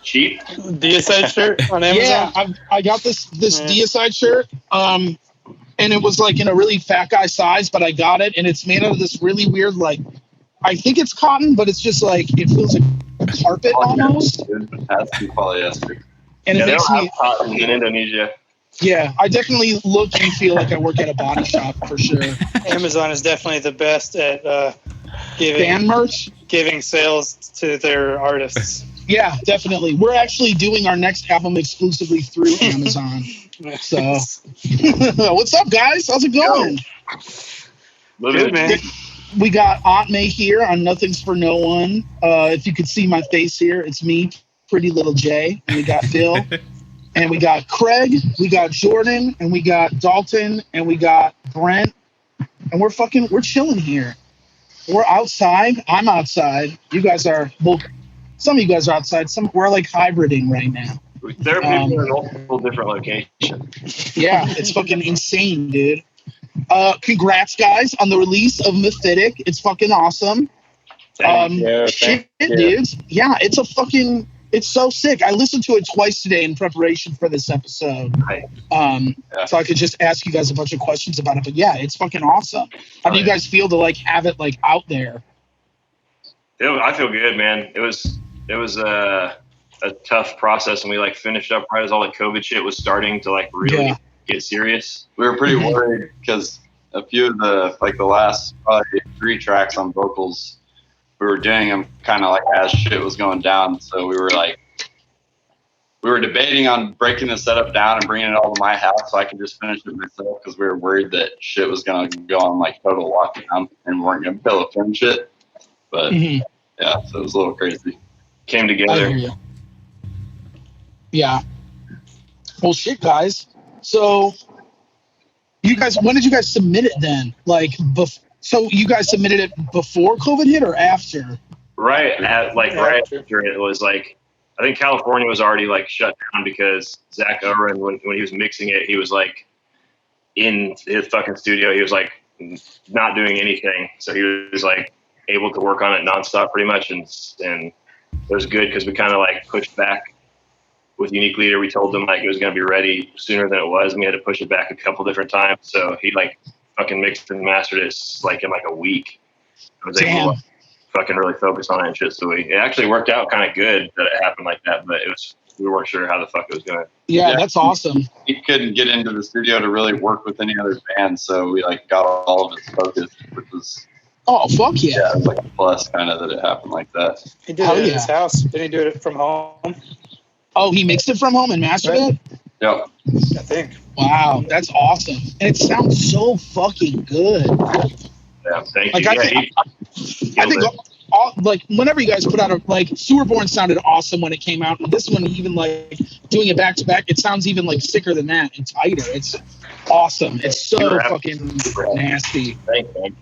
Cheap Deicide shirt on Amazon. Yeah, I got this Deicide shirt, and it was like in a really fat guy size, but I got it, and it's made out of this really weird, like, I think it's cotton, but it's just like it feels like a carpet almost. That's polyester. And it makes me cotton in Indonesia. Yeah, I definitely look and feel like I work at a body shop for sure. Amazon is definitely the best at fan merch, giving sales to their artists. Yeah, definitely. We're actually doing our next album exclusively through Amazon. So, what's up, guys? How's it going? Good, man. We got Ahtme here on Nothing's for No One. If you could see my face here, it's me, Pretty Little J. And we got Phil. And we got Craig, we got Jordan, and we got Dalton, and we got Brent. And we're chilling here. We're outside. I'm outside. You guys are, well, some of you guys are outside. We're like hybriding right now. There are people in multiple different locations. Yeah, it's fucking insane, dude. Congrats, guys, on the release of Mephitic. It's fucking awesome. Thank you. Shit, dudes. Yeah, it's so sick. I listened to it twice today in preparation for this episode. So I could just ask you guys a bunch of questions about it. But yeah, it's fucking awesome. How do you guys feel to like have it like out there? I feel good, man. It was a tough process, and we like finished up right as all the COVID shit was starting to like really get serious. We were pretty worried because a few of the last probably 3 tracks on vocals, we were doing them kind of like as shit was going down. So we were debating on breaking the setup down and bringing it all to my house so I could just finish it myself because we were worried that shit was going to go on like total lockdown and we weren't going to be able to finish it. But yeah, so it was a little crazy. Came I together. hear you. Yeah. Well, shit, guys. So you guys, when did you guys submit it then? Like, so you guys submitted it before COVID hit or after? Right after it was like, I think California was already like shut down because Zach Oren, when he was mixing it, he was like in his fucking studio. He was like not doing anything. So he was like able to work on it nonstop pretty much. And it was good because we kind of like pushed back with Unique Leader. We told them like it was going to be ready sooner than it was. And we had to push it back a couple different times. So he like fucking mixed and mastered it like in like a week. I was able to fucking really focus on it and shit. So it actually worked out kind of good that it happened like that, but we weren't sure how the fuck it was going. Yeah, that's awesome. He couldn't get into the studio to really work with any other band, so we like got all of his focus, which was fuck yeah. Yeah, it was like a plus kind of that it happened like that. He did it in his house. Didn't he do it from home? Oh, he mixed it from home and mastered it? Yep. I think. Wow, that's awesome. And it sounds so fucking good. Yeah, thank Like, you. I think like whenever you guys put out Sewerborn sounded awesome when it came out. And this one, even like doing it back to back, it sounds even like sicker than that and tighter. It's awesome. It's so fucking nasty. Thank you.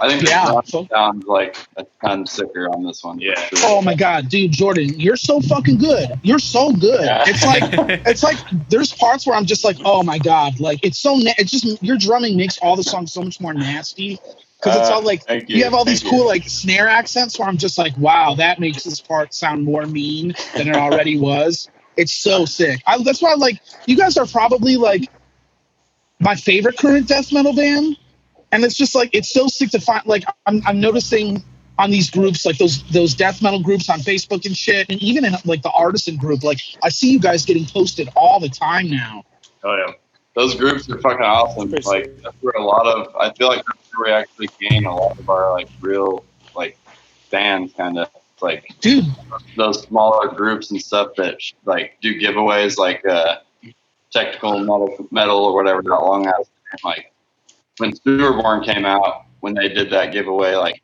I think it sounds like a ton sicker on this one. Yeah. Sure. Oh my god, dude, Jordan, you're so fucking good. You're so good. Yeah. It's like there's parts where I'm just like, oh my god, like it's just your drumming makes all the songs so much more nasty because it's all like you have all these cool like snare accents where I'm just like, wow, that makes this part sound more mean than it already was. It's so sick. That's why like you guys are probably like my favorite current death metal band. And it's just like it's so sick to find. Like I'm noticing on these groups, like those death metal groups on Facebook and shit, and even in like the artisan group, like I see you guys getting posted all the time now. Oh yeah, those groups are fucking awesome. Like that's where I feel like that's where we actually gain a lot of our like real like fans, kind of like dude. Those smaller groups and stuff that like do giveaways, like technical metal or whatever. That long ass like. When Sewerborn came out, when they did that giveaway, like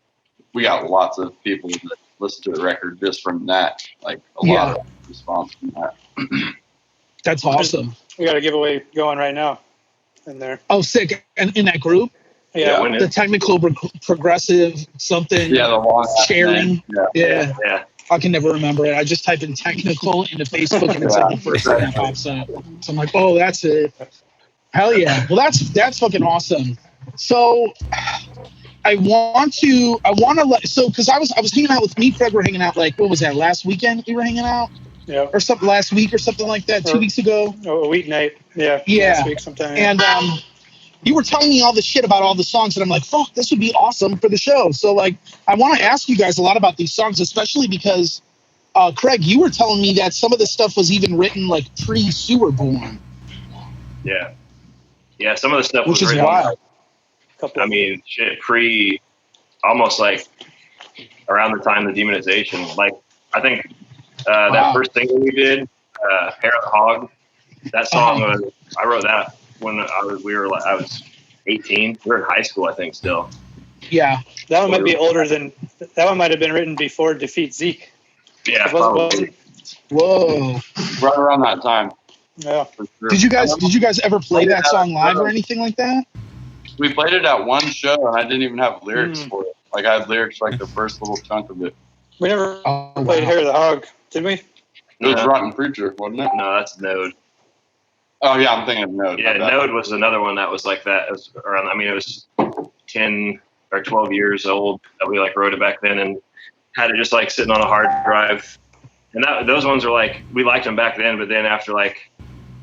we got lots of people that listened to the record just from that. Like a lot of response from that. That's awesome. We got a giveaway going right now in there. Oh, sick! And in that group, the technical progressive something. Yeah, the long sharing. Yeah. I can never remember it. I just type in technical into Facebook and it's like the first thing that pops up. So I'm like, oh, that's it. Hell yeah. Well, that's fucking awesome. So I want to let because I was hanging out with me, Craig. We're hanging out like what was that last weekend? We were hanging out, Yeah. or something last week or something like that. 2 weeks ago. Oh, a weeknight. Yeah. Yeah. Last week sometime. Yeah. And you were telling me all this shit about all the songs, and I'm like, fuck, this would be awesome for the show. So like, I want to ask you guys a lot about these songs, especially because Craig, you were telling me that some of this stuff was even written like pre-Sewer Born. Yeah. Yeah, some of the stuff which was is written, wild. I mean, shit, almost like around the time of the demonization. Like, I think that first single we did, Hair of the Hog, that song was, I wrote that when I was 18. We were in high school, I think, still. Yeah. That one might be older than, that one might have been written before Defeat Zeke. Yeah, probably. Whoa. Right around that time. Yeah. For sure. Did you guys ever play that song live or anything like that? We played it at one show, and I didn't even have lyrics for it. Like, I had lyrics for, like, the first little chunk of it. We never played Hair of the Hog, did we? It was Rotten Preacher, wasn't it? No, that's Node. Oh, yeah, I'm thinking of Node. Yeah, Node was another one that was like that. It was around, I mean, it was 10 or 12 years old that we, like, wrote it back then and had it just, like, sitting on a hard drive. And those ones were, like, we liked them back then, but then after, like,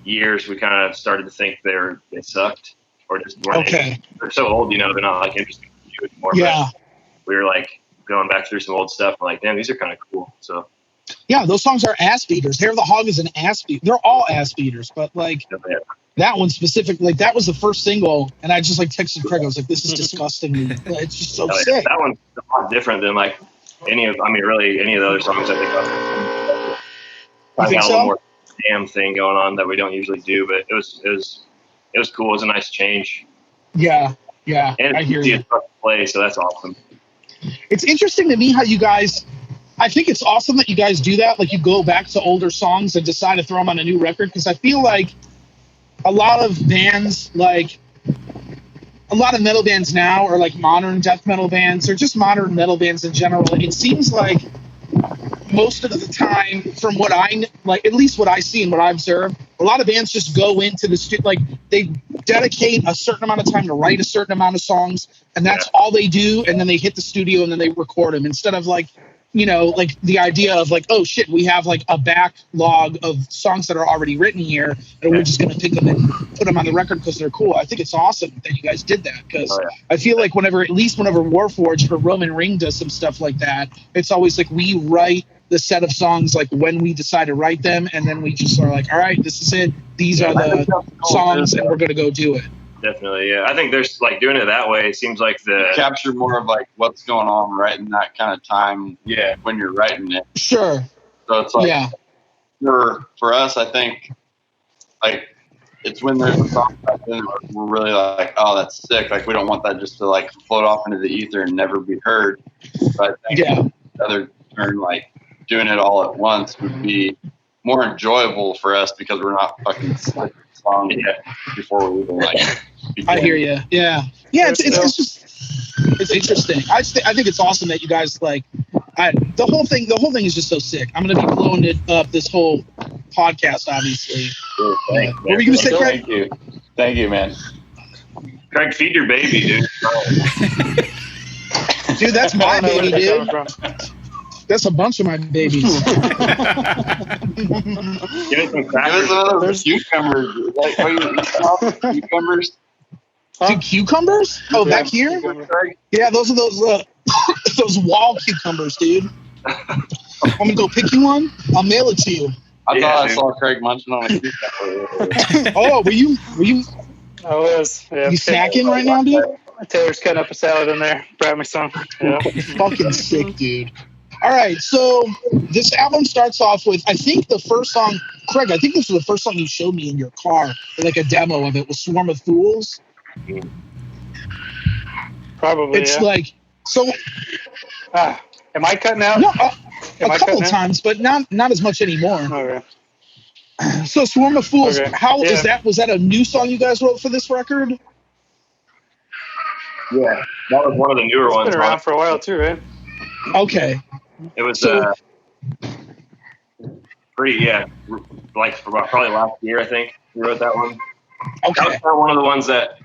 years, we kind of started to think they sucked. Or just weren't interesting. They're so old, you know, they're not like interesting to you anymore. Yeah. But we were like going back through some old stuff and like, damn, these are kind of cool. So yeah, those songs are ass beaters. Hair of the Hog is an ass beat. They're all ass beaters, but like that one specifically, like that was the first single, and I just like texted Craig. I was like, "This is disgusting. It's just so sick." That one's a lot different than like any of the other songs I think of. You think got a so? little more damn thing going on that we don't usually do, but it was cool. It was a nice change. Yeah, and I hear you. Play, so that's awesome. It's interesting to me how you guys. I think it's awesome that you guys do that. Like you go back to older songs and decide to throw them on a new record because I feel like a lot of bands, like a lot of metal bands now, are like modern death metal bands or just modern metal bands in general. It seems like most of the time, from what I like, at least what I see and what I observe, a lot of bands just go into the studio, like they dedicate a certain amount of time to write a certain amount of songs, and that's all they do. And then they hit the studio and then they record them instead of like, you know, like the idea of like, oh shit, we have like a backlog of songs that are already written here, and we're just going to pick them and put them on the record because they're cool. I think it's awesome that you guys did that because I feel like whenever Warforged or Roman Ring does some stuff like that, it's always like we write the set of songs like when we decide to write them, and then we just are like, all right, this is it. These are the songs, and we're going to go do it. Definitely, yeah. I think there's like doing it that way. It seems like you capture more of like what's going on right in that kind of time. Yeah, when you're writing it. Sure. So it's like for us, I think like it's when there's a song that we're really like, oh, that's sick. Like we don't want that just to like float off into the ether and never be heard. But I think the other turn, like doing it all at once would be more enjoyable for us because we're not fucking slick songs before we even like. I hear you. Yeah. It's just it's interesting. I think it's awesome that you guys like. The whole thing is just so sick. I'm gonna be blowing it up this whole podcast, obviously. What were you gonna say, Craig? Thank you, man. Craig, feed your baby, dude. Dude, that's my baby, dude. That's a bunch of my babies. Give us some crackers. There's cucumbers. Like, cucumbers. Dude, cucumbers? Oh, back here? Yeah, those are those wall cucumbers, dude. Want me to go pick you one? I'll mail it to you. I thought I saw Craig munching on a cucumber. Oh, were you? I was. Yeah. You snacking right now, dude? Taylor's cutting up a salad in there. Brought me some. Yeah. Fucking sick, dude. All right, so this album starts off with, I think the first song, Craig, I think this was the first song you showed me in your car, like a demo of it, was Swarm of Fools. Probably, it's like, so. Am I cutting out? No, a couple times, but not as much anymore. Okay. So Swarm of Fools, how is that? Was that a new song you guys wrote for this record? Yeah, that was one of the newer ones. It's been around for a while too, right? Okay. It was pretty, like probably last year, I think we wrote that one. Okay. That was one of the ones that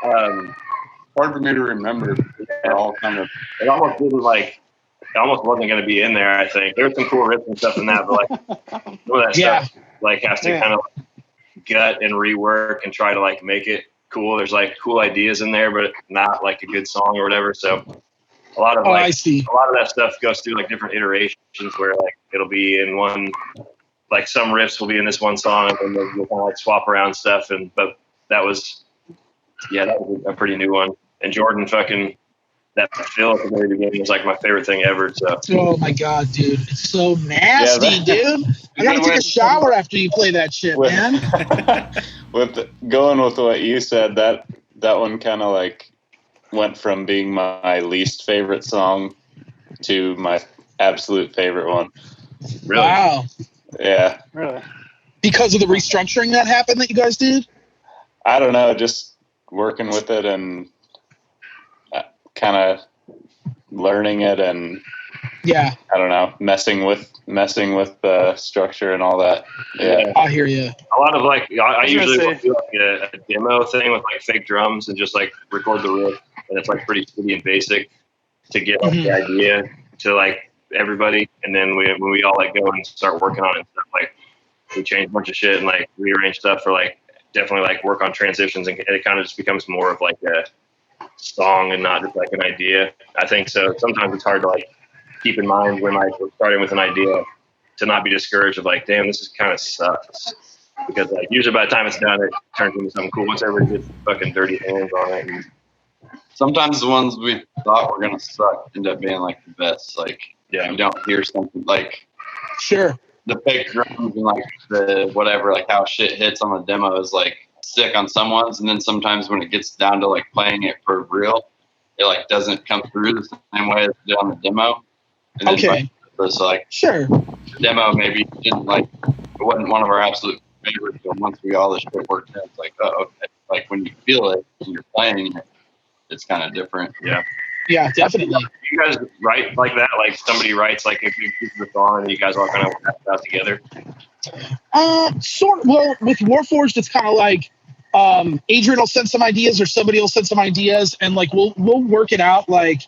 hard for me to remember. They're all kind of. It almost didn't like. It almost wasn't going to be in there. I think there was some cool riffs and stuff in that, but like some of that stuff like has to kind of gut and rework and try to like make it cool. There's like cool ideas in there, but not like a good song or whatever. So a lot of a lot of that stuff goes through like different iterations where like it'll be in one, like some riffs will be in this one song and then we'll kind of like swap around stuff. But that was a pretty new one. And Jordan fucking. That fill at the very beginning was like my favorite thing ever. So. Oh my god, dude, it's so nasty, dude. I gotta take a shower after you play that shit, man. Going with what you said, that one kind of like went from being my least favorite song to my absolute favorite one. Really? Wow. Yeah. Really? Because of the restructuring that happened that you guys did? I don't know, just working with it and kind of learning it and I don't know, messing with the structure and all that. Yeah, I hear you. A lot of like I usually will do like a demo thing with like fake drums and just like record the riff, and it's like pretty steady and basic to get like the idea to like everybody, and then when we all like go and start working on it and stuff, like we change a bunch of shit and like rearrange stuff for like definitely like work on transitions, and it kind of just becomes more of like a song and not just like an idea. I think so. Sometimes it's hard to like keep in mind when like we're starting with an idea to not be discouraged of like, damn, this is kind of sucks, because like usually by the time it's done, it turns into something cool once everybody gets fucking dirty hands on it. And sometimes the ones we thought were gonna suck end up being like the best. Like you don't hear something like the fake drums and like the whatever, like how shit hits on the demo is like sick on some ones, and then sometimes when it gets down to like playing it for real, it like doesn't come through the same way as it did on the demo. And then so like the demo maybe didn't like, it wasn't one of our absolute favorites, but once we got all this shit worked out, it's like, oh, okay. Like when you feel it when you're playing it, it's kind of different. Yeah, definitely. You guys write like that? Like somebody writes like if you piece of the song and you guys all kind of work out together? Well, with Warforged, it's kind of like Adrian will send some ideas or somebody will send some ideas, and like we'll work it out. Like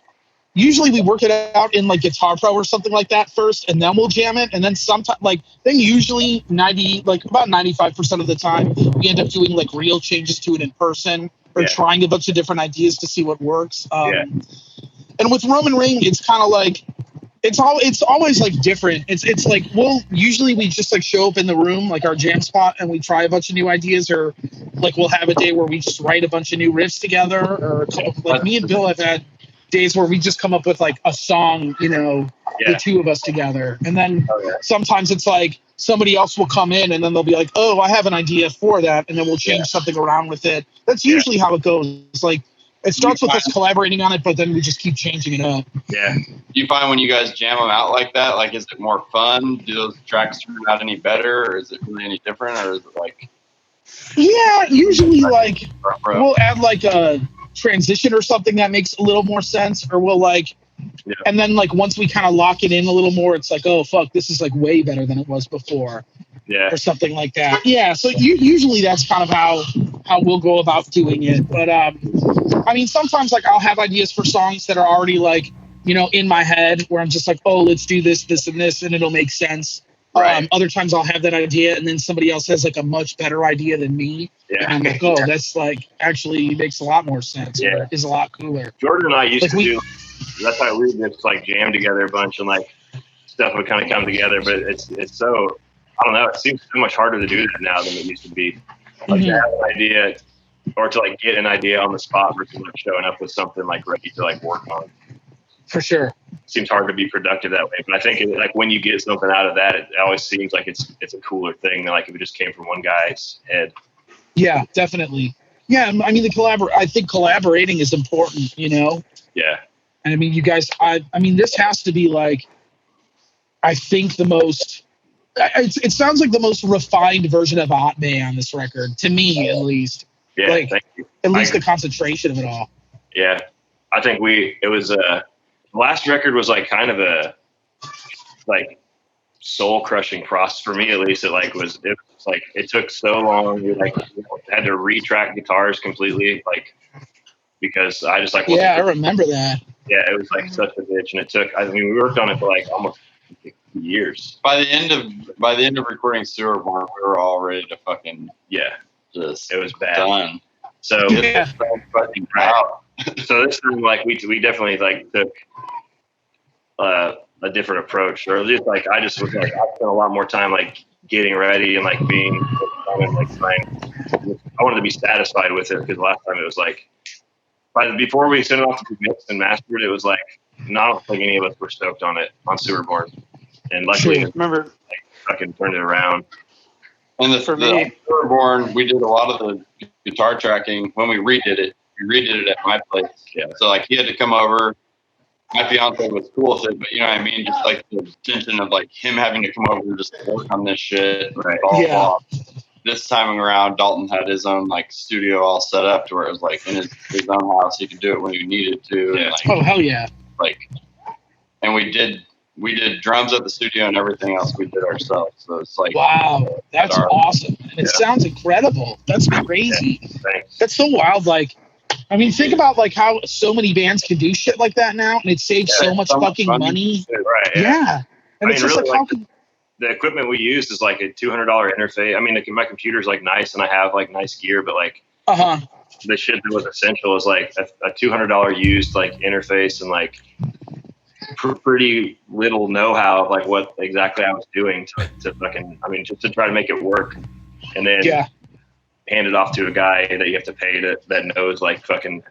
usually we work it out in like Guitar Pro or something like that first, and then we'll jam it. And then sometimes usually about 95% of the time we end up doing like real changes to it in person or trying a bunch of different ideas to see what works. And with Roman Ring, it's kind of like it's always like different. It's like we just like show up in the room, like our jam spot, and we try a bunch of new ideas, or like we'll have a day where we just write a bunch of new riffs together, or like me and Bill have had days where we just come up with like a song, the two of us together. And then sometimes it's like somebody else will come in and then they'll be like, oh, I have an idea for that, and then we'll change something around with it. That's usually how it goes. It's like it starts with us collaborating on it, but then we just keep changing it up. Yeah. Do you find when you guys jam them out like that, like, is it more fun? Do those tracks turn out any better, or is it really any different, or is it like? Yeah, usually like we'll add like a transition or something that makes a little more sense, or we'll like, and then like once we kind of lock it in a little more, it's like, oh fuck, this is like way better than it was before. Or something like that. Yeah, so usually that's kind of how we'll go about doing it. But I mean, sometimes like I'll have ideas for songs that are already like, in my head, where I'm just like, oh, let's do this, this, and this, and it'll make sense. Other times I'll have that idea, and then somebody else has like a much better idea than me. And I'm like, oh, that's like actually makes a lot more sense. Is a lot cooler. Jordan and I used to do. That's how we just like jam together a bunch, and like stuff would kind of come together. But it's so. I don't know. It seems so much harder to do that now than it used to be. Like to have an idea, or to like get an idea on the spot versus like showing up with something like ready to like work on. For sure. It seems hard to be productive that way, but I think like when you get something out of that, it always seems like it's a cooler thing than like if it just came from one guy's head. Yeah, definitely. Yeah, I mean I think collaborating is important. Yeah. And I mean, you guys. I mean, this has to be like, I think the most. It sounds like the most refined version of Ahtme on this record, to me at least. Yeah, like, thank you. At least the concentration of it all. Yeah, I think it was the last record was like kind of a like soul crushing process for me, at least. It was like it took so long. We like had to retrack guitars completely. Like because I just like I remember that. Yeah, it was like such a bitch, and it took. I mean, we worked on it for like almost years. By the end of recording Sewerborn, we were all ready to fucking just it was bad. Done. So fucking out. So this time, like we definitely like took a different approach, or just like I just was like I spent a lot more time like getting ready and like being like trying. I wanted to be satisfied with it because last time it was like before we sent it off to be mixed and mastered, it was like not like any of us were stoked on it on Sewerborn, and luckily remember like, fucking turned it around. And for me, Sewerborn, we did a lot of the guitar tracking when we redid it. We redid it at my place. Yeah. So like he had to come over. My fiance was cool with it, but you know what I mean? Just like the tension of like him having to come over just to work on this shit. Right. This time around, Dalton had his own like studio all set up to where it was like in his own house. He could do it when he needed to. Yeah. And, like, oh hell yeah! Like, and we did drums at the studio and everything else we did ourselves. So it's like wow, that's awesome. And it sounds incredible. That's crazy. Yeah, that's so wild. Like, I mean, think about like how so many bands can do shit like that now, and it saves so much fucking money. Right. Yeah. And it's just really, like how can the equipment we used is like a $200 interface. I mean, my computer's like nice and I have like nice gear, but like the shit that was essential is like a $200 used like interface and like pretty little know-how of like what exactly I was doing to fucking, I mean, just to try to make it work, and then hand it off to a guy that you have to pay that knows like fucking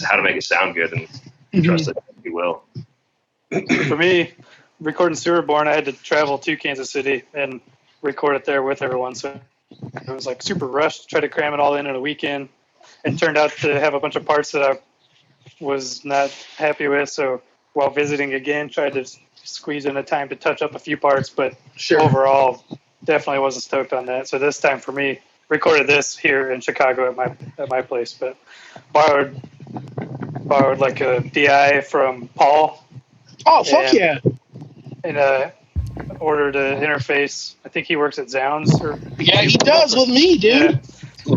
how to make it sound good and trust it, if you will. For me, recording Sewerborn, I had to travel to Kansas City and record it there with everyone. So it was like super rushed, try to cram it all in a weekend, and turned out to have a bunch of parts that I was not happy with. So while visiting again, tried to squeeze in the time to touch up a few parts, but overall definitely wasn't stoked on that. So this time for me, recorded this here in Chicago at my place, but borrowed like a DI from Paul. Oh, fuck yeah. And ordered an interface. I think he works at Zounds. Yeah, he does with me, dude.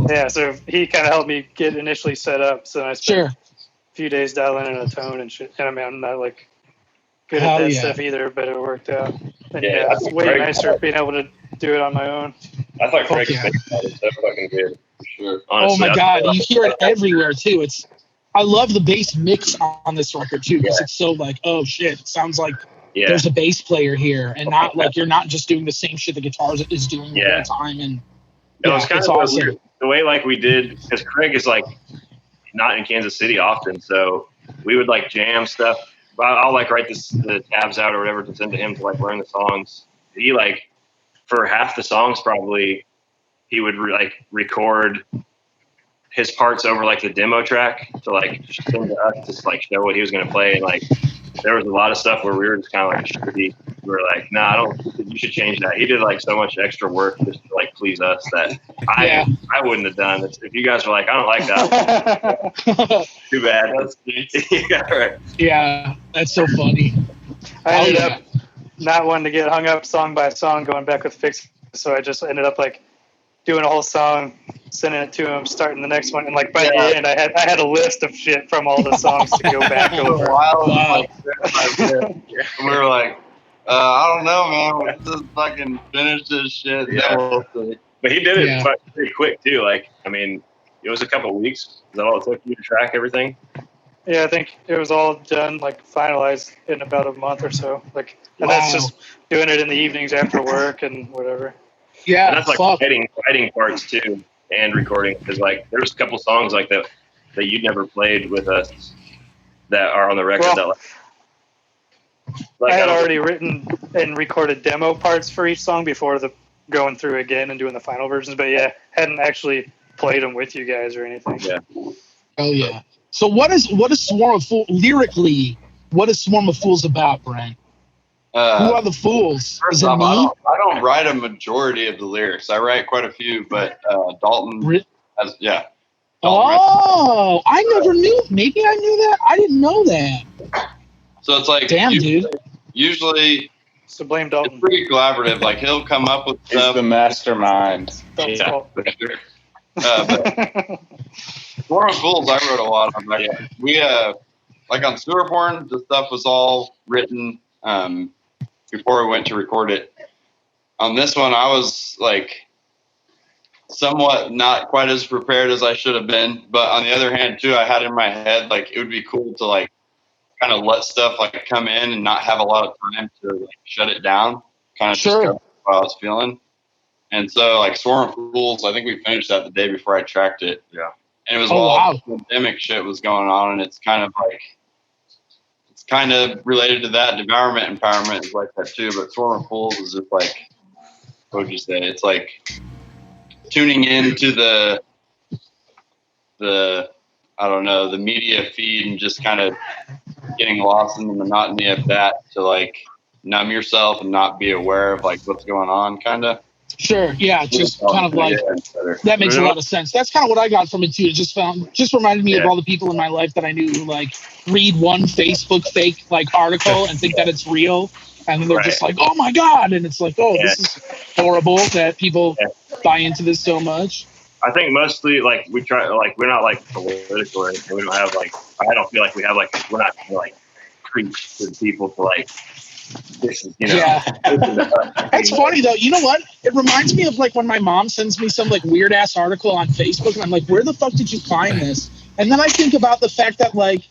Yeah, so he kind of helped me get initially set up. So I spent a few days dialing in a tone and shit. And I mean, I'm not like good at that stuff either, but it worked out. And it's way nicer being able to do it on my own. I thought Craig's mix was so fucking good. For sure. Honestly, oh my god, you hear it everywhere too. I love the bass mix on this record too, because it's so like, oh shit, it sounds like there's a bass player here, and not like you're not just doing the same shit the guitar is doing the whole time. And it's kind of awesome. The way like we did, because Craig is like not in Kansas City often, so we would like jam stuff. I'll like write the tabs out or whatever to send to him to like learn the songs. He like for half the songs probably he would like record his parts over like the demo track to like send to us to like show what he was going to play. And like there was a lot of stuff where we were just kind of like shitty. We were like, nah, you should change that. He did like so much extra work just to like please us that I wouldn't have done. If you guys were like, I don't like that, too bad. Yeah, that's so funny. I ended up not wanting to get hung up song by song going back with fixes, so I just ended up like doing a whole song, sending it to him, starting the next one, and like by the end, I had a list of shit from all the songs to go back over. Wow. We were like, I don't know, man. Let's just fucking finish this shit. Yeah. But he did it pretty quick too. Like, I mean, it was a couple of weeks. Is that all it took you to track everything? Yeah, I think it was all done, like finalized in about a month or so. Like, and that's just doing it in the evenings after work and whatever. Yeah, and that's like writing parts too and recording, because like there's a couple songs like that you never played with us that are on the record. Well, I had already written and recorded demo parts for each song before going through again and doing the final versions, but hadn't actually played them with you guys or anything. Yeah. Oh yeah. So what is Swarm of Fools lyrically? What is Swarm of Fools about, Brent? Who are the fools? Is it me? I don't write a majority of the lyrics. I write quite a few, but Dalton has, Oh, I never knew. Maybe I knew that. I didn't know that. So it's like, damn, dude. Usually, so blame Dalton. It's pretty collaborative. Like he'll come up with stuff. He's the mastermind. But Swarm of Fools, I wrote a lot on that. Yeah. We like on Sewerborn, the stuff was all written before we went to record it. On this one, I was like somewhat not quite as prepared as I should have been, but on the other hand, too, I had in my head like it would be cool to like kind of let stuff like come in and not have a lot of time to like shut it down. Kind of just go how I was feeling. And so like Swarm of Fools, I think we finished that the day before I tracked it. Yeah. And it was while the pandemic shit was going on, and it's kind of related to that. Devourment Empowerment is like that too, but Swarm of Fools is just like, what would you say? It's like tuning into the I don't know, the media feed and just kind of getting lost in the monotony of that to like numb yourself and not be aware of like what's going on, kind of. Sure, yeah, just kind of like that makes a lot of sense. That's kind of what I got from it too. It just reminded me of all the people in my life that I knew who like read one Facebook fake like article and think that it's real, and then they're just like, oh my god, and it's like, oh, this is horrible that people buy into this so much. I think mostly like we try like we're not like political or anything. We don't have like I don't feel like we have like we're not like preach to people to like. This is, you know, That's funny though. You know what? It reminds me of like when my mom sends me some like weird ass article on Facebook, and I'm like, where the fuck did you find this? And then I think about the fact that like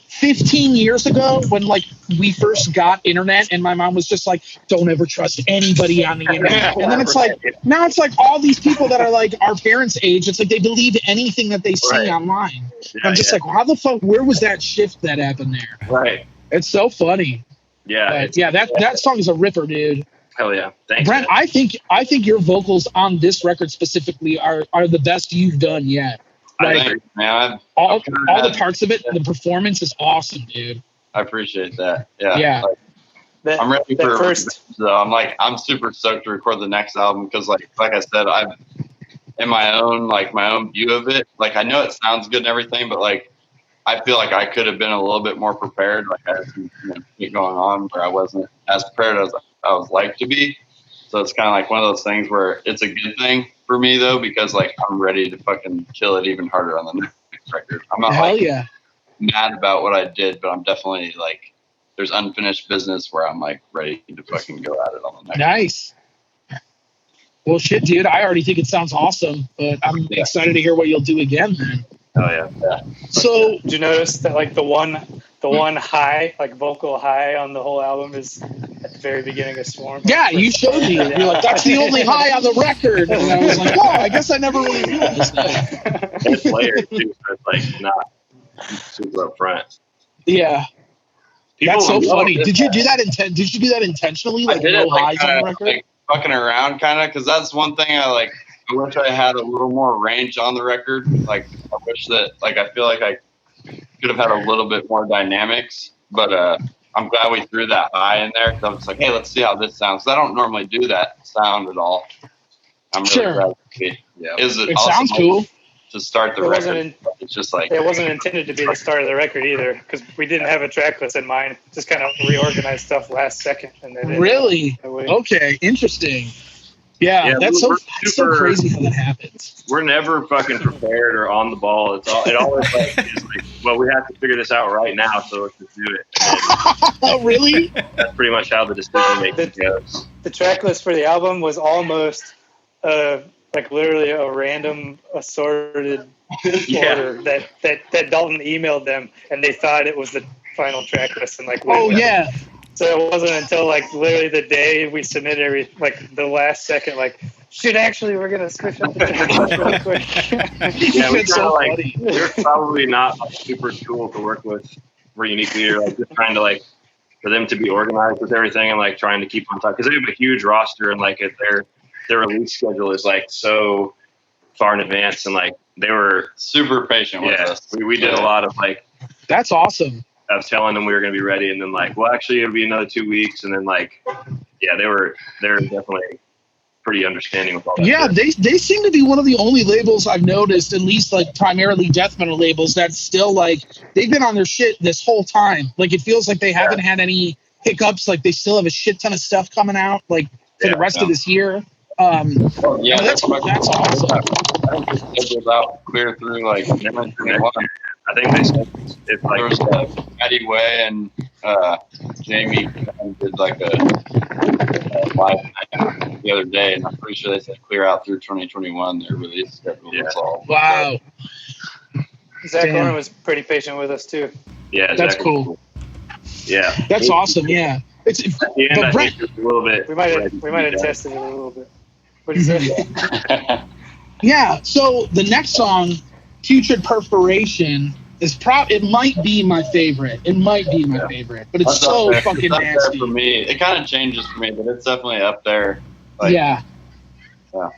15 years ago, when like we first got internet, and my mom was just like, don't ever trust anybody on the internet. And then it's like now it's like all these people that are like our parents' age. It's like they believe anything that they see online. I'm just like, how the fuck? Where was that shift that happened there? Right. It's so funny. Yeah, but that song is a ripper, dude. Hell yeah, thanks, Brent. Man. I think your vocals on this record specifically are the best you've done yet. Like all the parts of it, the performance is awesome, dude. I appreciate that. Yeah. Like, I'm ready for first. So I'm super stoked to record the next album because like I said, I'm in my own view of it. Like I know it sounds good and everything, but like. I feel like I could have been a little bit more prepared. Like I had some shit going on where I wasn't as prepared as I was like to be. So it's kind of like one of those things where it's a good thing for me though, because like I'm ready to fucking kill it even harder on the next record. I'm not mad about what I did, but I'm definitely like there's unfinished business where I'm like ready to fucking go at it on the next. Nice. Well, shit, dude. I already think it sounds awesome, but I'm excited to hear what you'll do again, man. Oh yeah. So did you notice that like the one high, like vocal high on the whole album is at the very beginning of Swarm? Yeah, you showed me. You're like, that's the only high on the record. And I was like, oh, I guess I never really realized that. It's layered too, so it's like not super up front. Yeah. That's so funny. Did you do that intentionally? Like no highs on the record? Like, fucking around kind of, because that's one thing I wish I had a little more range on the record. Like, I wish that, like, I feel like I could have had a little bit more dynamics, but I'm glad we threw that high in there because I was like, hey, let's see how this sounds. I don't normally do that sound at all. I'm really glad to see. Yeah. It sounds cool. To start the record. It's just like... It wasn't intended to be the start of the record either because we didn't have a track list in mind. Just kind of reorganized stuff last second. And then really? Okay, interesting. Yeah, that's so crazy how that happens. We're never fucking prepared or on the ball. It always like is like, well, we have to figure this out right now, so let's just do it. Oh, really? That's pretty much how the decision making goes. The track list for the album was almost like literally a random assorted order that Dalton emailed them, and they thought it was the final track list, and like So it wasn't until like literally the day we submitted the last second, like, shit, actually we're gonna switch up the track list really quick. We're probably not super cool to work with for Unique Leader, like just trying to like for them to be organized with everything and like trying to keep on top because they have a huge roster and like their release schedule is like so far in advance and like they were super patient with us. We did a lot of like that's awesome. I was telling them we were going to be ready, and then like, well, actually, it'll be another 2 weeks, and then like, they're definitely pretty understanding with all that. Yeah, they seem to be one of the only labels I've noticed, at least like primarily death metal labels, that's still like they've been on their shit this whole time. Like it feels like they haven't had any hiccups. Like they still have a shit ton of stuff coming out like for the rest of this year. Yeah, that's awesome. I think this was out clear through like 2021. I think they said it's like There was Maddie Way and Jamie did like a live night the other day, and I'm pretty sure they said clear out through 2021. Their release schedule. Yeah. All. Wow. Zach Oren was pretty patient with us too. Yeah, that's cool. Yeah, that's awesome. Yeah, it's at the end, I think it's a little bit. We might have tested it a little bit. What do you say? Yeah. So the next song, "Putrid Perforation," is it might be my favorite. It might be my favorite, but it's so fucking nasty. For me, it kind of changes for me, but it's definitely up there. Like, yeah.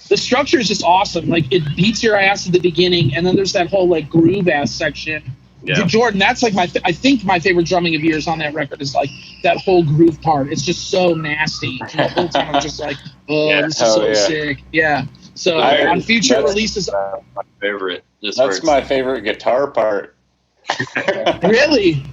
The structure is just awesome. Like, it beats your ass at the beginning, and then there's that whole like groove ass section. Yeah. Jordan, that's like I think my favorite drumming of yours on that record is like that whole groove part. It's just so nasty. And the whole time I'm just like, this is so sick. Yeah. So on future releases, my favorite. That's my favorite guitar part. Really?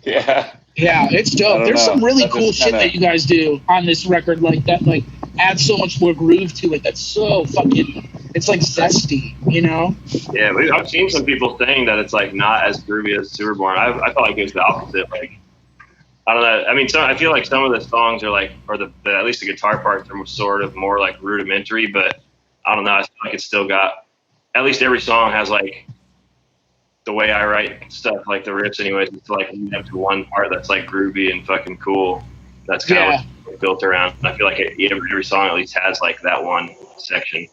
Yeah. Yeah, it's dope. There's some really cool shit that you guys do on this record, like that, like adds so much more groove to it. That's so fucking. It's like zesty, you know? Yeah, I've seen some people saying that it's like not as groovy as Superborn. I felt like it was the opposite. Like, I don't know. I mean, I feel like some of the songs are like, or at least the guitar parts are sort of more like rudimentary. But I don't know. I feel like it's still got. At least every song has like the way I write stuff, like the riffs. Anyways, it's like you have to one part that's like groovy and fucking cool. That's kind of what it's built around. And I feel like every song at least has like that one section.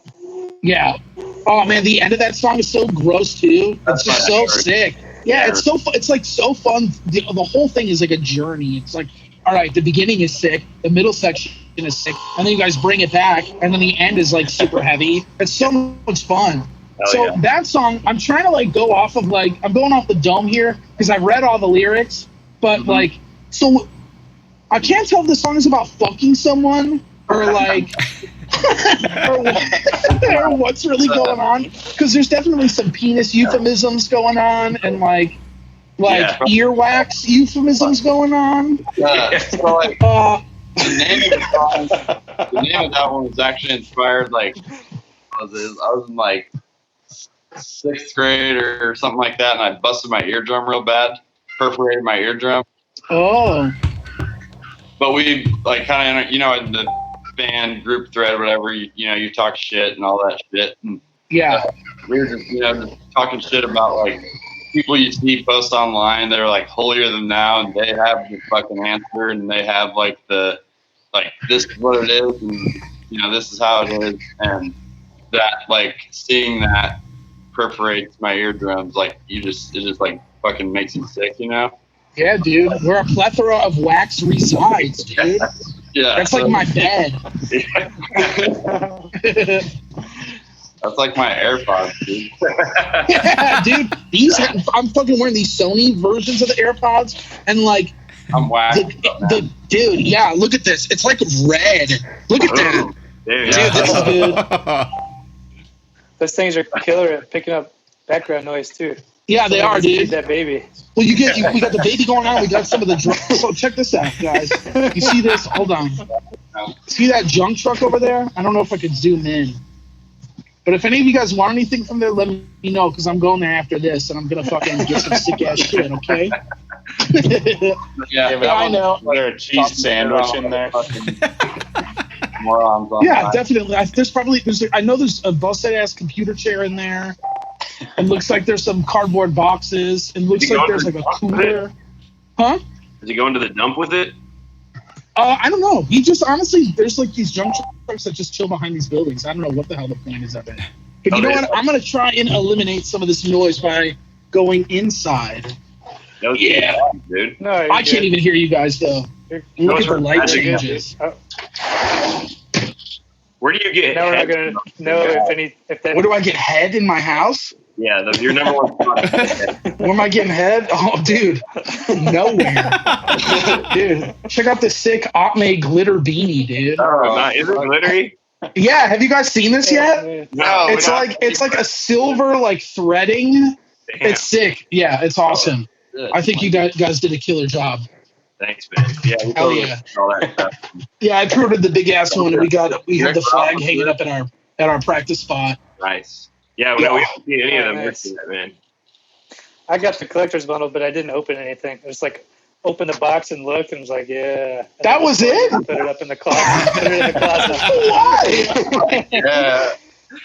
Yeah. Oh man, the end of that song is so gross too. It's just so sick. Yeah, it's so it's like so fun. The whole thing is like a journey. It's like, all right, the beginning is sick, the middle section is sick, and then you guys bring it back, and then the end is like super heavy. It's so much fun. That song, I'm trying to like go off of like I'm going off the dome here because I read all the lyrics, but like so I can't tell if the song is about fucking someone or like. or what's really going on, because there's definitely some penis euphemisms going on and like earwax euphemisms going on. So like the name of that one was actually inspired like I was in like 6th grade or something like that, and I busted my eardrum real bad, perforated my eardrum. Oh. But we like kind of in the band group thread, whatever, you talk shit and all that shit. And, we were just, just talking shit about like people you see post online that are like holier than thou, and they have the fucking answer, and they have like this is what it is, and this is how it is, and that like seeing that perforates my eardrums, like it just like fucking makes you sick, Yeah, dude. Where a plethora of wax resides, dude. Yeah, that's like my bed. That's like my AirPods, dude. Yeah, dude. I'm fucking wearing these Sony versions of the AirPods, and like I'm whacked. Dude, yeah. Look at this. It's like red. Look at that. Dude, this is good. Those things are killer at picking up background noise too. Yeah, they are, dude. That baby. Well, we got the baby going on. We got some of the drums. So check this out, guys. You see this? Hold on. See that junk truck over there? I don't know if I could zoom in. But if any of you guys want anything from there, let me know, because I'm going there after this, and I'm going to fucking get some sick-ass shit, okay? Yeah, I know. Is there a cheese sandwich in there? Yeah, definitely. I know there's a busted-ass computer chair in there. It looks like there's some cardboard boxes. It looks like there's like a cooler. Huh? Is he going to the dump with it? I don't know. He just honestly, there's like these junk trucks that just chill behind these buildings. I don't know what the hell the point is of it. But you know what? I'm gonna try and eliminate some of this noise by going inside. Yeah, dude. No, I can't even hear you guys though. Look at the light changes. Where do you get? Now we're not gonna know if that. Where do I get head in my house? Yeah, your number one spot. Where am I getting head? Oh, dude, nowhere. Dude, check out this sick Ahtme glitter beanie, dude. Oh, is it glittery? Yeah, have you guys seen this yet? No. It's like a silver like threading. Damn. It's sick. Yeah, it's awesome. I think you guys did a killer job. Thanks, man. Yeah, we Hell yeah. all that stuff. Yeah, I pre-ordered the big ass one. We had the flag hanging up at our practice spot. Nice. Yeah, we haven't seen any of them yet, man. I got the collector's bundle, but I didn't open anything. I just like opened the box and looked, and was like, yeah. And that was it. Put it up in the closet. Put it in the closet. Why? Yeah.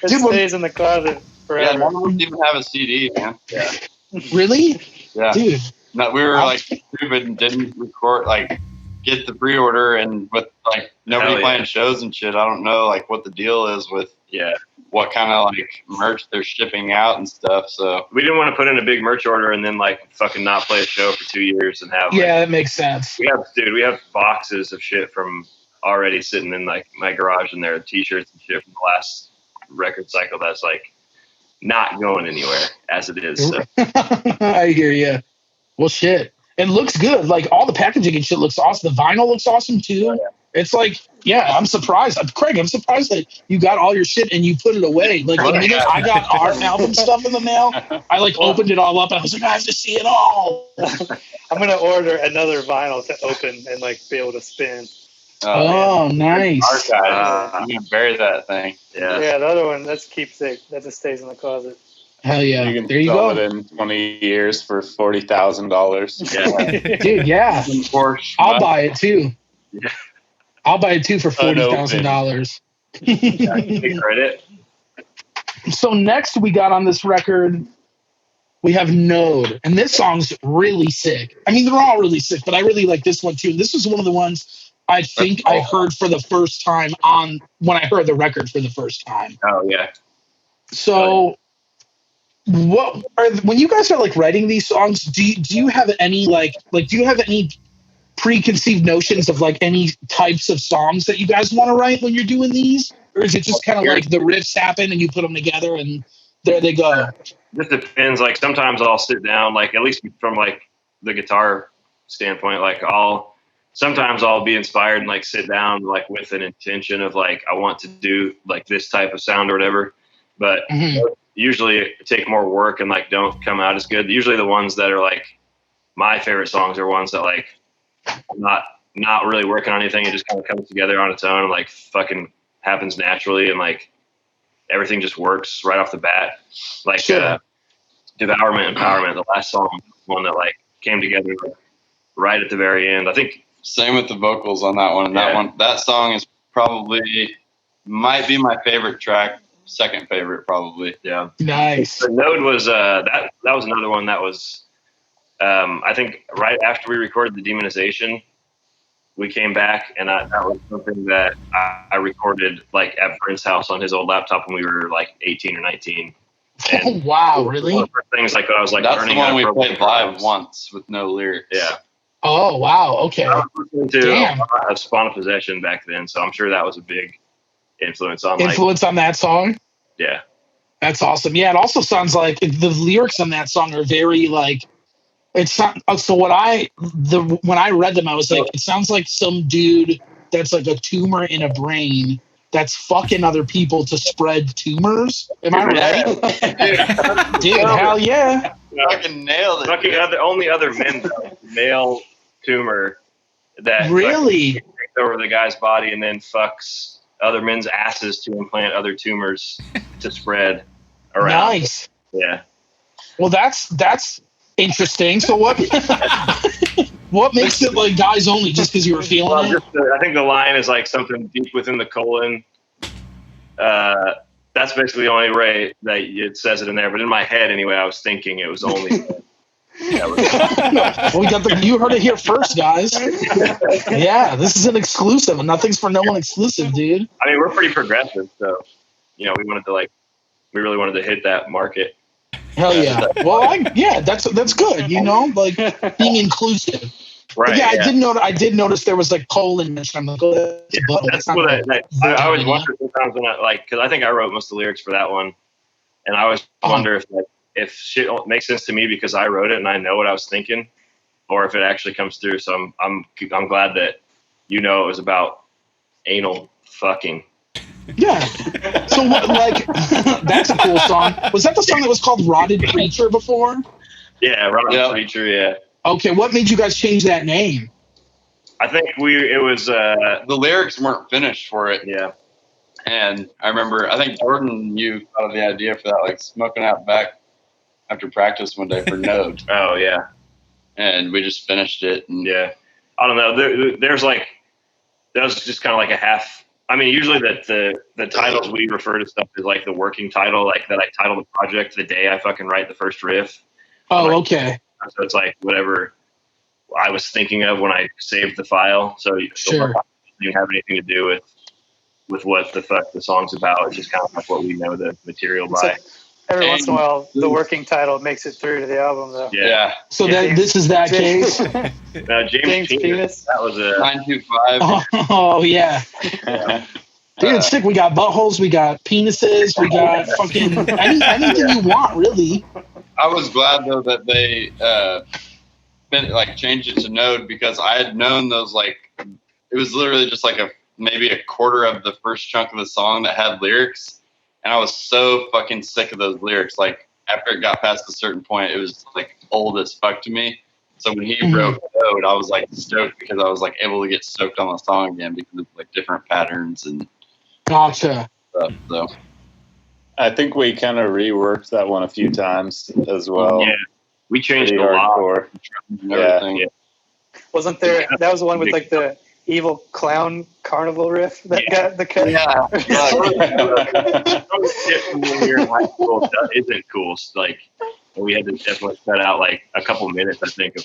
It stays in the closet forever. Yeah, none of them even have a CD, man. Yeah. Really? Yeah. Dude. No, we were like stupid and didn't record, like, get the pre-order, and with like nobody playing shows and shit, I don't know like what the deal is with what kind of like merch they're shipping out and stuff. So we didn't want to put in a big merch order and then like fucking not play a show for 2 years and have that makes sense. We have boxes of shit from already sitting in like my garage, and there are t-shirts and shit from the last record cycle that's like not going anywhere as it is. So. I hear you. Well, shit. It looks good. Like all the packaging and shit looks awesome. The vinyl looks awesome too. Oh, yeah. It's like, I'm surprised. Craig, I'm surprised that you got all your shit and you put it away. Like the minute I got our album stuff in the mail, I like opened it all up and I was like, I have to see it all. I'm gonna order another vinyl to open and like be able to spin. Oh, nice. I'm gonna bury that thing. Yeah, the other one, that's keepsake. That just stays in the closet. Hell yeah! You can there you sell go. it in 20 years for $40,000. Yeah, dude. Yeah, I'll buy it too. Yeah. I'll buy it too for $40,000. Credit. So next we got on this record, we have Node, and this song's really sick. I mean, they're all really sick, but I really like this one too. This was one of the ones I think I heard for the first time when I heard the record for the first time. Oh yeah. So. When you guys are like writing these songs, do you have any do you have any preconceived notions of like any types of songs that you guys want to write when you're doing these, or is it just kind of like the riffs happen and you put them together and there they go? Just depends. Like sometimes I'll sit down, like at least from like the guitar standpoint, like sometimes I'll be inspired and like sit down like with an intention of like I want to do like this type of sound or whatever, but. Usually take more work and like don't come out as good. Usually the ones that are like my favorite songs are ones that like I'm not really working on anything. It just kind of comes together on its own and like fucking happens naturally and like everything just works right off the bat. Like Devourment, Empowerment, the last song, one that like came together right at the very end. I think same with the vocals on that one. That song is probably might be my favorite track. Second favorite, probably. Yeah. Nice. The Node was that was another one that was I think right after we recorded the Demonization, we came back and that was something that I recorded like at Brent's house on his old laptop when we were like 18 or 19. And wow, really? One of the things like I was like that's learning the one we played live drums. once with no lyrics. Yeah. Oh wow, okay. I was listening to a lot of Spawn of Possession back then, so I'm sure that was a big influence on on that song. Yeah, that's awesome. Yeah, it also sounds like the lyrics on that song are very like it's not. So when I read them, I was like, it sounds like some dude that's like a tumor in a brain that's fucking other people to spread tumors. Am I right? Dude, hell yeah! Fucking nailed it. Fucking only other men, male tumor that really takes over the guy's body and then fucks other men's asses to implant other tumors to spread around. Nice. Yeah. Well, that's interesting. So what makes it like guys only? Just because you were feeling it? I think the line is like something deep within the colon. That's basically the only way that it says it in there. But in my head, anyway, I was thinking it was only. You heard it here first, guys. Yeah, this is an exclusive, and nothing's for no one exclusive, dude. I mean, we're pretty progressive, so we really wanted to hit that market. Hell yeah! Well, that's good. Like being inclusive. Right. Yeah, I did notice there was like colon mentioned. I'm like, that's what I always wonder sometimes when because I think I wrote most of the lyrics for that one, and I always wonder if shit makes sense to me because I wrote it and I know what I was thinking, or if it actually comes through. So I'm glad that it was about anal fucking. Yeah. So that's a cool song. Was that the song that was called "Rotted Preacher" before? Yeah, Rotted Preacher. Yeah. Okay, what made you guys change that name? I think it was the lyrics weren't finished for it. Yeah. And I remember, I think Jordan, you thought of the idea for that, like smoking out back after practice one day for Node. Oh yeah. And we just finished it. And yeah. I don't know. There's like, that was just kind of like a half. I mean, usually the titles we refer to stuff as like the working title, like that I title the project the day I fucking write the first riff. Oh, okay. So it's like whatever I was thinking of when I saved the file. So sure. It doesn't have anything to do with what the fuck the song's about. It's just kind of like what we know the material by. Every once in a while, the working title makes it through to the album, though. Yeah. So this is that case. James Penis. That was a 925. Oh yeah. Dude, it's sick. We got buttholes. We got penises. We got fucking anything you want, really. I was glad though that they changed it to Node, because I had known those, like, it was literally just like maybe a quarter of the first chunk of the song that had lyrics. And I was so fucking sick of those lyrics. Like, after it got past a certain point, it was like old as fuck to me. So when he wrote Node, I was like stoked, because I was like able to get stoked on the song again because of like different patterns and gotcha stuff. So I think we kind of reworked that one a few times as well. Yeah, we changed a lot. Yeah. Wasn't there? That was the one with like the evil clown carnival riff that got the cut. Yeah. When we were in high school, that isn't cool. Like, we had to definitely cut out like a couple minutes, I think, of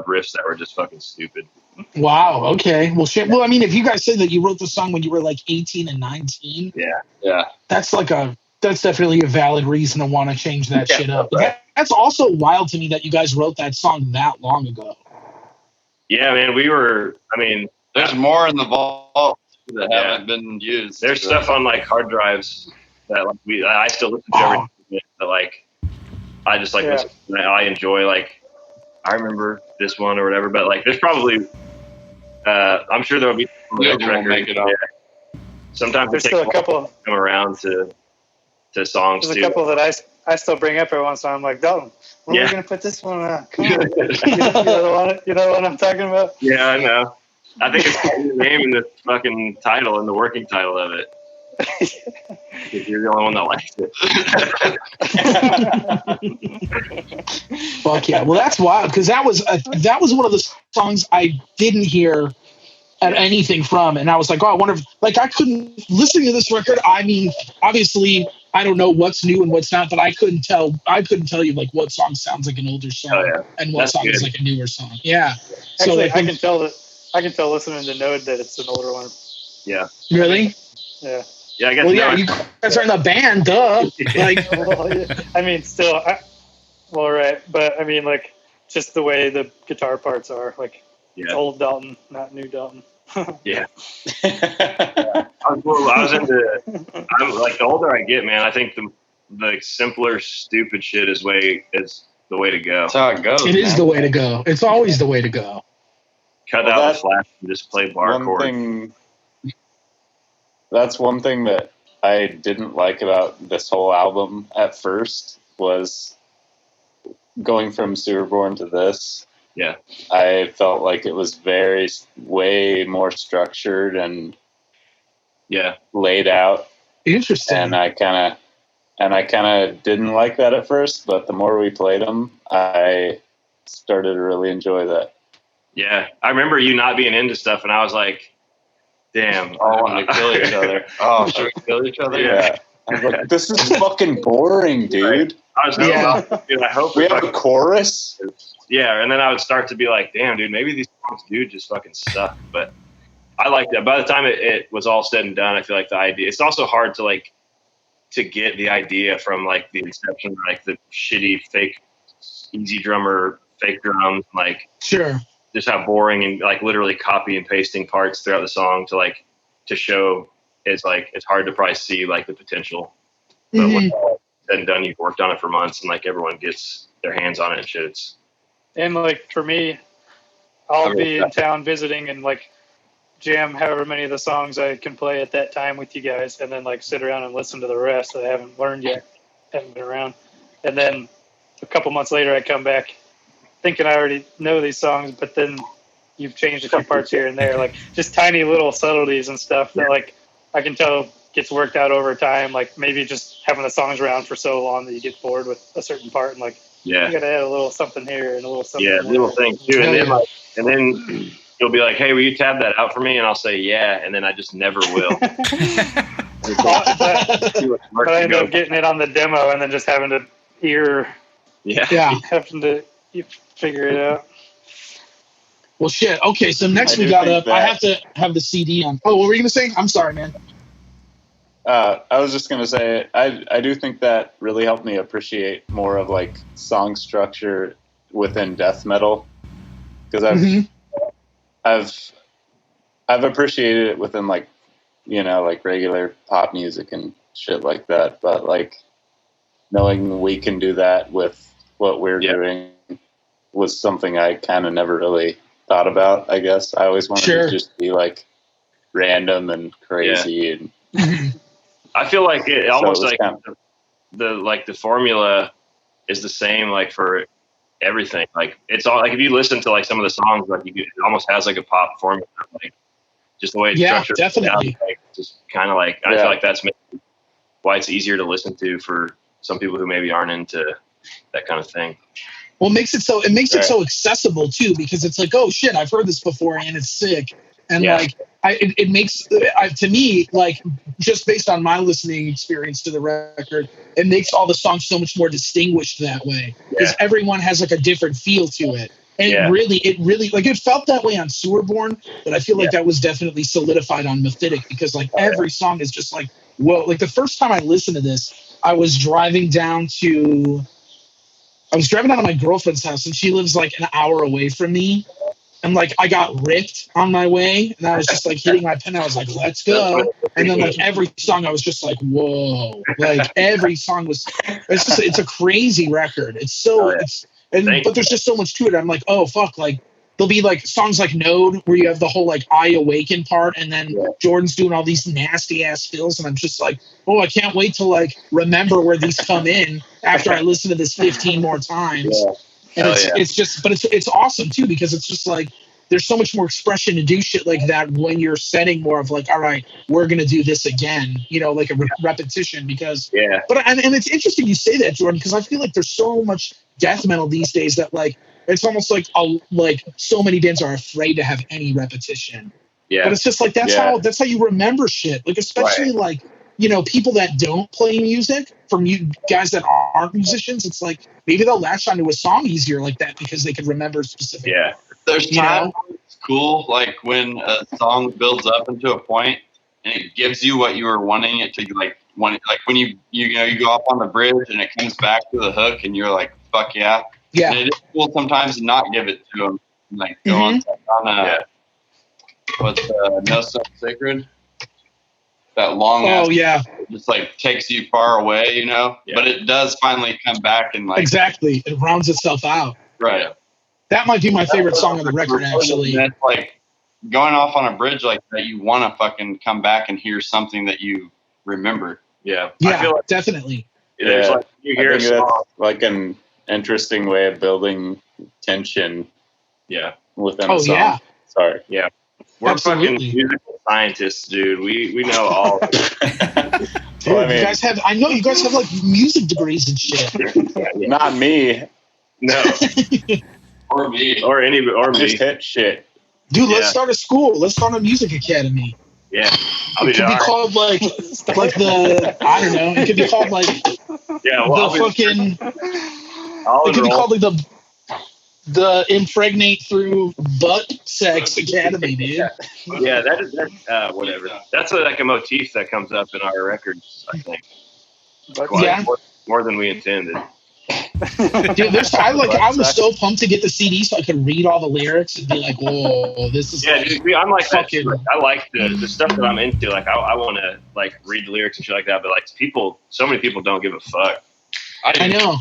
riffs that were just fucking stupid. Wow. Okay. Well, shit. Well, I mean, if you guys say that you wrote the song when you were like 18 and 19, yeah, that's definitely a valid reason to want to change that shit up. Right. That's also wild to me that you guys wrote that song that long ago. Yeah, man. there's more in the vault that haven't been used. There's stuff on like hard drives that like I still listen to everything that like I just like listen to, I enjoy. Like, I remember this one or whatever, but like there's probably I'm sure there'll be make it up. Yeah. Sometimes there's it takes still a couple to come around to songs. There's too. a couple that I still bring up every once in a while. I'm like, Dalton, when are we gonna put this one on? Come on. you know what I'm talking about? Yeah, I know. I think it's the name in the fucking title and the working title of it. Because you're the only one that likes it. Fuck yeah! Well, that's wild, because that was one of the songs I didn't hear anything from, and I was like, oh, I wonder if, like, I couldn't listen to this record. I mean, obviously, I don't know what's new and what's not, but I couldn't tell you like what song sounds like an older song and what song is like a newer song. Yeah. Actually, so I can tell listening to Node that it's an older one. Yeah. Really? Yeah. Yeah, I guess. Well, yeah, you guys are in the band, duh. Like, I mean, still, right, but I mean, like, just the way the guitar parts are, like, it's old Dalton, not new Dalton. Yeah. I'm like, the older I get, man, I think the simpler, stupid shit is the way to go. That's how it goes. It is the way to go. It's always the way to go. Cut out the flash and just play bar chords. That's one thing that I didn't like about this whole album at first, was going from Sewerborn to this. Yeah. I felt like it was way more structured and laid out. Interesting. And I kind of didn't like that at first, but the more we played them, I started to really enjoy that. Yeah. I remember you not being into stuff, and I was like, damn, all wanting to kill each other. Oh, should we kill each other? Yeah. I was like, this is fucking boring, dude. Right. I was dude, I hope we have a chorus. Yeah, and then I would start to be like, damn, dude, maybe these songs do just fucking suck. But I liked it. By the time it was all said and done, I feel like the idea, it's also hard to get the idea from like the inception, like the shitty fake easy drummer, fake drums, like sure, just how boring and like literally copy and pasting parts throughout the song to show is like, it's hard to probably see like the potential. But when it's all said and done, you've worked on it for months, and like everyone gets their hands on it and shit. And like for me, I'll be in town visiting and like jam however many of the songs I can play at that time with you guys, and then like sit around and listen to the rest that I haven't learned yet, haven't been around. And then a couple months later, I come back thinking I already know these songs, but then you've changed a few parts here and there, like just tiny little subtleties and stuff that like I can tell gets worked out over time. Like maybe just having the songs around for so long that you get bored with a certain part and like you gotta add a little something here and a little something there. Little things too. And then you'll be like, hey, will you tab that out for me? And I'll say yeah, and then I just never will. But I end up getting it on the demo and then just having to having to figure it out. Well, shit. Okay, so next we got up. I have to have the CD on. Oh, what were you gonna say? I'm sorry, man. I was just gonna say I do think that really helped me appreciate more of like song structure within death metal, because I've appreciated it within like like regular pop music and shit like that, but like knowing we can do that with what we're doing was something I kind of never really thought about. I guess I always wanted to just be like random and crazy and. I feel like it almost like the formula is the same like for everything. Like it's all like if you listen to like some of the songs, like it almost has like a pop formula, like just the way it's structured. Definitely. Like, just kind of like I feel like that's maybe why it's easier to listen to for some people who maybe aren't into that kind of thing. Well, it makes it so accessible too, because it's like, oh shit, I've heard this before and it's sick, and like. It makes to me, like, just based on my listening experience to the record, it makes all the songs so much more distinguished that way, because everyone has like a different feel to it, and it really like it felt that way on Sewerborn, but I feel like that was definitely solidified on Mephitic, because like every song is just like, whoa. Like the first time I listened to this, I was driving down to my girlfriend's house, and she lives like an hour away from me. And like I got ripped on my way, and I was just like hitting my pen. I was like, "Let's go!" And then like every song, I was just like, "Whoa!" Like every song was. It's a crazy record. But there's just so much to it. I'm like, oh fuck! Like there'll be like songs like Node where you have the whole like I Awaken part, and then Jordan's doing all these nasty ass fills, and I'm just like, oh, I can't wait to like remember where these come in after I listen to this 15 more times. Yeah. And it's just, but it's awesome too, because it's just like there's so much more expression to do shit like that when you're setting more of like, all right, we're gonna do this again, like a repetition. Because but and it's interesting you say that, Jordan, because I feel like there's so much death metal these days that like it's almost like so many bands are afraid to have any repetition. Yeah, but it's just like that's how you remember shit, like especially like. People that don't play music, from you guys that aren't musicians, it's like maybe they'll latch onto a song easier like that because they can remember specific. Yeah, there's times it's cool, like when a song builds up into a point and it gives you what you were wanting it to, like when you go up on the bridge and it comes back to the hook and you're like, fuck yeah. Yeah. And it is cool sometimes to not give it to them, like go on what's No Stone Sacred. That long just like takes you far away, but it does finally come back and like exactly it rounds itself out. Right. That might be my favorite song on the record, actually. That's like going off on a bridge like that. You want to fucking come back and hear something that you remember. Yeah. I feel like definitely. There's like you hear a song. Like an interesting way of building tension. Yeah. Within a song. Yeah. Sorry. Yeah. We're fucking musical scientists, dude. We know all. Dude, you guys have like music degrees and shit. Not me. No. Or me. Or me. Just hit shit. Dude, let's start a school. Let's start a music academy. Yeah. It could be called like the I don't know. It could be called like it could be called like the impregnate through butt sex academy, dude. Yeah, that is whatever. That's like a motif that comes up in our records, I think. More than we intended. Dude, I was so pumped to get the CD so I could read all the lyrics and be like, whoa, this is dude, I'm like fucking. I like the stuff that I'm into. Like I want to like read the lyrics and shit like that, but like so many people don't give a fuck. I know.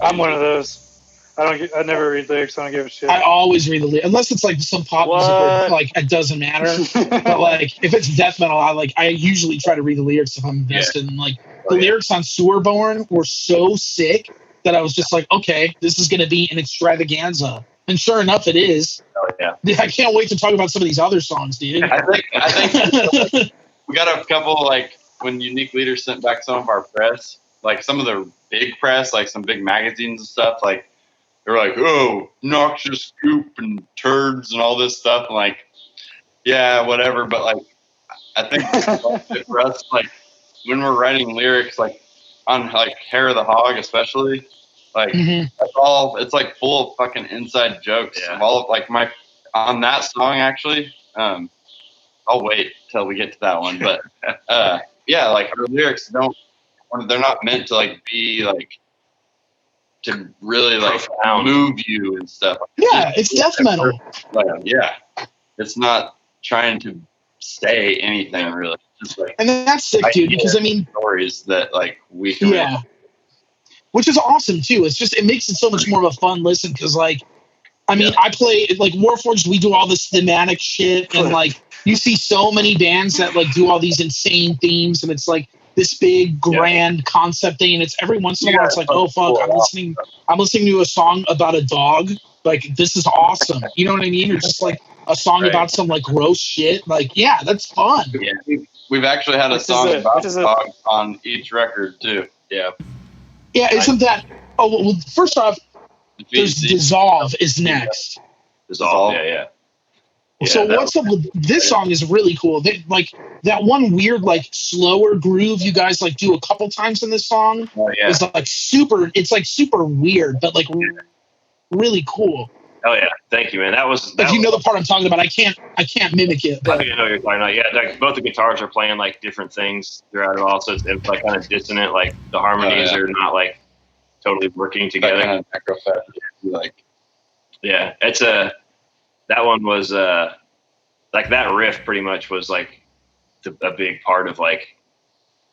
I'm one of those. I never read lyrics. I don't give a shit. I always read the lyrics, unless it's like some pop music where like it doesn't matter. But like if it's death metal, I usually try to read the lyrics if I'm invested. And like the lyrics on Sewerborn were so sick that I was just like, okay, this is gonna be an extravaganza. And sure enough, it is. Oh yeah. I can't wait to talk about some of these other songs, dude. I think we got a couple, like, when Unique Leaders sent back some of our press, like some of the big press, like some big magazines and stuff, like they were like, oh, noxious scoop and turds and all this stuff. And like, yeah, whatever. But like, I think for us, like when we're writing lyrics, like on like Hair of the Hog, especially, like that's all. It's like full of fucking inside jokes. Yeah. All of, like on that song actually. I'll wait till we get to that one, but yeah, like our lyrics they're not meant to like be like to really like move you and stuff. Yeah, it's death metal. Yeah, it's not trying to say anything really. Just like, and that's sick, dude. Because I mean, stories that like we can which is awesome too. It's just it makes it so much more of a fun listen because like. I mean, I play like Warforged. We do all this thematic shit, and like you see so many bands that like do all these insane themes, and it's like this big grand concept thing. And it's every once in a while, it's like, oh fuck, I'm listening to a song about a dog. Like this is awesome. You know what I mean? Or just like a song about some like gross shit. Like that's fun. Yeah, we've actually had a song about dogs on each record too. Yeah. Yeah, isn't that? Oh well, first off. There's Dissolve is next. Dissolve, yeah. So what's up with this song is really cool. Like that one weird like slower groove you guys like do a couple times in this song is like super. It's like super weird, but like really cool. Oh yeah, thank you, man. That was you know the part I'm talking about. I can't mimic it. But. I think I know what you're talking about. Yeah, like both the guitars are playing like different things throughout it all, so it's like kind of dissonant. Like the harmonies are not like. Totally working together. Kind of like, yeah, it's that one was like that riff pretty much was like a big part of like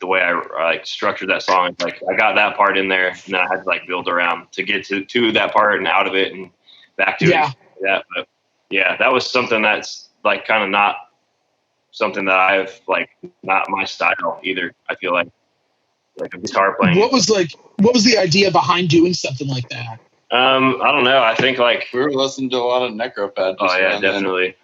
the way I like structured that song. Like I got that part in there, and then I had to like build around to get to that part and out of it and back to it. Yeah, but yeah, that was something that's like kind of not something that I've like not my style either. I feel like a guitar playing. What was the idea behind doing something like that? I don't know. I think like we were listening to a lot of Necropad. Oh yeah, definitely.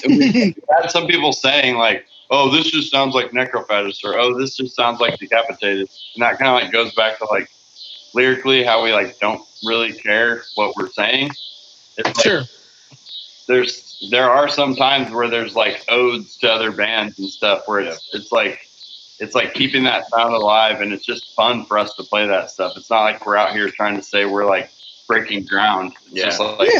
We had some people saying like, "Oh, this just sounds like Necropad," or "Oh, this just sounds like Decapitated," and that kind of like goes back to like lyrically how we like don't really care what we're saying. It's sure. Like, there are some times where there's like odes to other bands and stuff where it's like keeping that sound alive, and it's just fun for us to play that stuff. It's not like we're out here trying to say we're like breaking ground. It's just like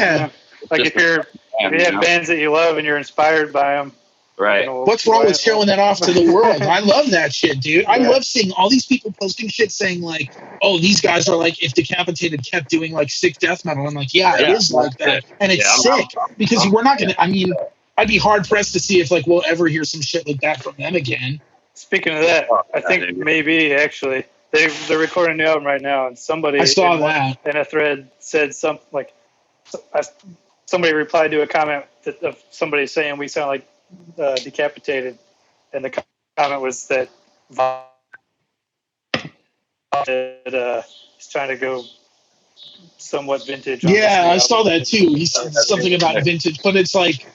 if you have bands that you love and you're inspired by them. Right. What's wrong with showing that off to the world? I love that shit, dude. I love seeing all these people posting shit saying like, "Oh, these guys are like if Decapitated kept doing like sick death metal." I'm like, it is like that, and it's sick because we're not gonna. I mean, I'd be hard pressed to see if like we'll ever hear some shit like that from them again. Speaking of that, I think maybe actually they're recording the album right now, and somebody I saw that in a thread said something like somebody replied to a comment of somebody saying we sound like Decapitated, and the comment was that he's trying to go somewhat vintage. Yeah, I saw that too. He said something about vintage, but it's like.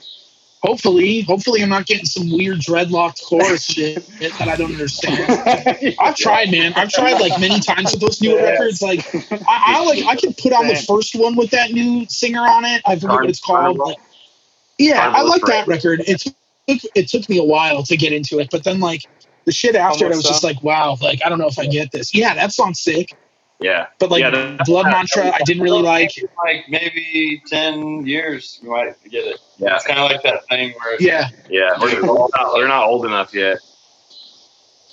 Hopefully I'm not getting some weird dreadlocked chorus shit that I don't understand. I've tried, man. I've tried like many times with those new records. Like I could put on the first one with that new singer on it. I forget what it's called. Like, I like that record. It took me a while to get into it, but then like the shit after it, I was just like, wow, like I don't know if I get this. Yeah, that song's sick. Yeah, but like Blood Mantra, I didn't really like. Like maybe 10 years, we might get it. Yeah, it's kind of like that thing where. They're not old enough yet.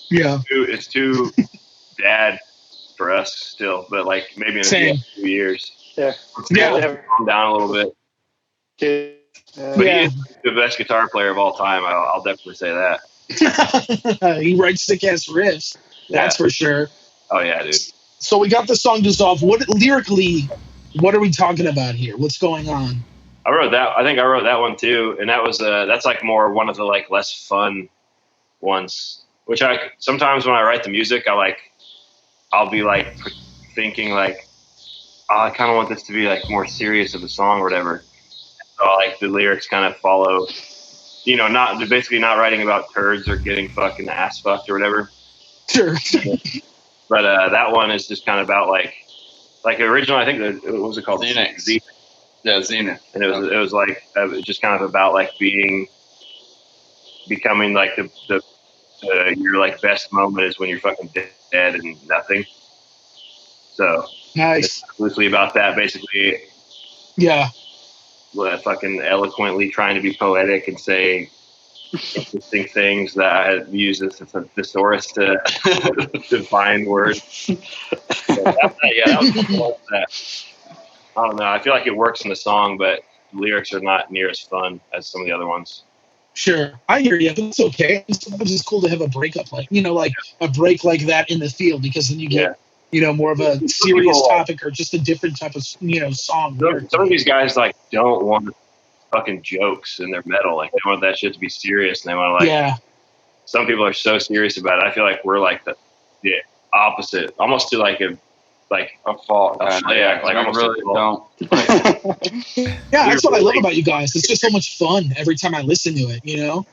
Yeah, it's too bad for us still, but like maybe in a few years. Yeah, calm down a little bit. But he is the best guitar player of all time. I'll definitely say that. He writes sick ass riffs. That's for sure. Oh yeah, dude. So we got the song Dissolve. What lyrically, what are we talking about here? What's going on? I wrote that one too, and that was that's like more one of the like less fun ones. Which I sometimes when I write the music, I'll be like thinking like I kind of want this to be like more serious of a song or whatever. So like the lyrics kind of follow, not basically not writing about turds or getting fucking ass fucked or whatever. Sure. But that one is just kind of about like original. I think what was it called? Zenith. Yeah, Zenith. And it was like just kind of about like becoming like the your like best moment is when you're fucking dead and nothing. So Nice. It's loosely about that, basically. Yeah. Fucking eloquently trying to be poetic and say interesting things that I use as a thesaurus to define words. So that was that. I don't know. I feel like it works in the song, but the lyrics are not near as fun as some of the other ones. Sure, I hear you, but it's okay. Sometimes it's cool to have a breakup, like a break like that in the field, because then you get more of a serious topic or just a different type of song. Some of these guys like don't want fucking jokes in their metal, like they want that shit to be serious, and they want to like. Some people are so serious about it. I feel like we're like the opposite, almost to like a fault. Yeah, like I really don't. Yeah, that's what I love about you guys. It's just so much fun every time I listen to it,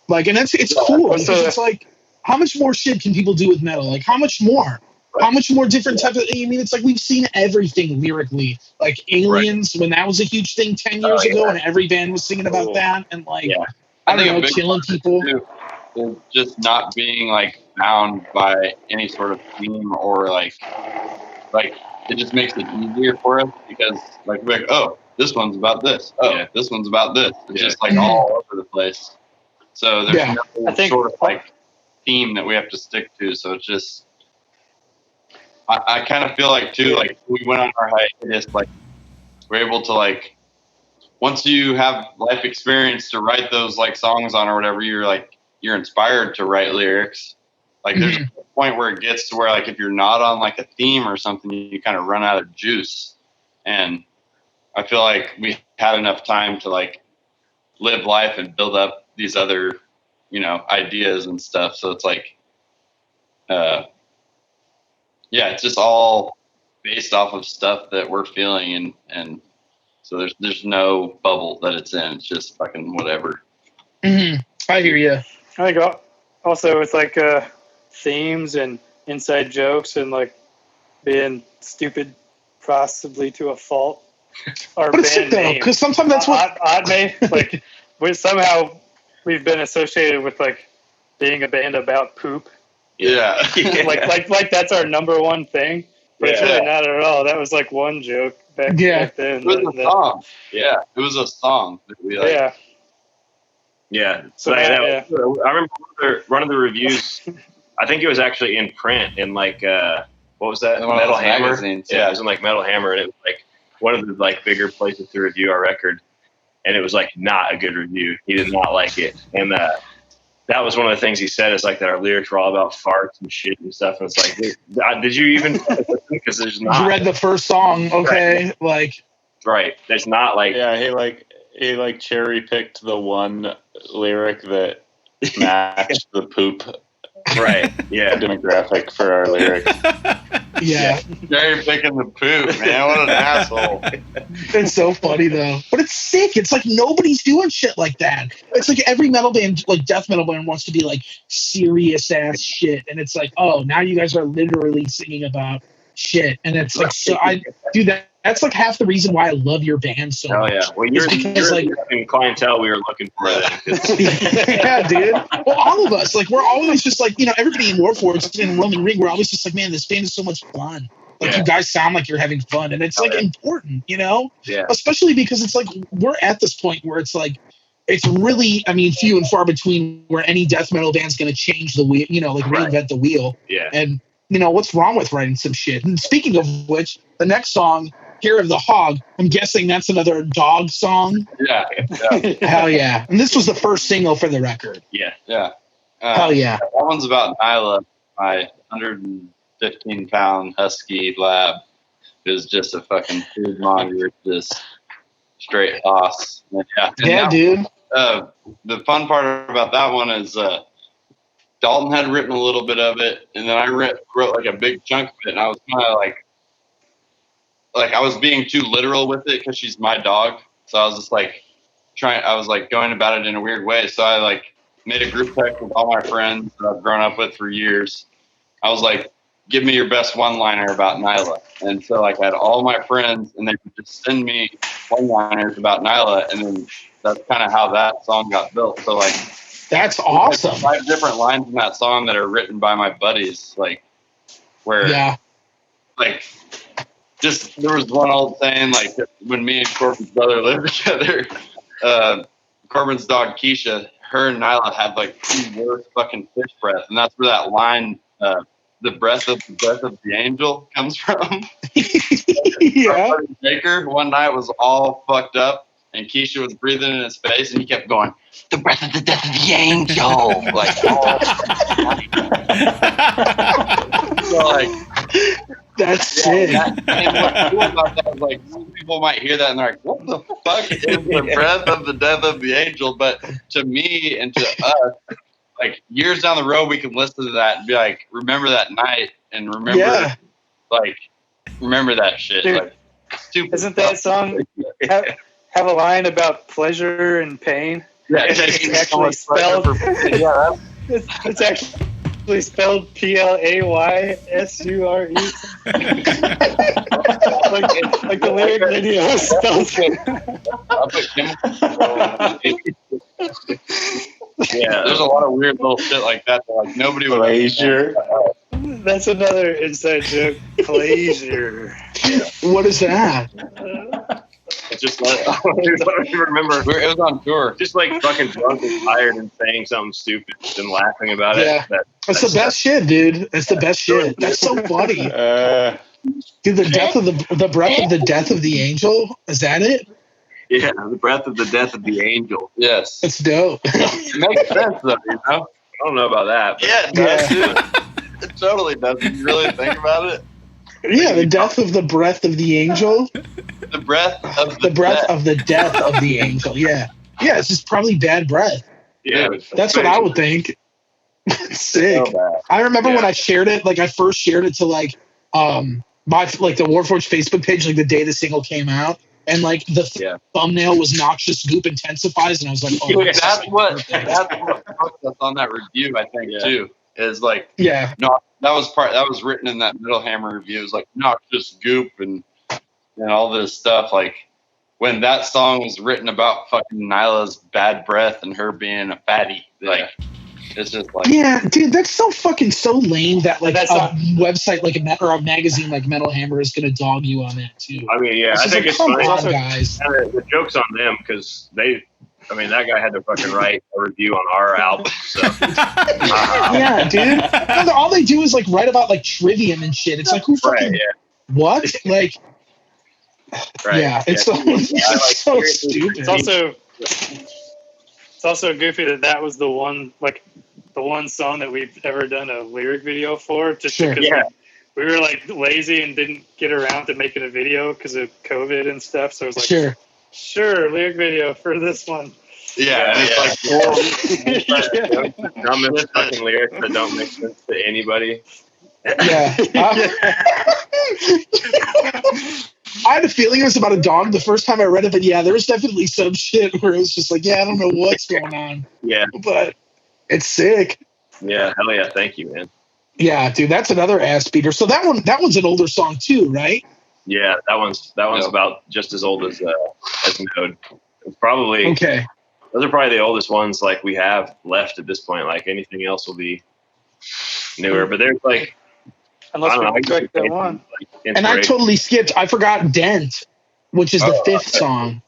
Like, and it's cool because it's like, how much more shit can people do with metal? Like, how much more? How much more different types of? I mean, it's like we've seen everything lyrically. Like Aliens, when that was a huge thing 10 years ago, and every band was singing about that, and like I don't know, killing people. Is just not being like bound by any sort of theme or like it just makes it easier for us because like we're like, oh, this one's about this. Oh, this one's about this. It's just like all over the place. So there's no sort of like theme that we have to stick to. So it's just I kind of feel like too, like we went on our hiatus, like we're able to like once you have life experience to write those like songs on or whatever, you're inspired to write lyrics. Like there's a point where it gets to where like if you're not on like a theme or something, you kind of run out of juice. And I feel like we had enough time to like live life and build up these other, ideas and stuff. So it's like, it's just all based off of stuff that we're feeling. And so there's no bubble that it's in. It's just fucking whatever. Mm-hmm. I hear you. I think also it's like themes and inside jokes and like being stupid possibly to a fault. Our but band name, because sometimes that's what Ahtme, like we've been associated with like being a band about poop. Yeah. like that's our number one thing. But it's really not at all. That was like one joke back then. It was a song. Yeah. It was a song that we like. Yeah. Yeah. So I remember one of the reviews. I think it was actually in print in like what was that? Metal Hammer. Magazines, yeah, it was in like Metal Hammer, and it was like one of the like bigger places to review our record. And it was like not a good review. He did not like it, and that was one of the things he said is like that our lyrics were all about farts and shit and stuff. And it's like, did you even? Because there's not. You read the first song, okay? Right. There's not like. Yeah, he cherry picked the one lyric that matched the poop. Right. Yeah. Demographic for our lyrics. Yeah. Cherry picking the poop, man. What an asshole. It's so funny though. But it's sick. It's like nobody's doing shit like that. It's like every metal band, like death metal band, wants to be like serious ass shit. And it's like, oh, now you guys are literally singing about shit. And it's like, so I do that. That's like half the reason why I love your band so much. Oh yeah, well you're like clientele we were looking for. Yeah, dude. Well, all of us, like we're always just like everybody in Warforged and Roman Ring, we're always just like, man, this band is so much fun. Like you guys sound like you're having fun, and it's like important, Yeah. Especially because it's like we're at this point where it's like it's really, few and far between where any death metal band's going to change the wheel, reinvent the wheel. Yeah. And what's wrong with writing some shit? And speaking of which, the next song. Care of the Hog. I'm guessing that's another dog song. Yeah. Hell yeah. And this was the first single for the record. Yeah. Hell yeah. That one's about Nyla, my 115-pound husky lab. Who's just a fucking food monster, just straight hoss. Yeah, dude. The fun part about that one is Dalton had written a little bit of it, and then I wrote like a big chunk of it, and I was kind of like, like I was being too literal with it because she's my dog. So I was just like going about it in a weird way. So I like made a group text with all my friends that I've grown up with for years. I was like, give me your best one-liner about Nyla. And so like I had all my friends and they would just send me one-liners about Nyla. And then that's kind of how that song got built. So like, that's awesome. Like 5 different lines in that song that are written by my buddies, like where like just there was one old saying like when me and Corbin's brother lived together, Corbin's dog Keisha, her and Nyla had like the worst fucking fish breath, and that's where that line the breath of the angel comes from. Yeah. Baker one night was all fucked up and Keisha was breathing in his face and he kept going, the breath of the death of the angel. Like, so like, that's sick. And what's cool about that is like, some people might hear that and they're like, what the fuck is the breath of the death of the angel? But to me and to us, like years down the road, we can listen to that and be like, remember that night and remember, like, remember that shit. Dude, like, stupid. Isn't that song have a line about pleasure and pain? Yeah, it's actually spelled. It's actually spelled PLAYSURE. like the lyric video spells it. Yeah, there's a lot of weird little shit like that like nobody would. Pleasure. That's another inside joke. Pleasure. What is that? It's just like, I don't even remember. It was on tour. Just like fucking drunk and tired and saying something stupid and laughing about it. That's the best shit, dude. That's the best shit. That's so funny. Dude, the death of the breath of the death of the angel. Is that it? Yeah, the breath of the death of the angel. Yes. It's dope. It makes sense though, you know? I don't know about that. But Yeah, it does, dude. It totally does. If you really think about it. Yeah, the death of the breath of the angel. The breath of the breath of the death of the angel. Yeah. Yeah, it's just probably bad breath. Yeah. That's what I would think. Sick. So I remember when I shared it, like I first shared it to like my like the Warforged Facebook page, like the day the single came out. And like the thumbnail was noxious goop intensifies, and I was like, "Oh, that's what fucked us on that review." I think too is like, no, that was written in that Metal Hammer review. It was like noxious goop and all this stuff. Like when that song was written about fucking Nyla's bad breath and her being a fatty, like it's just like, dude, that's so lame that like a website like a magazine like Metal Hammer is gonna dog you on that too. I mean, I think it's funny. funny, Guys. The joke's on them because that guy had to fucking write a review on our album. So. Yeah, dude. All they do is like write about like Trivium and shit. It's like who fucking what? Like, it's so stupid. It's also goofy that was the one song that we've ever done a lyric video for. Just because we were like lazy and didn't get around to making a video because of COVID and stuff. So it was like, sure, lyric video for this one. Yeah, it's like dumbest fucking lyrics that don't make sense to anybody. Yeah. I had a feeling it was about a dog the first time I read it, but there was definitely some shit where it was just like, I don't know what's going on. Yeah. But it's sick. Yeah, hell yeah, thank you, man. Yeah, dude, that's another ass beater. So that one's an older song too, right? Yeah, that one's about just as old as Node. It's probably those are probably the oldest ones like we have left at this point. Like anything else will be newer. But there's like unless we pick that one. And I totally skipped. I forgot Dent, which is the fifth song.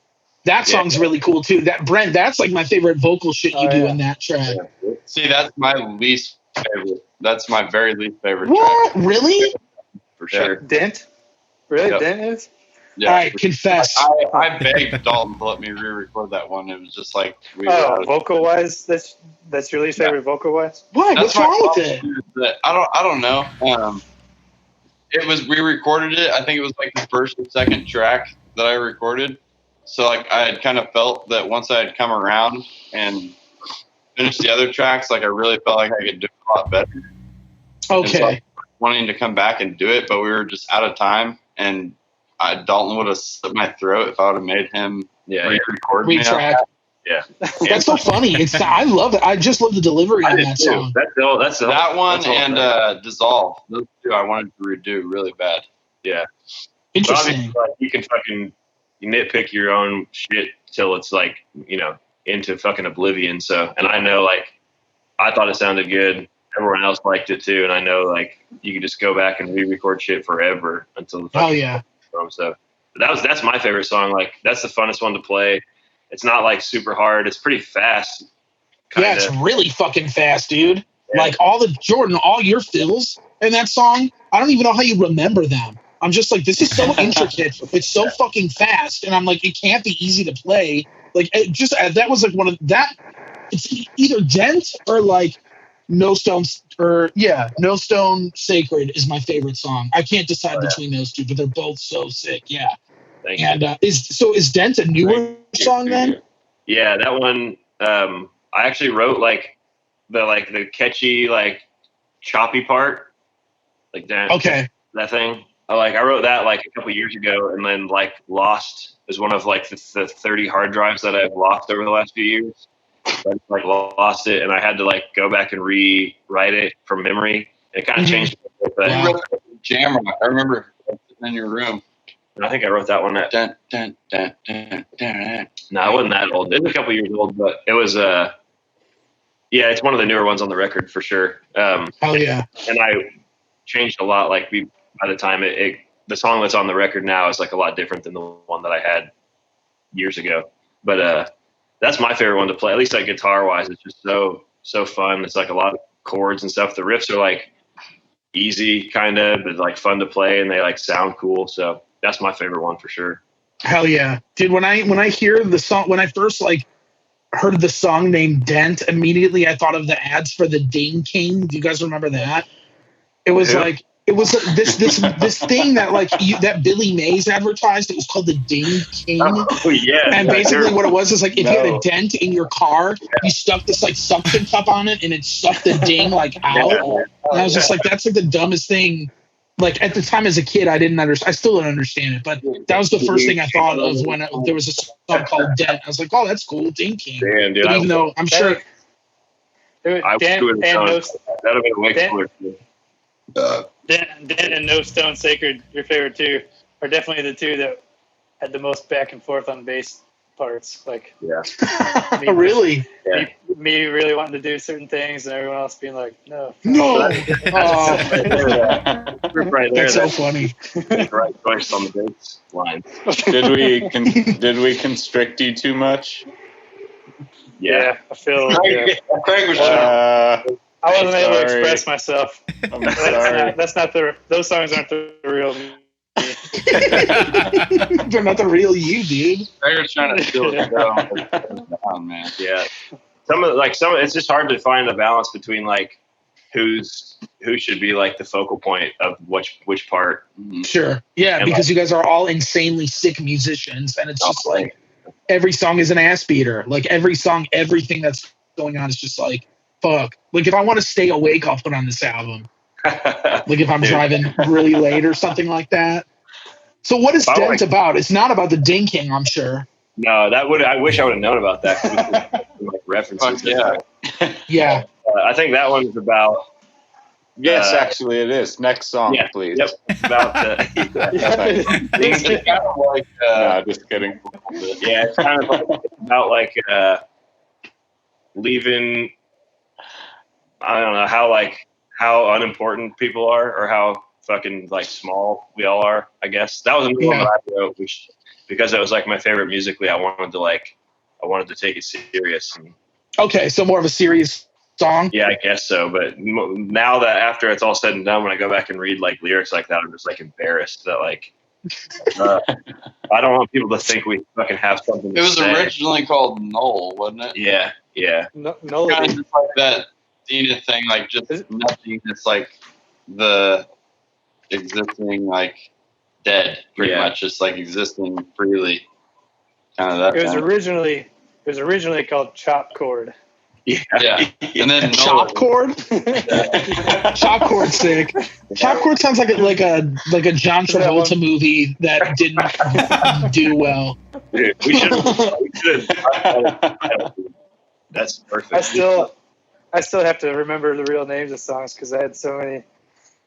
That song's really cool too. That Brent, that's like my favorite vocal shit you do in that track. See, that's my least favorite. That's my very least favorite what? track. Really? For sure. Dent? Really? Yep. Dent is? Yeah, all right, confess. I begged Dalton to let me re-record that one. It was just like vocal wise, that's your least favorite vocal wise. Why? What's wrong with it? I don't know. We recorded it. I think it was like the first or second track that I recorded. So like I had kind of felt that once I had come around and finished the other tracks, like I really felt like I could do it a lot better. Okay. So wanting to come back and do it, but we were just out of time and Dalton would have slit my throat if I would have made him re-record me. Yeah, that's so funny. I love it. I just love the delivery on that song. That one and Dissolve. Those two I wanted to redo really bad. Yeah, interesting. You can fucking nitpick your own shit till it's like into fucking oblivion. So, and I know I thought it sounded good. Everyone else liked it too, and I know you could just go back and re-record shit forever until the fucking so that's my favorite song. That's the funnest one to play. It's not super hard. It's pretty fast. Kinda. Yeah, it's really fucking fast, dude. Yeah. Jordan, all your fills in that song, I don't even know how you remember them. I'm just this is so intricate. It's so fucking fast, and I'm it can't be easy to play. That was one of that. It's either Dent or No Stone No Stone Sacred is my favorite song. I can't decide between those two, but they're both so sick. Yeah. Is Dent a newer song then? Yeah, that one. I actually wrote the catchy choppy part, that. Okay. That thing. I wrote that a couple years ago, and then lost is one of the 30 hard drives that I've lost over the last few years. I lost it, and I had to go back and rewrite it from memory. It kind of changed. But you wrote Jamrock. I remember in your room. I think I wrote that one. Dun, dun, dun, dun, dun. No, it wasn't that old. It was a couple years old, but it was it's one of the newer ones on the record for sure. Oh yeah. And I changed a lot. By the time the song that's on the record now is a lot different than the one that I had years ago. But that's my favorite one to play. At least guitar wise, it's just so fun. It's a lot of chords and stuff. The riffs are easy kind of, but fun to play, and they sound cool. So that's my favorite one for sure. Hell yeah, dude! When I hear the song, when I first heard the song named Dent, immediately I thought of the ads for the Ding King. Do you guys remember that? It was this thing that that Billy Mays advertised. It was called the Ding King. Oh yeah. And basically what it was is if you had a dent in your car, you stuck this suction cup on it, and it sucked the ding out. And I was just that's the dumbest thing. At the time as a kid, I didn't understand. I still don't understand it, but that was the first thing I thought of when there was a song called Dent. I was oh, that's cool, Ding King. Damn, dude, but even though I'm sure. Dent and No Stone Sacred, your favorite two, are definitely the two that had the most back and forth on bass parts. Really? Me really wanting to do certain things, and everyone else being no. Right there. That's so funny. Right choice on the bass line. Did we constrict you too much? Yeah, I feel. Craig was I wasn't able to express myself. That's not those songs aren't the real me. They're not the real you, dude. Craig was trying to feel it down, man. Yeah. Some of it's just hard to find a balance between who should be the focal point of which part. Sure. Yeah, and because you guys are all insanely sick musicians, and it's just every song is an ass beater. Every song, everything that's going on is just fuck. If I want to stay awake, I'll put on this album. If I'm driving really late or something like that. So what is Dent about? It's not about the Ding King, I'm sure. No, I wish I would have known about that. References. Yeah. I think that one is about. Yes, actually, it is. Next song, please. Yep. About it's kind of no, just kidding. Yeah, it's kind of about leaving. I don't know how unimportant people are, or how fucking small we all are. I guess that was another one that I wrote, because it was my favorite musically. I wanted to take it serious. Okay, so more of a serious song. Yeah, I guess so. But now that after it's all said and done, when I go back and read lyrics like that, I'm just embarrassed that I don't want people to think we fucking have something. It was originally called Null, wasn't it? Yeah, yeah. Null. Kind of just that Dina thing, just nothing. It's the existing dead, pretty much, just existing freely. Kind of that. It was originally called Chop Chord. Yeah. And then Chop Chord. Chop Chord sick. Chop Chord sounds like a John Travolta movie that didn't do well. Dude, we should. That's perfect. I still have to remember the real names of songs because I had so many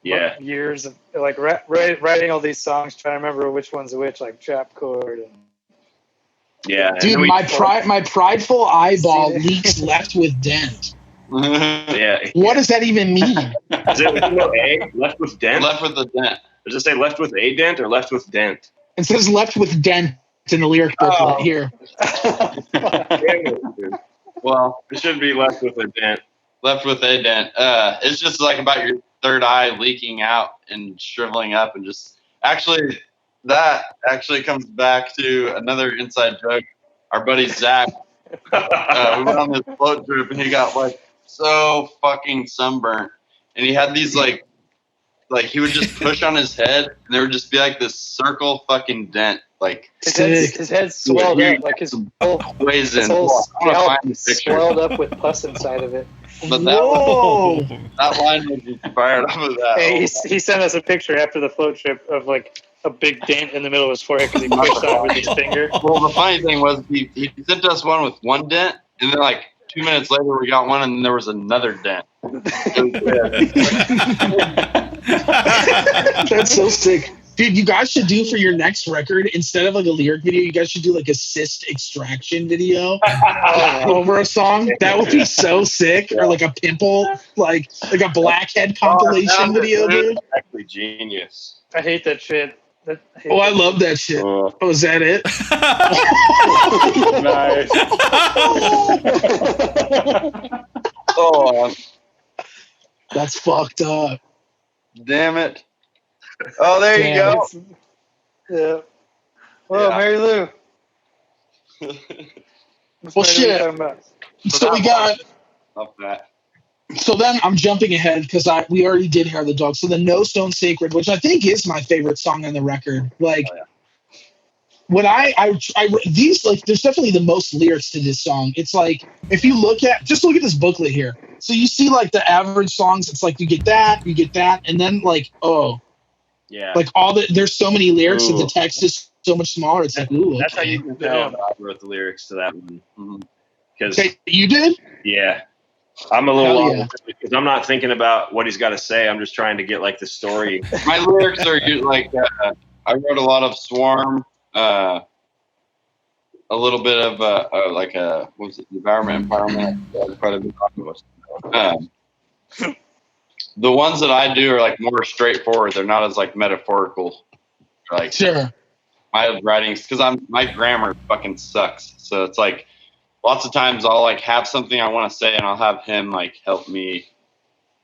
years of like writing all these songs, trying to remember which one's which, like Chop Chord. Yeah, dude, my prideful eyeball leaks left with dent. Yeah. What does that even mean? Is it A? Left with dent? Left with a dent. Does it say left with a dent or left with dent? It says left with dent in the lyric booklet here. Well, it should be left with a dent. Left with a dent. It's just like about your third eye leaking out and shriveling up, and just that actually comes back to another inside joke. Our buddy Zach, we went on this float trip, and he got like so fucking sunburnt, and he had these like he would just push on his head, and there would just be like this circle fucking dent. Like his head swelled up, like his whole scalp swelled up with pus inside of it. But that line was inspired off of that. Hey, he sent us a picture after the float trip of like a big dent in the middle of his forehead because he pushed on it with his finger. Well, the funny thing was he sent us one with one dent, and then like 2 minutes later we got one, and there was another dent. That's so sick. Dude, you guys should do for your next record, instead of like a lyric video, you guys should do like a cyst extraction video over a song. That would be so sick. Or like a pimple, like a blackhead compilation video, dude. Actually genius. I hate that shit. I love that shit. Oh, is that it? Nice. Oh, that's fucked up. Damn it. Oh, there you go. Yeah. Well, Mary Lou. Well, shit. So we got. So then I'm jumping ahead because we already did Hair of the Dog. So the No Stone Sacred, which I think is my favorite song on the record. Like, when I these, like, there's definitely the most lyrics to this song. It's like, if you look at this booklet here. So you see like the average songs, it's like you get that, and then like, like there's so many lyrics that the text is so much smaller. It's like, ooh. That's how you can tell I wrote the lyrics to that one. Because you did? Yeah. I'm a little because I'm not thinking about what he's got to say. I'm just trying to get like the story. My lyrics are like I wrote a lot of Swarm, a little bit of like what was it, empowerment, quite a bit of the ones that I do are like more straightforward. They're not as like metaphorical. Like my writings, because my grammar fucking sucks. So it's like lots of times I'll like have something I want to say, and I'll have him like help me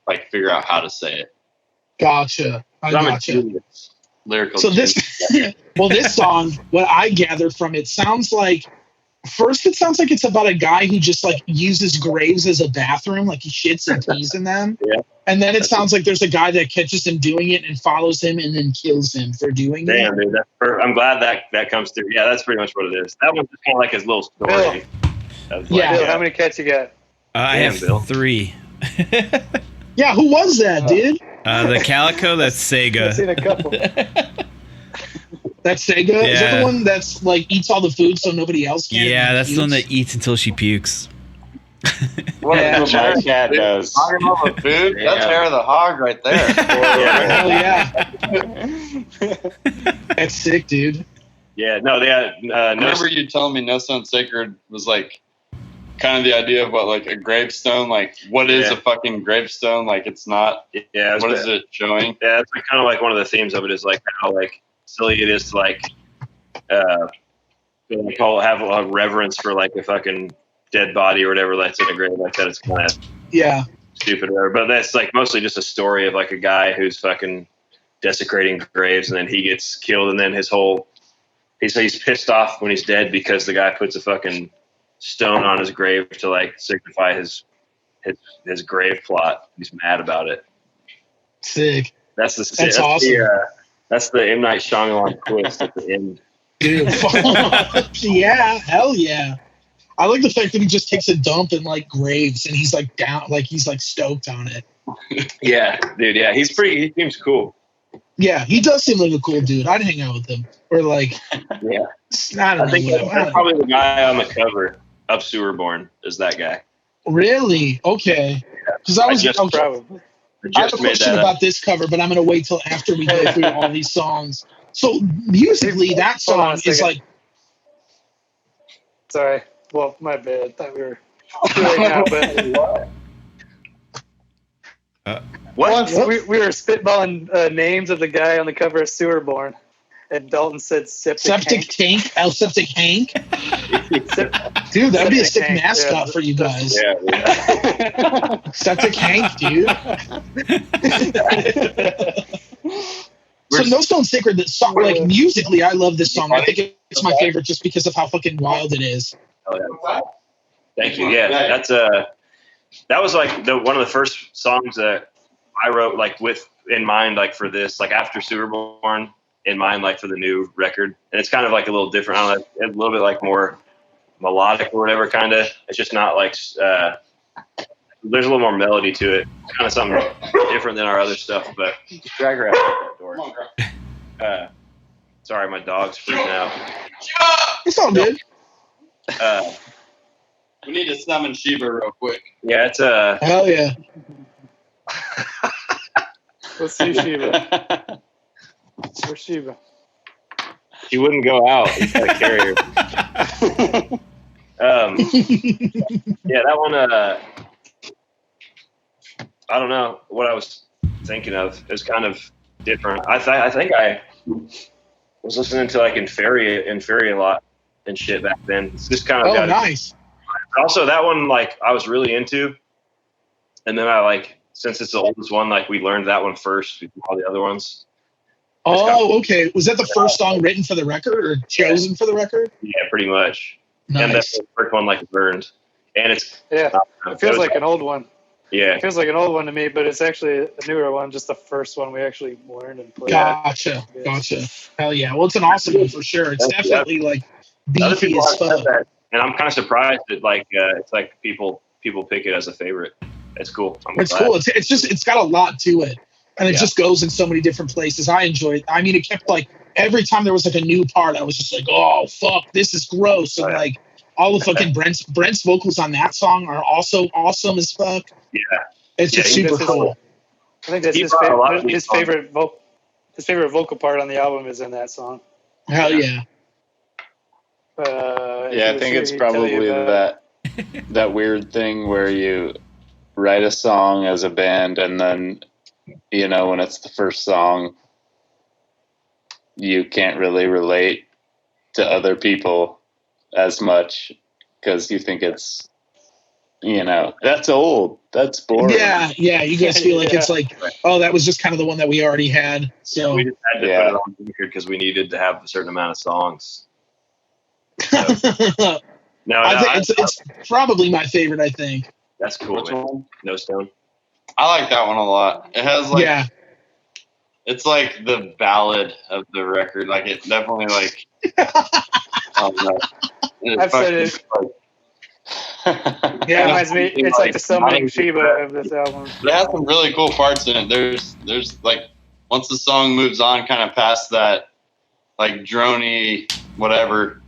like figure out how to say it. Gotcha. I gotcha. Lyrical. So this song, what I gathered from it sounds like it's about a guy who just like uses graves as a bathroom, like he shits and pees in them. Yeah. And then it sounds like there's a guy that catches him doing it and follows him and then kills him for doing it. Damn, dude, I'm glad that comes through. Yeah, that's pretty much what it is. That one's just kind of like his little story. Bill, how many cats you got? I have 3. Yeah, who was that, dude? The Calico, that's Sega. I've seen a couple. That's Sega? Yeah. Is that the one that's like eats all the food so nobody else can? Yeah, that's the one that eats until she pukes. What my cat does. Talking about the food? Yeah. That's Hair of the Hog right there. Hell yeah. That's sick, dude. Yeah, no, they had. I remember you telling me No Stone Sacred was like kind of the idea of what like a gravestone, like what is a fucking gravestone? Like it's not. Yeah. What is it showing? Yeah, it's like, kind of like one of the themes of it is like how like silly it is to like have a reverence for like a fucking dead body or whatever that's in a grave like that. It's kind of stupid or whatever. But that's like mostly just a story of like a guy who's fucking desecrating graves, and then he gets killed, and then he's pissed off when he's dead because the guy puts a fucking stone on his grave to like signify his grave plot. He's mad about it. Sick. That's awesome. That's the M. Night Shyamalan twist at the end. Dude, yeah, hell yeah. I like the fact that he just takes a dump in like graves and he's like down, like he's like stoked on it. Yeah, dude. Yeah, he seems cool. Yeah, he does seem like a cool dude. I'd hang out with him. Or like, yeah. I think that's probably the guy on the cover of Sewerborn is that guy. Really? Okay. Because I have a question about this cover, but I'm going to wait till after we go through all these songs. So musically, that song is like. Sorry. Well, my bad. I thought we were right now, but. Once we were spitballing names of the guy on the cover of Sewerborn, and Dalton said Septic Tank. Oh, Septic Hank. Dude, that'd be a sick mascot for you guys. Yeah. Septic Hank, dude. So No Stone Sacred, that song, like musically, I love this song. I think it's my favorite just because of how fucking wild it is. Oh, yeah. Thank you. Yeah, that was like one of the first songs that I wrote like with in mind, like for this, like after Sewerborn in mind, like for the new record. And it's kind of like a little different, I don't know, a little bit like more melodic or whatever, kind of. It's just not like there's a little more melody to it. It's kind of something different than our other stuff. But drag her out that door. Sorry, my dog's freaking out. It's all good. We need to summon Sheba real quick. Yeah, it's hell yeah. Let's see Sheba. Where's Sheba? She wouldn't go out. He's got to carry her. Yeah, that one. I don't know what I was thinking of. It was kind of different. I think I was listening to like Inferi a lot and shit back then. It's just kind of nice. Also, that one like I was really into, and then I like since it's the oldest one, like we learned that one first before all the other ones. Oh, okay. Was that the first song written for the record or chosen for the record? Yeah, pretty much. Nice. And that's the first one like learned, and it's it feels like an old one. Yeah, it feels like an old one to me, but it's actually a newer one, just the first one we actually learned and played. Gotcha. Hell yeah. Well, it's an awesome one for sure. It's definitely like beefy as fuck. And I'm kind of surprised that like it's like people pick it as a favorite. It's cool. It's cool. It's got a lot to it, and it just goes in so many different places. I enjoy it. I mean, it kept like every time there was like a new part, I was just like, oh fuck, this is gross, and like all the fucking Brent's vocals on that song are also awesome as fuck. Yeah, it's just super cool. I think that's his favorite vocal part on the album is in that song. Hell yeah. I think it's probably that weird thing where you write a song as a band and then, when it's the first song, you can't really relate to other people as much because you think it's, that's old, that's boring. Yeah. You guys feel like it's like, oh, that was just kind of the one that we already had. So we just had to put it on record because we needed to have a certain amount of songs. So, I think it's probably my favorite. I think that's cool. Man. No Stone. I like that one a lot. It has like it's like the ballad of the record. Like it definitely like. I've said it. It reminds me. It's like the summoning Sheba of this album. It has some really cool parts in it. There's like once the song moves on, kind of past that, like droney whatever.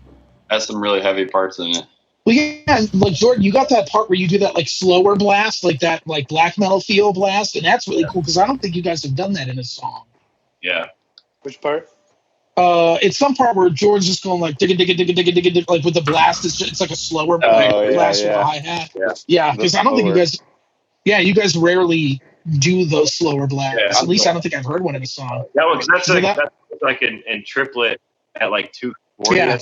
Has some really heavy parts in it. Well, yeah, like Jordan, you got that part where you do that like slower blast, like that like black metal feel blast, and that's really cool because I don't think you guys have done that in a song. Yeah. Which part? It's some part where George's just going like digga digga digga digga digga, like with the blast. It's like a slower blast with a hi hat. Yeah, because I don't think you guys. Yeah, you guys rarely do those slower blasts. At least I don't think I've heard one in a song. That's like in triplet at like 240. Yeah.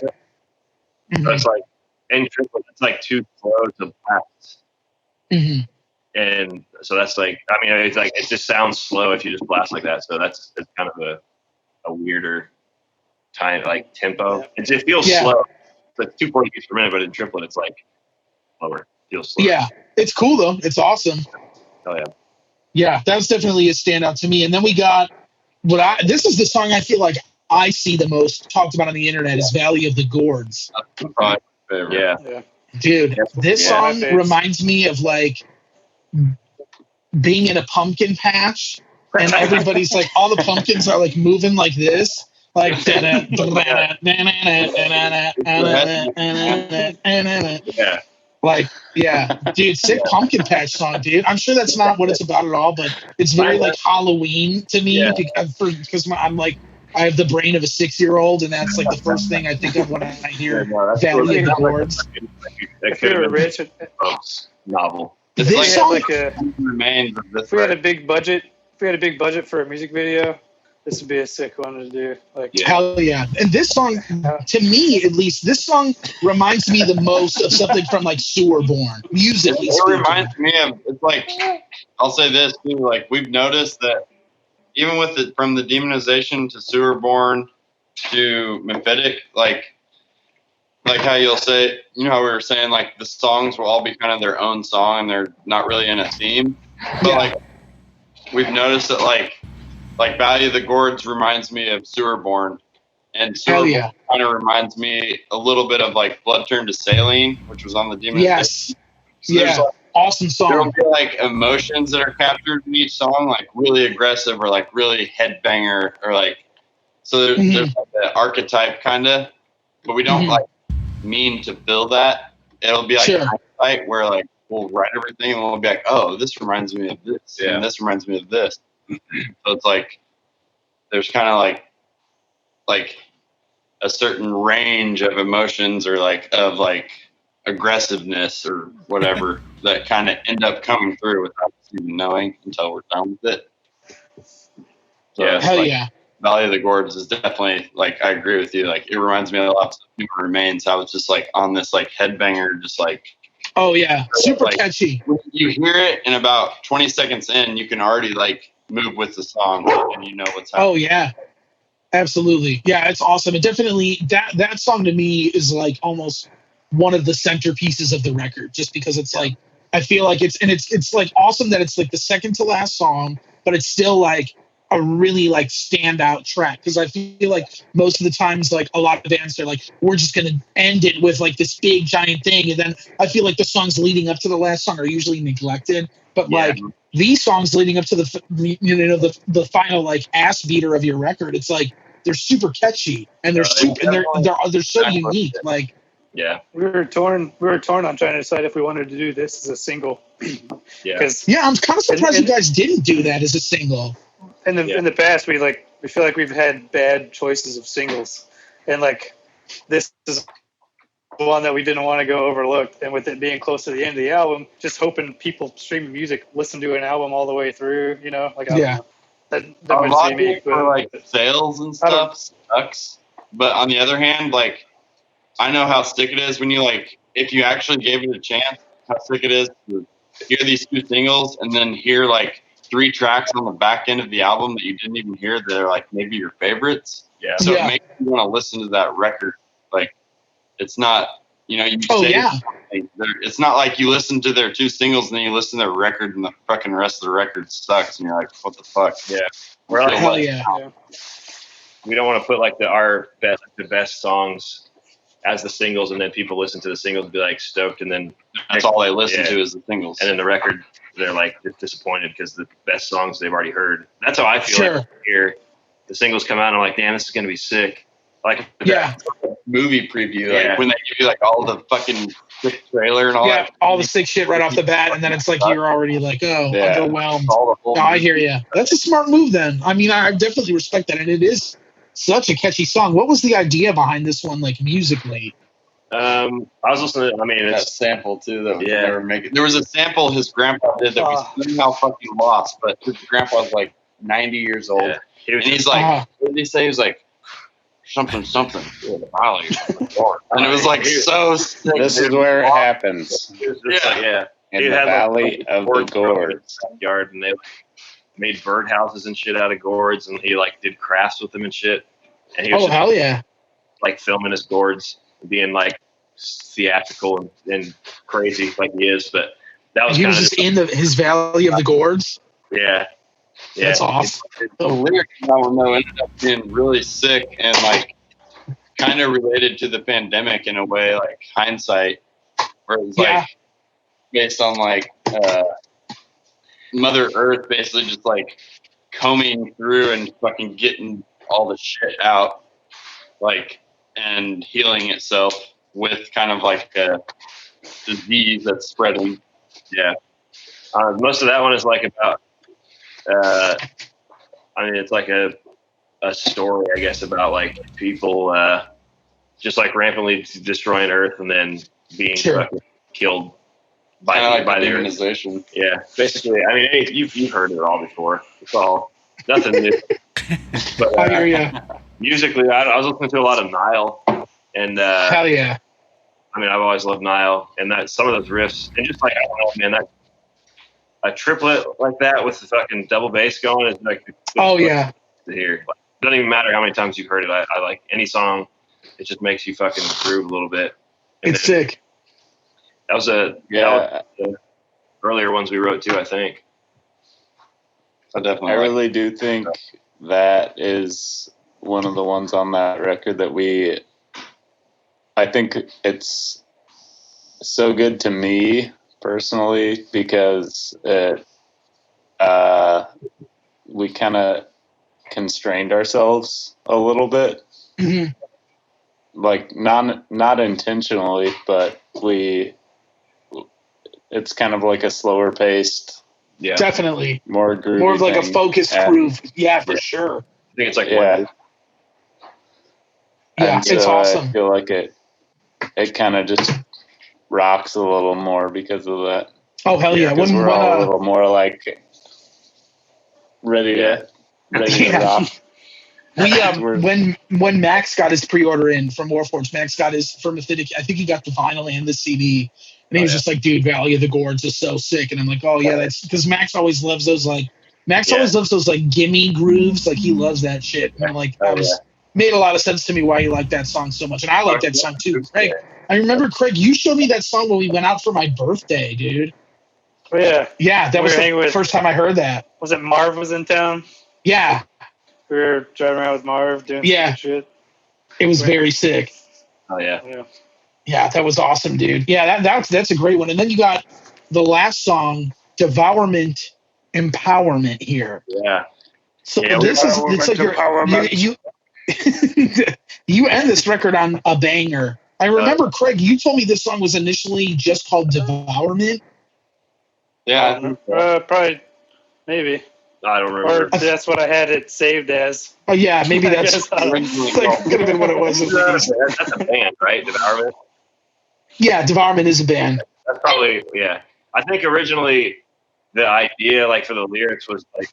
So it's like in triplet, it's like too slow to blast. Mm-hmm. And so that's like, I mean, it's like it just sounds slow if you just blast like that. So that's kind of a weirder time, like tempo. It feels slow. It's like 240 beats per minute, but in triplet, it's like slower. It feels slow. Yeah, it's cool though. It's awesome. Oh yeah. Yeah, that's definitely a standout to me. And then we got this is the song I feel like I see the most talked about on the internet is Valley of the Gourds. That's my favorite. Yeah. Dude, this song reminds me of like being in a pumpkin patch, and everybody's like, all the pumpkins are like moving like this, like yeah. Like, yeah, dude, sick pumpkin patch song, dude. I'm sure that's not what it's about at all, but it's very like Halloween to me because I'm like, I have the brain of a 6-year-old, and that's like the first thing I think of when I hear Valley of the Gourds. That could have been a novel. If we had a big budget for a music video, this would be a sick one to do. Like, hell yeah! And this song, to me at least, this song reminds me the most of something from like Sewerborn musically. It reminds me of, it's like, I'll say this too, like we've noticed that even with it from the demonization to Sewerborn to Mephitic, like how you'll say, you know how we were saying like the songs will all be kind of their own song and they're not really in a theme, but like we've noticed that like Valley of the Gourds reminds me of Sewerborn, and Sewerborn kind of reminds me a little bit of like Blood Turned to Saline, which was on the Demon. Yes. So like, awesome song. There'll be like emotions that are captured in each song, like really aggressive or like really headbanger or like, so there's like the archetype kind of, but we don't like mean to build that. It'll be like hindsight where like we'll write everything and we'll be like, oh, this reminds me of this, and this reminds me of this. So it's like there's kind of like a certain range of emotions or like of like aggressiveness or whatever that kind of end up coming through without us even knowing until we're done with it. So hell yeah. Valley of the Gourds is definitely like, I agree with you. Like it reminds me a lot of Human Remains. I was just like on this like headbanger, just like, oh yeah, super like, catchy. When you hear it and about 20 seconds in, you can already like move with the song and you know what's happening. Oh yeah, absolutely. Yeah, it's awesome. And definitely that song to me is like almost one of the centerpieces of the record, just because it's like, I feel like it's like awesome that it's like the second to last song, but it's still like a really like standout track, because I feel like most of the times like a lot of bands are like, we're just gonna end it with like this big giant thing, and then I feel like the songs leading up to the last song are usually neglected, but like these songs leading up to the final like ass beater of your record, it's like they're super catchy and they're they're so unique. Like we were torn on trying to decide if we wanted to do this as a single. I'm kind of surprised you guys didn't do that as a single. In the past, we feel like we've had bad choices of singles, and like this is one that we didn't want to go overlooked. And with it being close to the end of the album, just hoping people streaming music listen to an album all the way through. You know, like that would be me. For like sales and stuff sucks, but on the other hand, like I know how sick it is when you like, if you actually gave it a chance, how sick it is to hear these two singles and then hear like 3 tracks on the back end of the album that you didn't even hear that are like maybe your favorites. So it makes you want to listen to that record. Like it's not, you know, it's not like you listen to their 2 singles and then you listen to their record and the fucking rest of the record sucks and you're like, what the fuck? We're we don't want to put like the best songs as the singles, and then people listen to the singles and be like stoked, and then that's all they listen to is the singles, and then the record they're like disappointed because the best songs they've already heard. That's how I feel like here. The singles come out and I'm like, damn, this is gonna be sick. Like movie preview, like when they give you like all the fucking sick trailer and all that. All the sick shit right off the bat, and then it's like you're already like, overwhelmed. I hear you. That's a smart move then. I mean, I definitely respect that, and it is such a catchy song. What was the idea behind this one, like musically? I was listening to, it's that sample too that we never make it. There was a sample his grandpa did that we somehow fucking lost, but his grandpa's like 90 years old. And he's like, what did he say? He was like, something. And it was like so sick. This is where it happens. In the Valley of the Gourds. Yard, and they made birdhouses and shit out of gourds, and he like did crafts with them and shit. And he was like filming his gourds, being like theatrical and crazy like he is. But that was kind of just in his Valley of the Gourds. That's awesome. The lyrics of that one though ended up being really sick and like kind of related to the pandemic in a way, like hindsight. where it was like based on like Mother Earth basically just like combing through and fucking getting all the shit out, like, and healing itself with kind of like a disease that's spreading. Yeah. Most of that one is like about, it's like a story, I guess, about like people just like rampantly destroying Earth and then being killed by the organization. Yeah, basically. I mean, you've heard it all before. It's all nothing new. But I hear you. Musically, I was listening to a lot of Nile, and hell yeah. I mean, I've always loved Nile, and that some of those riffs, and just like I don't know, man, that a triplet like that with the fucking double bass going is like to hear. Like, it doesn't even matter how many times you've heard it. I like any song. It just makes you fucking groove a little bit. And it's sick. That was that was the earlier ones we wrote too, I think. I really do think that is one of the ones on that record that I think it's so good to me personally because we kind of constrained ourselves a little bit. Mm-hmm. Like not intentionally, but it's kind of like a slower paced. Yeah, definitely. More groovy. More of like a focused groove. Yeah, for sure. I think it's like yeah, it's awesome. I feel like it kind of just rocks a little more because of that. Oh hell yeah! When we're all a little more like ready to rock. We when Max got his pre-order in from Warforged, Max got his for Mephitic. I think he got the vinyl and the CD, and he was just like, "Dude, Valley of the Gourds is so sick." And I'm like, "Oh yeah, that's because Max always loves those always loves those like gimme grooves. Like he loves that shit." And I'm like, made a lot of sense to me why he liked that song so much, and I like that song too. Craig, I remember Craig, you showed me that song when we went out for my birthday, dude. Oh, yeah. Yeah, that was the first time I heard that. Was it Marv was in town? Yeah. We were driving around with Marv doing some shit. It was very sick. Oh, yeah. Yeah, that was awesome, dude. Yeah, that's a great one. And then you got the last song, Devourment Empowerment here. Yeah. So this is it's like you you end this record on a banger. I remember, Craig, you told me this song was initially just called Devourment. Yeah. Probably, maybe. I don't remember. Or that's what I had it saved as. Oh, yeah, maybe that's could have been what it was. That's a band, right? Devourment? Yeah, Devourment is a band. That's probably, I think originally the idea, like, for the lyrics was, like,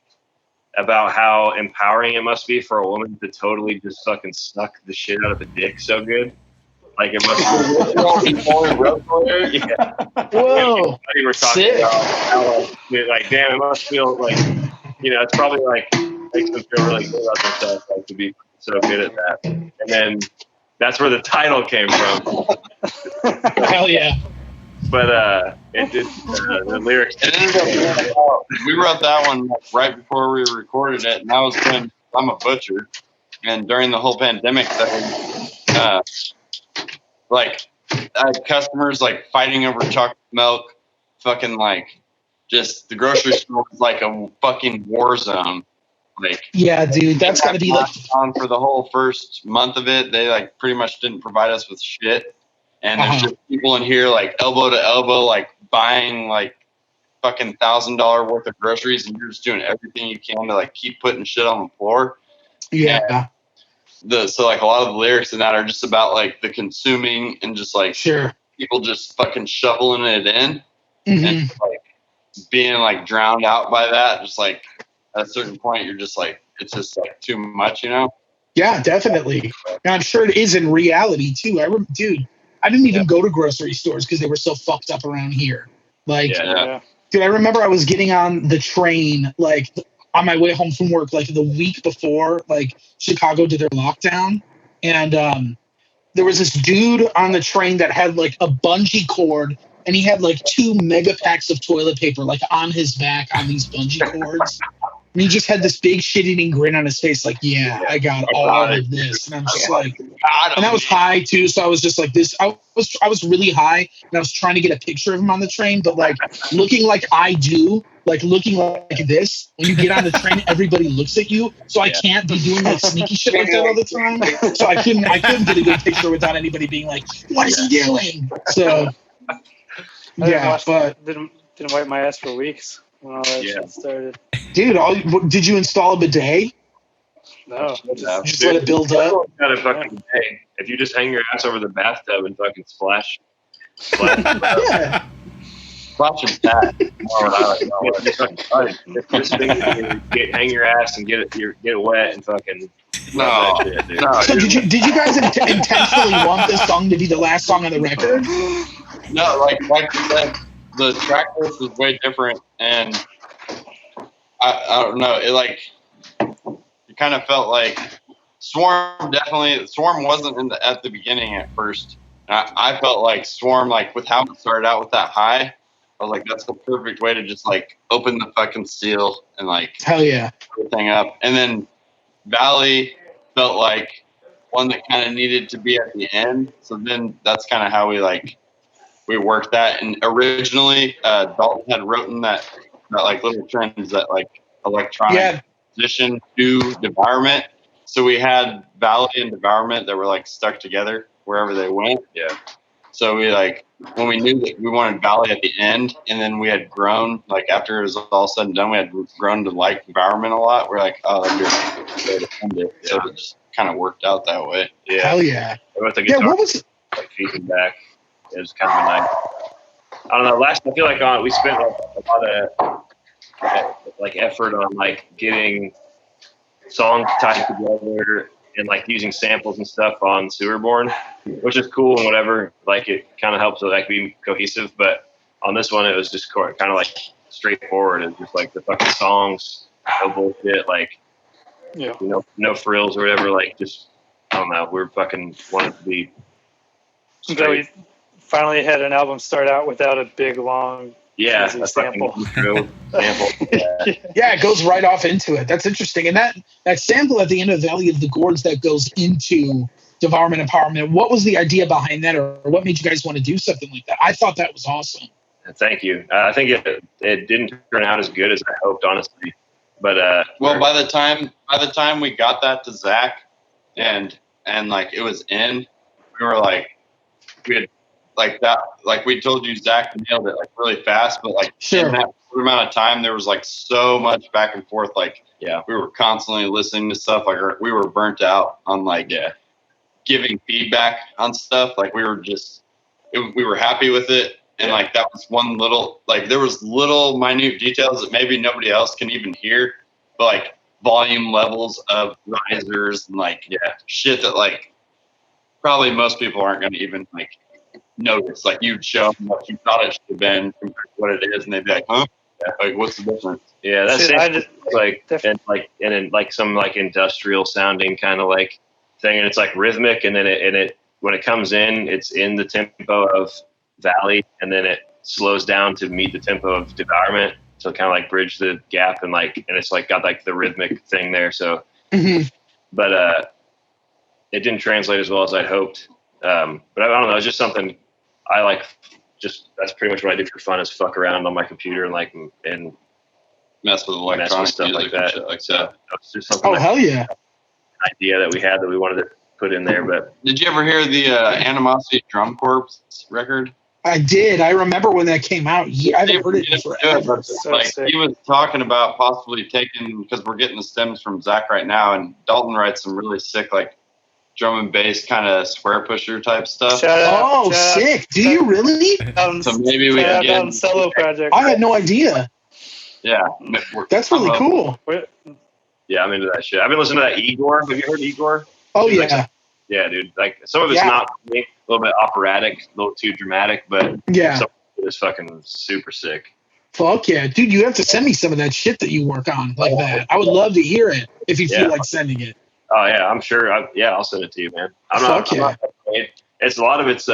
about how empowering it must be for a woman to totally just fucking suck the shit out of a dick so good. Like, it must be Whoa. We were talking about how, like, damn, it must feel like, it's probably like makes them feel really good about themselves, like, to be so good at that. And then that's where the title came from. Hell yeah. But it did the lyrics. We wrote that one right before we recorded it, and that was when I'm a butcher. And during the whole pandemic thing, like, I had customers like fighting over chocolate milk, fucking like, just the grocery store was like a fucking war zone. Like, yeah, dude, that's got to be like on for the whole first month of it. They like pretty much didn't provide us with shit, and there's just people in here like elbow to elbow, like buying like fucking $1,000 worth of groceries, and you're just doing everything you can to like keep putting shit on the floor. Yeah. So like a lot of the lyrics in that are just about like the consuming and just like people just fucking shoveling it in and like being like drowned out by that. Just like at a certain point, you're just like, it's just like too much, Yeah, definitely. And I'm sure it is in reality too. I didn't even go to grocery stores because they were so fucked up around here. Like, dude, I remember I was getting on the train, like, on my way home from work, like the week before, like Chicago did their lockdown, and there was this dude on the train that had like a bungee cord, and he had like 2 mega packs of toilet paper like on his back on these bungee cords, he just had this big shit-eating grin on his face, like, yeah, I got all of this. And I'm just like, and I was high too, so I was just like this. I was really high, and I was trying to get a picture of him on the train, but like looking like I do, like looking like this. When you get on the train, everybody looks at you, so I can't be doing like sneaky shit like that all the time. So I couldn't get a good picture without anybody being like, "What is he doing?" So yeah, but didn't wipe my ass for weeks when all that shit started. Dude, did you install a bidet? No, just let it build up. Got a fucking bidet. If you just hang your ass over the bathtub and fucking splash. Yeah. Splash of that. Hang your ass and get it wet and fucking. No. So did you guys intentionally want this song to be the last song on the record? No, like you said, the track list was way different, and I don't know. It kind of felt like Swarm wasn't at the beginning at first. I felt like Swarm, like with how it started out with that high, I was like, that's the perfect way to just like open the fucking seal and like hell yeah, everything up. And then Valley felt like one that kind of needed to be at the end. So then that's kind of how we worked that. And originally, Dalton had written that like little trends that like electronic position to Devourment. So we had Valley and Devourment that were like stuck together wherever they went. Yeah. So we like, when we knew that we wanted Valley at the end, and then we had grown, like after it was all said and done, we had grown to like Devourment a lot. We're like, oh, that'd be a way to end it. So it just kind of worked out that way. Yeah. Hell yeah. With the guitar, what was it? Like feeding back. It was kind of a nice. I don't know. I feel like we spent a lot of like effort on like getting songs tied together and like using samples and stuff on Sewerborn, which is cool and whatever. Like it kind of helps with like being cohesive. But on this one, it was just kind of like straightforward. It's just like the fucking songs, no bullshit, like no frills or whatever. Like just I don't know. We're fucking wanted to be. So we finally had an album start out without a big long sample. Sample. Yeah, it goes right off into it. That's interesting. And that sample at the end of Valley of the Gourds that goes into Devourment Empowerment, what was the idea behind that, or what made you guys want to do something like that? I thought that was awesome. Thank you. I think it didn't turn out as good as I hoped, honestly. But well, by the time we got that to Zach, and like it was in, we were like, we had like that, like we told you, Zach nailed it like really fast, but like in that amount of time, there was like so much back and forth. Like, we were constantly listening to stuff. Like we were burnt out on like giving feedback on stuff. Like we were happy with it. And like that was one little, like there was little minute details that maybe nobody else can even hear, but like volume levels of risers and like shit that like probably most people aren't going to even like notice. Like you'd show them what you thought it should have been compared to what it is, and they'd be like, "Huh? Like what's the difference?" Yeah, that's like some like industrial sounding kind of like thing, and it's like rhythmic, and then it when it comes in, it's in the tempo of Valley, and then it slows down to meet the tempo of Devourment, so kind of like bridge the gap, and it's like got like the rhythmic thing there. So, but it didn't translate as well as I'd hoped. But I don't know, it's just something I like. Just that's pretty much what I do for fun, is fuck around on my computer and mess with electronic stuff like that. It's just something. Oh hell yeah! Idea that we had that we wanted to put in there. But did you ever hear the Animosity Drum Corps record? I did. I remember when that came out. I haven't heard it forever. He was talking about possibly taking, because we're getting the stems from Zach right now, and Dalton writes some really sick like drum and bass kind of square pusher type stuff. Sick! Do you really? So maybe we can get solo project. I had no idea. Yeah, that's really cool. Yeah, I'm into that shit. I've been listening to that Igor. Have you heard Igor? Oh yeah. Yeah, dude. Like some of it's not a little bit operatic, a little too dramatic, but some of it is fucking super sick. Fuck yeah, dude! You have to send me some of that shit that you work on like that. I would love to hear it if you feel like sending it. Oh yeah, I'm sure. I'll send it to you, man. It's a lot of it's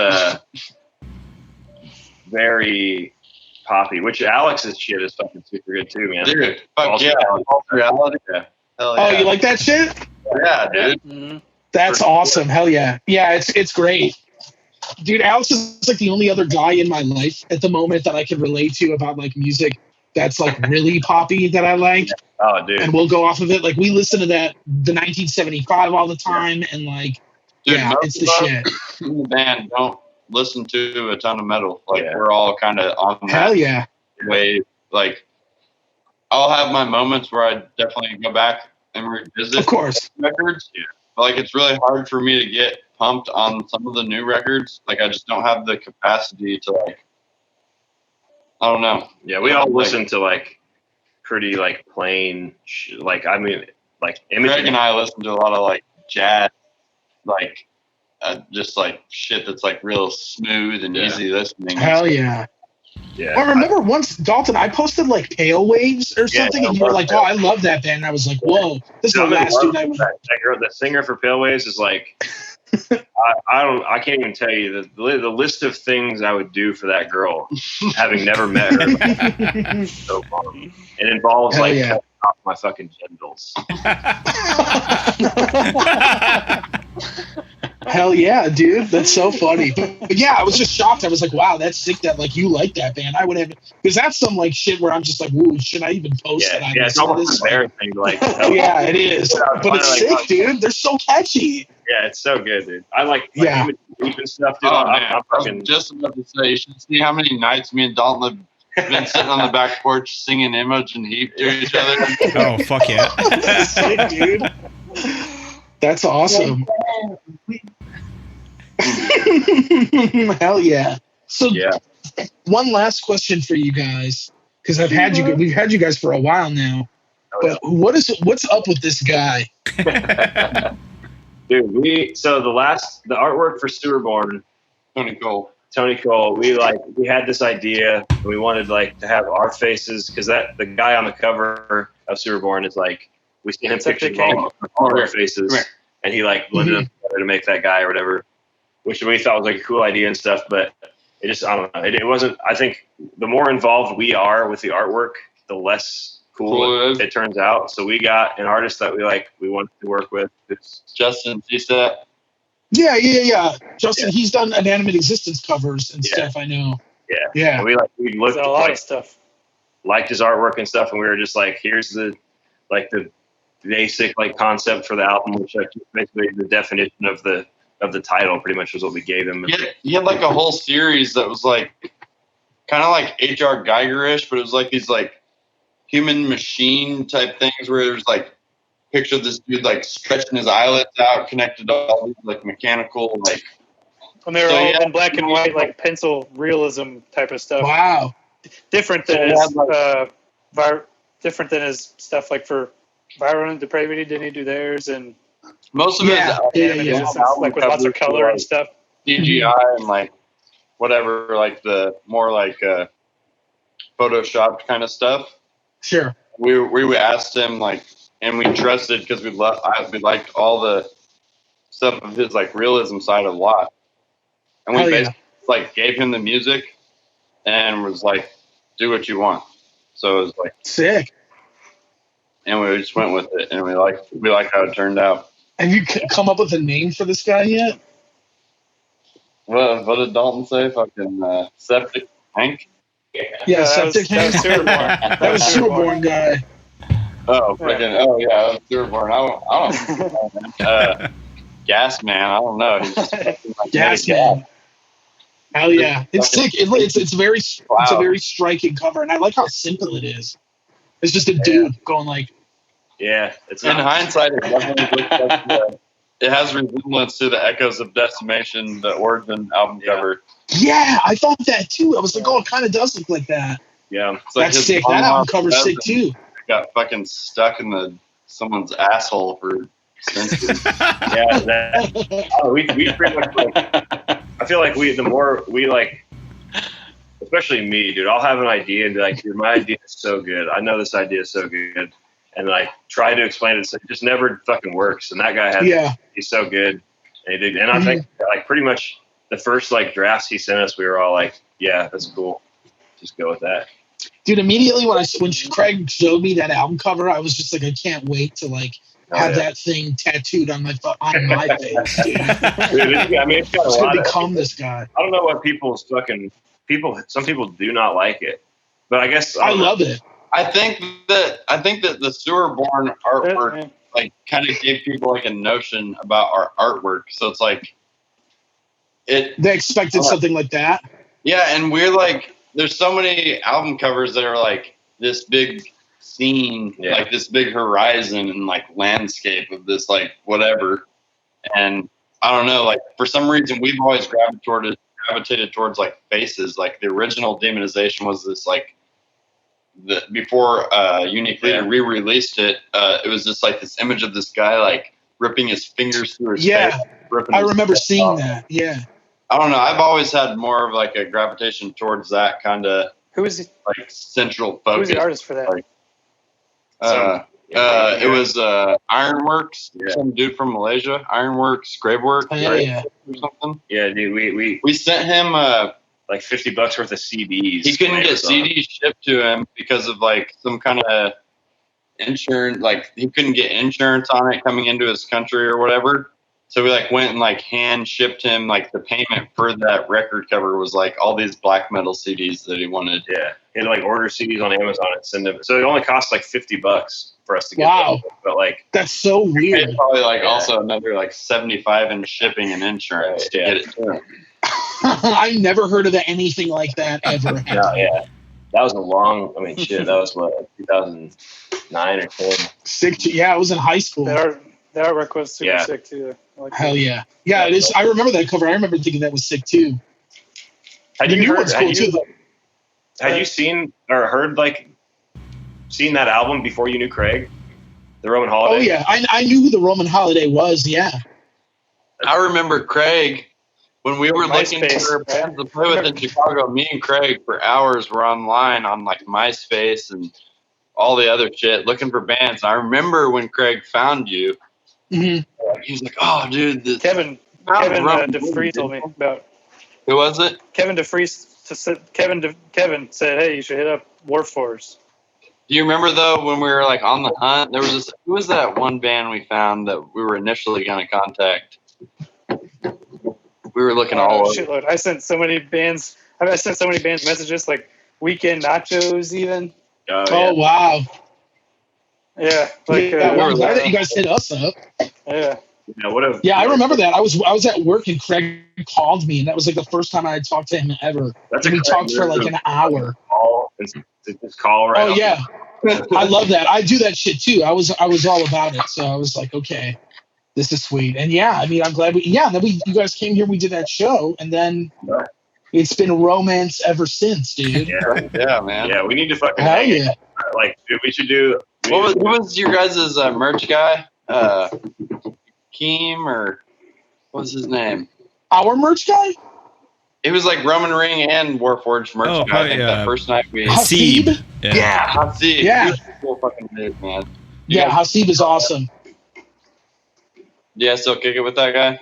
very poppy. Which Alex's shit is fucking super good too, man. Dude, fuck False yeah. reality. False reality. Yeah. Hell yeah. Oh, you like that shit? Yeah, dude. Mm-hmm. That's awesome. Hell yeah. Yeah, it's great. Dude, Alex is like the only other guy in my life at the moment that I can relate to about like music that's like really poppy that I like. Oh, dude. And we'll go off of it. Like we listen to the 1975 all the time, and like, Dude, yeah, it's the shit. In the band don't listen to a ton of metal. Like we're all kind of on that Hell yeah wave. Like I'll have my moments where I definitely go back and revisit of course records. Yeah. But like it's really hard for me to get pumped on some of the new records. Like I just don't have the capacity to like. I don't know. Yeah, we all listen to like pretty like plain like I mean like Greg and I listen to a lot of like jazz, like just like shit that's like real smooth and easy listening. Hell yeah. Yeah. I remember once, Dalton, I posted like Pale Waves or something, and you were like, "Oh, I love that band." And I was like, "Whoa, this is the last dude I was." That girl, the singer for Pale Waves is like, I can't even tell you the list of things I would do for that girl, having never met her. So fun. It involves Hell like yeah. cutting off my fucking genitals. Hell yeah, dude. That's so funny. But yeah, I was just shocked. I was like, wow, that's sick that like you like that band. I would have, because that's some like shit where I'm just like, woo, should I even post that? Yeah, it's almost embarrassing. Like, yeah, it is. But it's sick, dude. They're so catchy. Yeah, it's so good, dude. I like yeah. Deep and stuff, dude. I was just about to say, you should see how many nights me and Dalton have been sitting on the back porch singing Imogen Heap to each other. Oh, fuck yeah. That's sick, dude. That's awesome. Hell yeah. So one last question for you guys, because we've had you guys for a while now. But what's up with this guy? Dude, the artwork for Sewerborn, Tony Cole, we had this idea, and we wanted like to have our faces, because the guy on the cover of Sewerborn is like, we see him pictured all our faces, and he like blended them together to make that guy or whatever, which we thought was like a cool idea and stuff, but it just, I don't know, it wasn't. I think the more involved we are with the artwork, the less cool it turns out. So we got an artist that we wanted to work with. It's Justin, see that? Yeah. Justin, he's done Inanimate Existence covers and stuff. I know. Yeah. And we looked at a lot of stuff, liked his artwork and stuff, and we were just like, here's the basic like concept for the album, which is basically the definition of the title. Pretty much was what we gave him. He had like a whole series that was like kind of like H.R. Geiger-ish, but it was like these like human machine type things where there's like picture of this dude like stretching his eyelids out, connected to all these like mechanical like. And they were all in black and white, like pencil realism type of stuff. Wow. Different than his stuff like for Violent Depravity. Didn't he do theirs? And most of it is like with lots of color and stuff. CGI and like whatever, like the more like photoshopped kind of stuff. Sure. We asked him like, and we trusted because we liked all the stuff of his like realism side a lot, and we basically like gave him the music and was like, do what you want. So it was like sick. And we just went with it, and we like how it turned out. Have you come up with a name for this guy yet? What did Dalton say? Fucking Septic Hank? Yeah, Septic Hank. That was Sewerborn guy. Oh, freaking! Oh yeah, that was Sewerborn. I don't know. Gas Man. I don't know. He's just like Gas Man. Hell yeah, it's sick. It's a very striking cover, and I like how simple it is. It's just a dude going like. Yeah, it's in hindsight, it definitely looks like it has resemblance to the Echoes of Decimation, the Origin album cover. Yeah, I thought that too. I was like, oh, it kind of does look like that. Yeah, that's sick. That album cover's sick too. Got fucking stuck in someone's asshole for centuries. We pretty much like. I feel like the more we like. Especially me, dude. I'll have an idea and be like, dude, my idea is so good. I know this idea is so good. And like try to explain it. It just never fucking works. And that guy he's so good. And he did. And I think like pretty much the first like drafts he sent us, we were all like, yeah, that's cool. just go with that. Dude, immediately when Craig showed me that album cover, I was just like, I can't wait to like have that thing tattooed on my face, dude. Dude, I mean, it's got a lot to become this guy. I don't know what some people do not like it, but I guess I love it. I think that the Sewerborn artwork like kind of gave people like a notion about our artwork. So it's like they expected something like that. Yeah, and we're like, there's so many album covers that are like this big scene, like this big horizon and like landscape of this like whatever. And I don't know, like for some reason we've always gravitated towards like faces. Like the original Demonization was this like before Unique Leader re-released it, it was just like this image of this guy like ripping his fingers through his face. I remember seeing that. Yeah. I don't know. I've always had more of like a gravitation towards that kind of. Who is like central focus? Who was the artist for that? Like, it was Ironworks, some dude from Malaysia. Ironworks, Graveworks, or something. Yeah, dude. We sent him like $50 worth of CDs. He couldn't get CDs shipped to him because of like some kind of insurance. Like he couldn't get insurance on it coming into his country or whatever. So we like went and like hand shipped him like the payment for that record cover was like all these black metal CDs that he wanted. Yeah, he had like order CDs on Amazon and send them. So it only cost like $50 for us to get them. But like that's so weird. It's probably like also another like $75 in shipping and insurance to get it to him. I never heard of anything like that ever. Yeah, that was a long. I mean, shit. That was what 2009 or 10. Yeah, I was in high school. That artwork was super sick too. Hell yeah. Yeah, it is. I remember that cover. I remember thinking that was sick too. Had you seen or heard seen that album before you knew Craig? The Roman Holiday? Oh yeah. I knew who the Roman Holiday was, yeah. I remember Craig when we were looking for bands to play with in Chicago. Me and Craig for hours were online on like MySpace and all the other shit looking for bands. I remember when Craig found you. Mm-hmm. He was like, "Oh, dude, Kevin DeFries told me about." Who was it? Kevin DeFries. Kevin said, "Hey, you should hit up Warforged." Do you remember though when we were like on the hunt? There was this. Who was that one band we found that we were initially going to contact? We were looking all over. Shitload. I sent so many bands messages like Weekend Nachos even. Oh wow. Yeah, I'm glad that you guys hit us up. Yeah. Yeah, I remember that. I was at work and Craig called me, and that was like the first time I had talked to him ever. We talked for like an hour. Just call right. Oh yeah, I love that. I do that shit too. I was all about it. So I was like, okay, this is sweet. And yeah, I mean, I'm glad then you guys came here. We did that show, and then it's been romance ever since, dude. Yeah, man. Yeah, we need to fucking. Hell yeah. Like, dude, we should do. What was your guys' merch guy? Keem or what was his name? Our merch guy? It was like Roman Ring and Warforged merch guy. I think that first night we Hasib? Yeah, Hasib. Yeah. He was a cool fucking dude, man. Yeah, Hasib is awesome. Yeah, still kick it with that guy?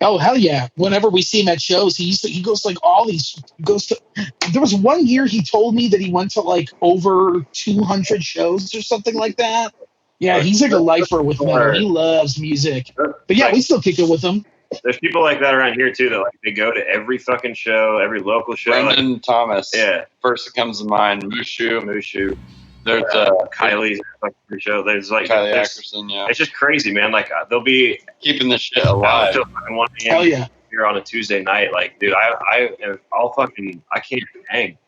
Oh hell yeah! Whenever we see him at shows, he goes to like all these. There was one year he told me that he went to like over 200 shows or something like that. Yeah, he's like a lifer with metal. He loves music. But yeah, we still kick it with him. There's people like that around here too that like they go to every fucking show, every local show. Brendan Thomas. Yeah, first that comes to mind. Mushu. There's Kylie's fucking show. There's like Kylie Ackerson. Yeah, it's just crazy, man. Like they'll be keeping this shit alive. Hell yeah! Here on a Tuesday night, like, dude, I can't hang.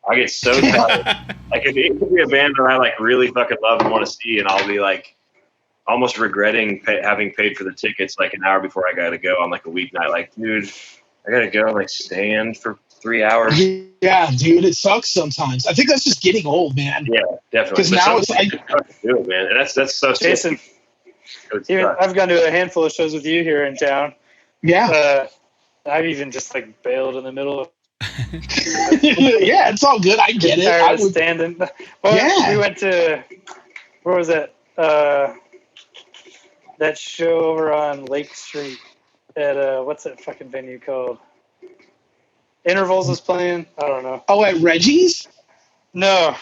I get so tired. Like, if it could be a band that I like really fucking love and want to see, and I'll be like almost regretting having paid for the tickets like an hour before I gotta go on like a weeknight. Like, dude, I gotta go and like stand for 3 hours. Yeah, dude, it sucks sometimes. I think that's just getting old, man. Yeah, definitely. Because now it's like, do it, man, and that's so. Jason, I've gone to a handful of shows with you here in town. Yeah. I've even just like bailed in the middle of. Yeah, it's all good. I get it. I was standing. Well, we went to where was that? That show over on Lake Street at what's that fucking venue called? Intervals was playing. I don't know. Oh, at Reggie's? No.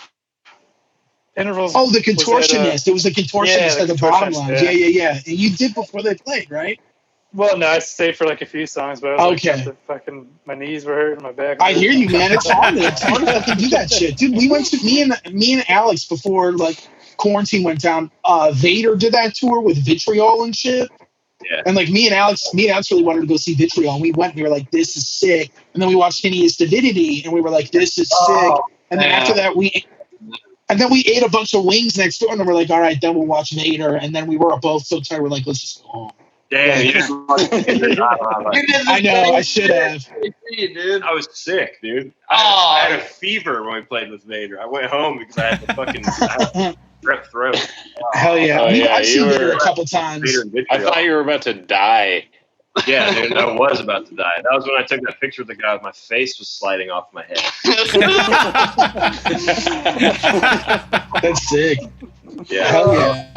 Intervals. Oh, the Contortionist. It was the Contortionist at the bottom lounge. Yeah. And you did before they played, right? Well, no, I stayed for like a few songs, but I was like, my knees were hurting, my back. I hear you, man. It's hard. It's hard to fucking do that shit, dude. We went to me and Alex before like quarantine went down. Vader did that tour with Vitriol and shit. Yeah. And like me and Alex really wanted to go see Vitriol, and we went. And we were like, "This is sick." And then we watched Hideous Divinity, and we were like, "This is sick." And then after that, we ate a bunch of wings next door, and then we're like, "All right, then we'll watch Vader." And then we were both so tired, we're like, "Let's just go home." Damn, you didn't watch I know, I should have. Dude. I was sick, dude. I had a fever when we played with Vader. I went home because I had the fucking strep throat. Hell yeah. I've seen Vader a couple times. I thought you were about to die. Yeah, dude, I was about to die. That was when I took that picture of the guy with my face was sliding off my head. That's sick. Yeah. Hell yeah.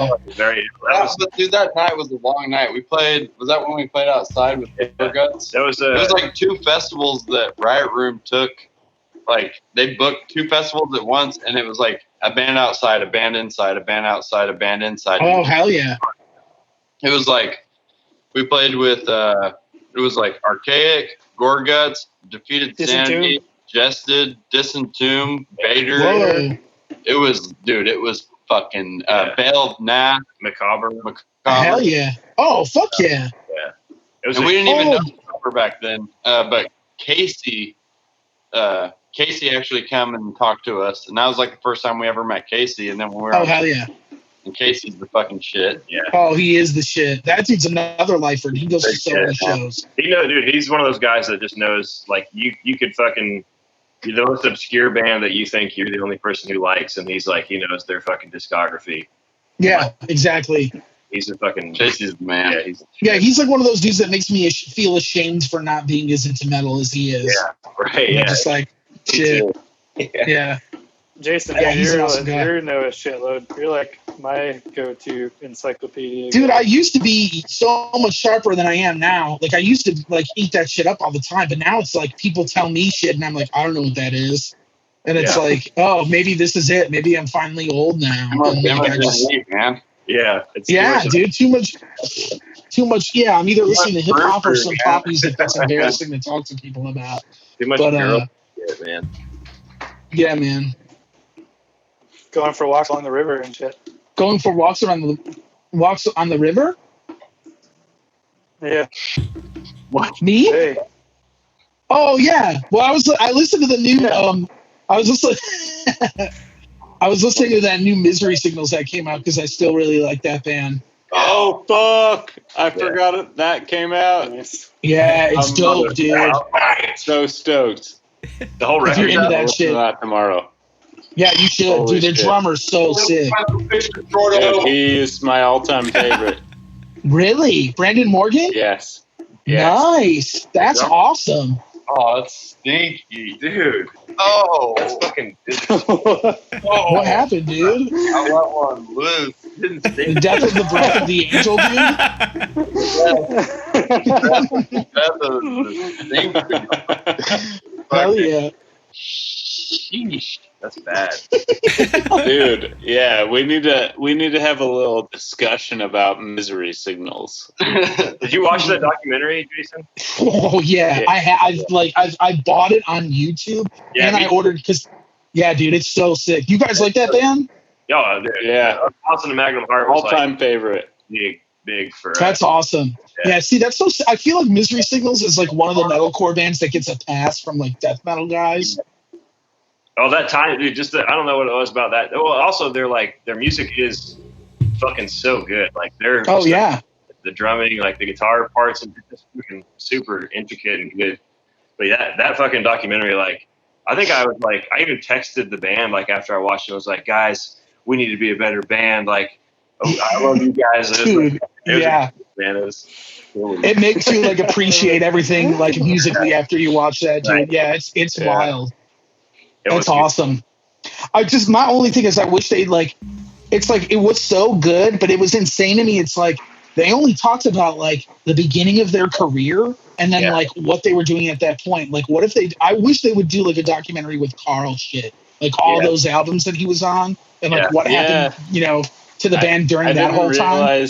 Dude, that night was a long night. We played, was that when we played outside with Paper Guts? It was like 2 festivals that Riot Room took. Like, they booked 2 festivals at once, and it was like a band outside, a band inside, a band outside, a band inside. Oh, hell yeah. It was like, we played with, it was like Archaic, Gorguts, Defeated Sanity, Jested, Disentomb, Vader. Whoa. It was fucking Bale, Nath, Macabre. Hell yeah. Oh, fuck yeah. Yeah. It was and we didn't even know Macabre back then. But Casey actually came and talked to us, and that was like the first time we ever met Casey. And then when we were hell yeah. And Casey's the fucking shit. Yeah. Oh, he is the shit. That dude's another lifer. He goes to so many shows. Dude, he's one of those guys that just knows, like, you could fucking, you're the most obscure band that you think you're the only person who likes, and he's like, he knows their fucking discography. Yeah, exactly. He's a fucking, Casey's the man. He's like one of those dudes that makes me feel ashamed for not being as into metal as he is. Yeah, right. Yeah. Just like, shit. Yeah. Jason, you're awesome know a shitload. You're like my go-to encyclopedia. Dude, I used to be so much sharper than I am now. Like, I used to like eat that shit up all the time, but now it's like people tell me shit, and I'm like, I don't know what that is. And it's like, oh, maybe this is it. Maybe I'm finally old now. And like, man. Yeah. Dude, too much. Yeah, I'm either listening to hip hop or some pop music that's embarrassing to talk to people about. Too much girl shit, man. Yeah, man. Going for walks along the river and shit. Going for walks on the river? Yeah. What? Me? Hey. Oh yeah. Well, I listened to the new I was listening to that new Misery Signals that came out because I still really like that band. Oh fuck! I forgot that came out. Yeah, it's dope, dude. So stoked. The whole record. If you're into that shit. That tomorrow. Yeah, you should. Holy dude, their shit. drummer's so sick. Yeah, he's my all-time favorite. Really? Brandon Morgan? Yes. Nice. That's awesome. Oh, that's stinky. Dude. Oh. That's fucking What happened, dude? I let one loose. The death of the breath of the angel, dude? Hell yeah. Sheesh. That's bad. Dude, yeah, we need to have a little discussion about Misery Signals. Did you watch that documentary, Jason? Oh yeah. I bought it on YouTube and I ordered because dude, it's so sick. You guys like that band? Oh, dude. Yeah. House in the Magnum Heart was all-time favorite. Big for That's awesome. Yeah, see, that's so. I feel like Misery Signals is like one of the metalcore bands that gets a pass from like death metal guys. Oh, that time, dude. I don't know what it was about that. Well, also their music is fucking so good. Like the drumming, like the guitar parts, and just fucking super intricate and good. But yeah, that fucking documentary, like, I think I was like, I even texted the band like after I watched it. I was like, guys, we need to be a better band. Like, I love you guys. Dude, it makes you like appreciate everything like musically after you watch that, dude. Right. Yeah, it's wild. That's awesome. My only thing is I wish they'd like, it's like, it was so good, but it was insane to me. It's like, they only talked about like the beginning of their career and then like what they were doing at that point. Like, what if I wish they would do like a documentary with Carl shit, like all those albums that he was on and like what happened, you know, to the band during that whole time.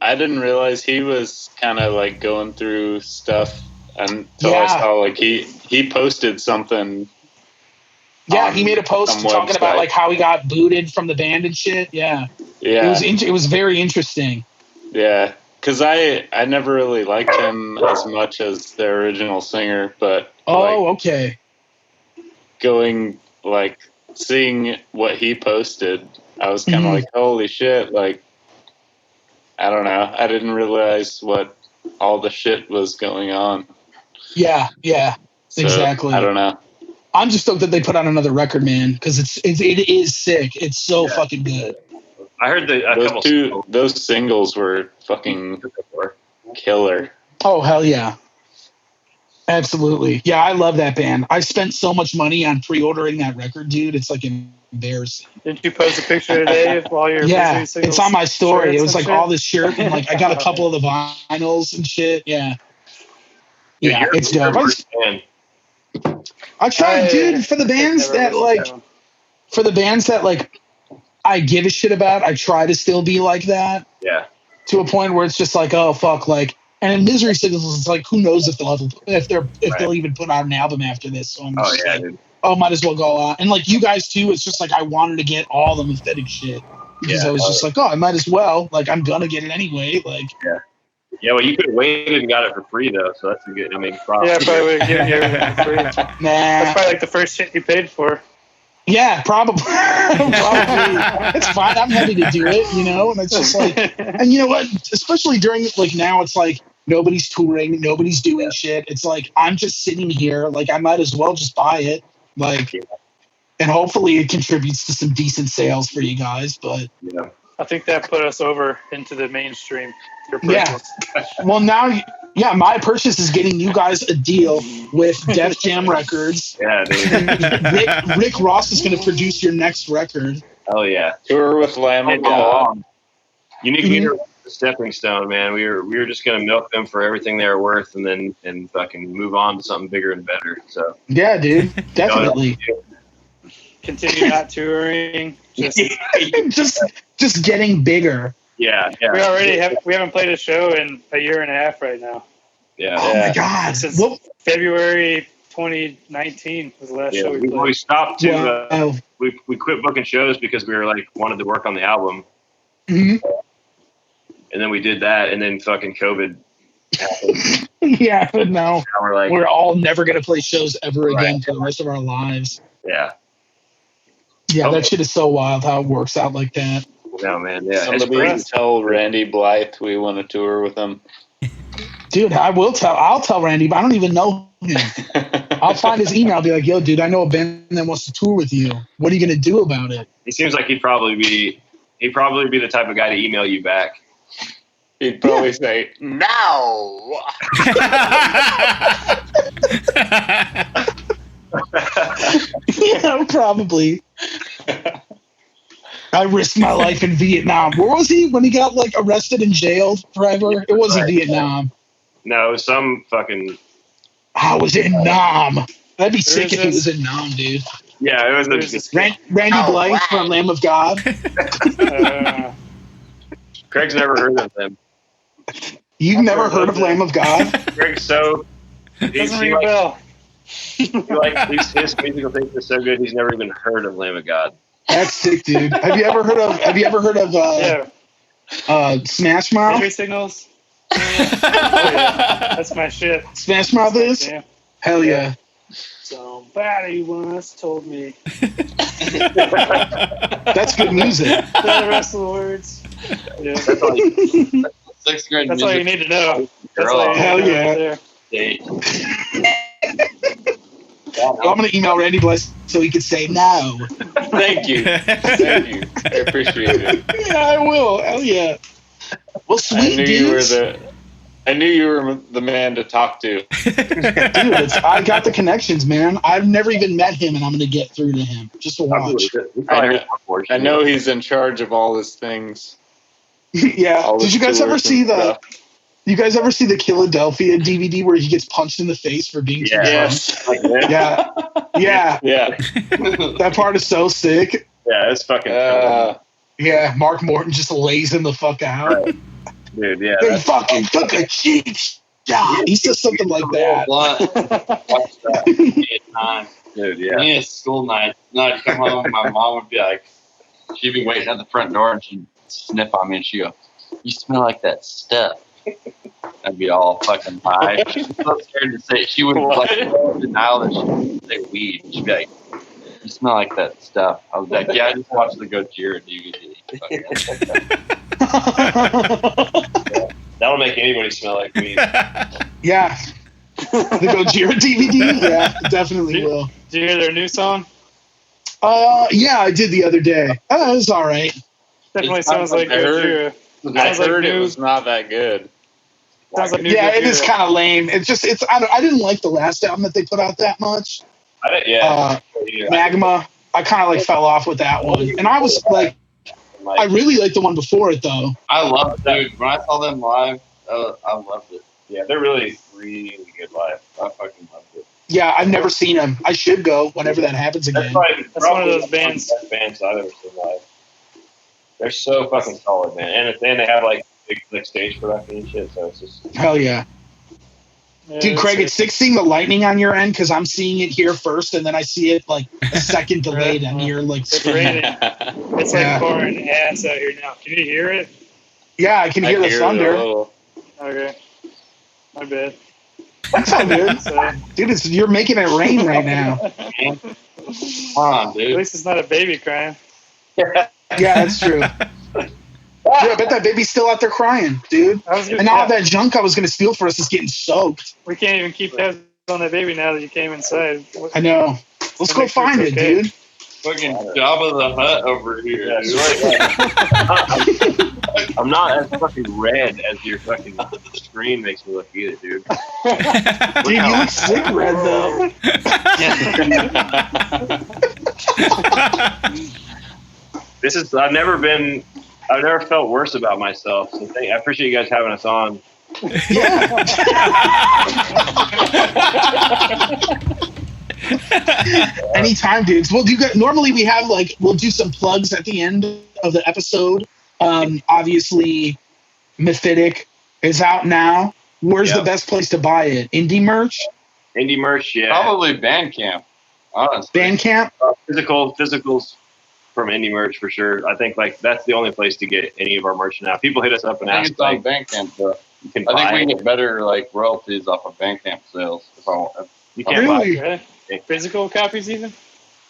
I didn't realize he was kind of like going through stuff until I saw like he posted something. Yeah, he made a post talking about like how he got booted from the band and shit. Yeah. It was very interesting. Yeah, because I never really liked him as much as the original singer, but okay. Going like seeing what he posted, I was kind of like, holy shit! Like, I don't know, I didn't realize what all the shit was going on. Yeah, so, exactly. I don't know. I'm just stoked that they put out another record, man, because it is sick. It's so fucking good. I heard those singles were fucking killer. Oh hell yeah, absolutely. Yeah, I love that band. I spent so much money on pre-ordering that record, dude. It's like embarrassing. Didn't you post a picture today while you're it's on my story. It was like all this shirt and like I got a couple of the vinyls and shit. Yeah, it's dope. I try, dude, for the bands that like I give a shit about, I try to still be like that. Yeah. To a point where it's just like, oh fuck, like, and in Misery Signals, it's like, who knows if they'll even put out an album after this. So I'm just dude. Might as well go out. And like you guys too, it's just like I wanted to get all the Mephitic shit because I was just like, I might as well. Like I'm gonna get it anyway. Like yeah. Well, you could have waited and got it for free though, so that's a good. I mean, probably. Yeah, probably would have given you everything for free. Nah, that's probably like the first shit you paid for. Yeah, probably. It's fine. I'm happy to do it, you know. And it's just like, and you know what? Especially during like now, it's like nobody's touring, nobody's doing shit. It's like I'm just sitting here. Like I might as well just buy it. Like, and hopefully it contributes to some decent sales for you guys. But I think that put us over into the mainstream. Well, now. Yeah, my purchase is getting you guys a deal with Def Jam Records. Yeah, dude. Rick Ross is going to produce your next record. Oh yeah, tour with Lamb of God. You need to a stepping stone, man. We were just going to milk them for everything they're worth, and fucking move on to something bigger and better. So yeah, dude, definitely. Continue not touring. Just getting bigger. Yeah. We haven't played a show in a year and a half right now. Yeah. Oh my God! Since February 2019 was the last show we played. We stopped to we quit booking shows because we were like wanted to work on the album. Mm-hmm. And then we did that, and then fucking COVID happened. Yeah, but now we're all never gonna play shows ever again for the rest of our lives. Yeah. Yeah, that shit is so wild how it works out like that. No, man. Yeah. Somebody tell Randy Blythe we want to tour with him. Dude, I'll tell Randy, but I don't even know him. I'll find his email. I'll be like, yo, dude, I know a band that wants to tour with you. What are you gonna do about it? He seems like he'd probably be the type of guy to email you back. He'd probably say, no. Yeah, probably. I risked my life in Vietnam. Where was he when he got like arrested and jailed forever? It wasn't Vietnam. No, it was some fucking. I was in Nam. I'd be sick if he was in Nam, dude. Yeah, it was Randy Blythe from Lamb of God. Craig's never heard of them. You've never heard of Lamb of God? Craig's so. Doesn't ring a bell. His musical taste is so good. He's never even heard of Lamb of God. That's sick, dude. Have you ever heard of Smash Mouth? Misery Signals. That's my shit. Smash Mouth is? Yeah. Hell yeah. Somebody once told me. That's good music. The rest of the words. Yeah. That's all you, sixth grade That's music. all you need to know. Hell yeah. I'm going to email Randy Blythe so he can say no. Thank you. I appreciate it. Yeah, I will. Hell yeah. Well, sweet dudes. I knew you were the man to talk to. Dude, I got the connections, man. I've never even met him, and I'm going to get through to him just to watch. I know he's in charge of all his things. Yeah. Did you guys ever see the? You guys ever see the Philadelphia DVD where he gets punched in the face for being too drunk? Yeah. That part is so sick. Yeah, it's fucking. Yeah, Mark Morton just lays him the fuck out. Right. Dude, yeah. They fucking took a cheap shot. He says something like that. Dude, yeah. Me at school night, I'd come home, my mom would be like, she'd be waiting at the front door and she'd sniff on me and she'd go, "You smell like that stuff." I'd be all fucking high. She was so scared to say it. She would like denial that she would say weed. She'd be like, "You smell like that stuff." I was like, "Yeah, I just watched the Gojira DVD." That'll make anybody smell like weed. Yeah. The Gojira DVD? Yeah, definitely will. Did you hear their new song? Yeah, I did the other day. It was all right. Definitely sounds like Gojira. I heard it was not that good. Sounds like new yeah, Gojira. it is kind of lame. I didn't like the last album that they put out that much. Magma. I kind of like fell off with that one, and I was like, I really liked the one before it though. I loved it, dude. When I saw them live, I loved it. Yeah, they're really, really good live. I fucking loved it. Yeah, I've never seen them. I should go whenever that happens again. That's one of those bands. Best bands I've ever seen live. They're so fucking solid, man. And then they have like big like stage production and shit. So it's just hell yeah. Dude, Craig, it's sick seeing the lightning on your end because I'm seeing it here first, and then I see it like a second delayed on your like. It's raining. It's like pouring ass out here now. Can you hear it? Yeah, I can hear the thunder. Okay, my bad. That's all good. Dude, you're making it rain right now. Come on, dude. At least it's not a baby crying. Yeah, that's true. Dude, I bet that baby's still out there crying, dude. And now all that junk I was going to steal for us is getting soaked. We can't even keep tabs on that baby now that you came inside. I know. Let's go find it, dude. Fucking Jabba the Hutt over here. I'm not as fucking red as your fucking screen makes me look either, dude. Dude, you look sick red, though. I've never felt worse about myself. So I appreciate you guys having us on. Yeah. Anytime, dudes. Well, normally we have we'll do some plugs at the end of the episode. Obviously, Mephitic is out now. Where's the best place to buy it? Indie merch? Indie merch, yeah. Probably Bandcamp. Honestly. Bandcamp? Physicals from Indie merch for sure. I think that's the only place to get any of our merch now. People hit us up and ask. It's on Bandcamp. I think we can get better royalties off of Bandcamp sales. You can't buy physical copies even.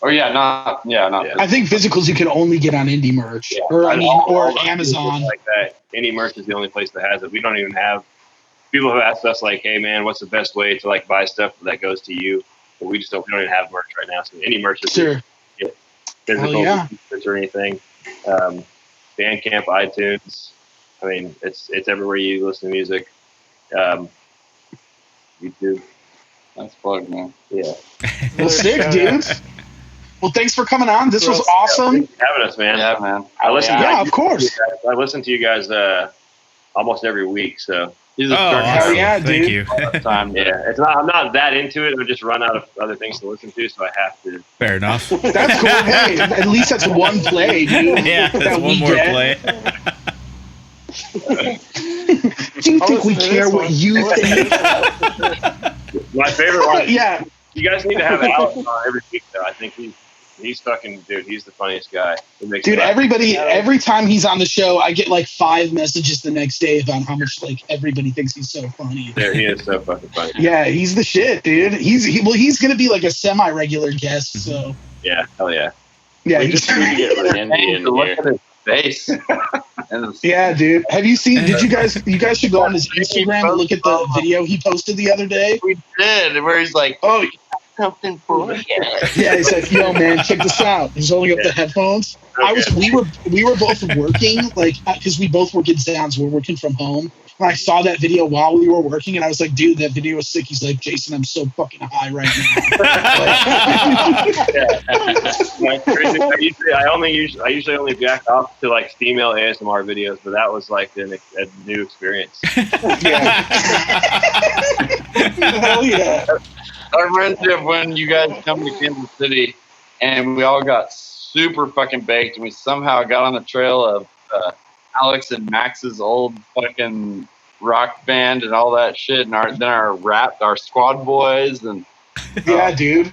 Oh not. I think physicals you can only get on Indie merch, or Amazon. Like that. Indie merch is the only place that has it. We don't even have. People have asked us "Hey man, what's the best way to buy stuff that goes to you?" But we don't even have merch right now. So Indie merch is sure. Physical or anything. Bandcamp, iTunes. I mean, it's everywhere you listen to music. YouTube. Nice plug, man. Yeah. Well, sick, dudes. Well, thanks for coming on. This was awesome. Thanks for having us, man. Yeah, man. I listen. Of course. I listen to you guys almost every week. So. Awesome. Yeah, dude. Thank you. It's not. I'm not that into it. I just run out of other things to listen to, so I have to. Fair enough. That's cool. Hey, at least that's one play, dude. Yeah, that's one more play. Do you think we care what you think? My favorite one. Yeah. You guys need to have Alex on every week, though. I think he's fucking dude. He's the funniest guy. Dude, every time he's on the show, I get 5 messages the next day about how much everybody thinks he's so funny. Yeah, he is so fucking funny. Yeah, he's the shit, dude. He's gonna be a semi-regular guest. So yeah, hell yeah. Yeah, we just need to get Randy in here. Face. Yeah, dude. Have you seen? You guys should go on his Instagram and look at the video he posted the other day. We did, where he's like, "Oh, something for you." Yeah, he's like, "Yo, man, check this out." He's holding up the headphones. Okay. We were both working, because we both work at Sounds. We're working from home, when I saw that video while we were working, and I was like, dude, that video was sick. He's like, Jason, I'm so fucking high right now. I usually only jack off to like female ASMR videos, but that was like a new experience. Yeah. Hell yeah. Our friendship when you guys come to Kansas City and we all got super fucking baked and we somehow got on the trail of Alex and Max's old fucking rock band and all that shit, and our squad boys and yeah, dude,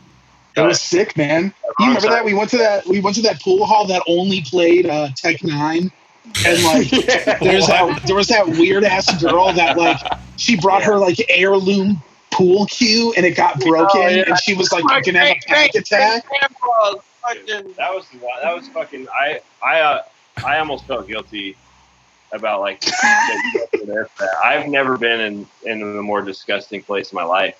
it was sick, man. You remember that we went to that pool hall that only played Tech 9, and like there was that weird ass girl that like she brought her like heirloom pool cue and it got broken and she was like gonna have a panic attack. That was fucking. I almost felt guilty about like I've never been in a more disgusting place in my life.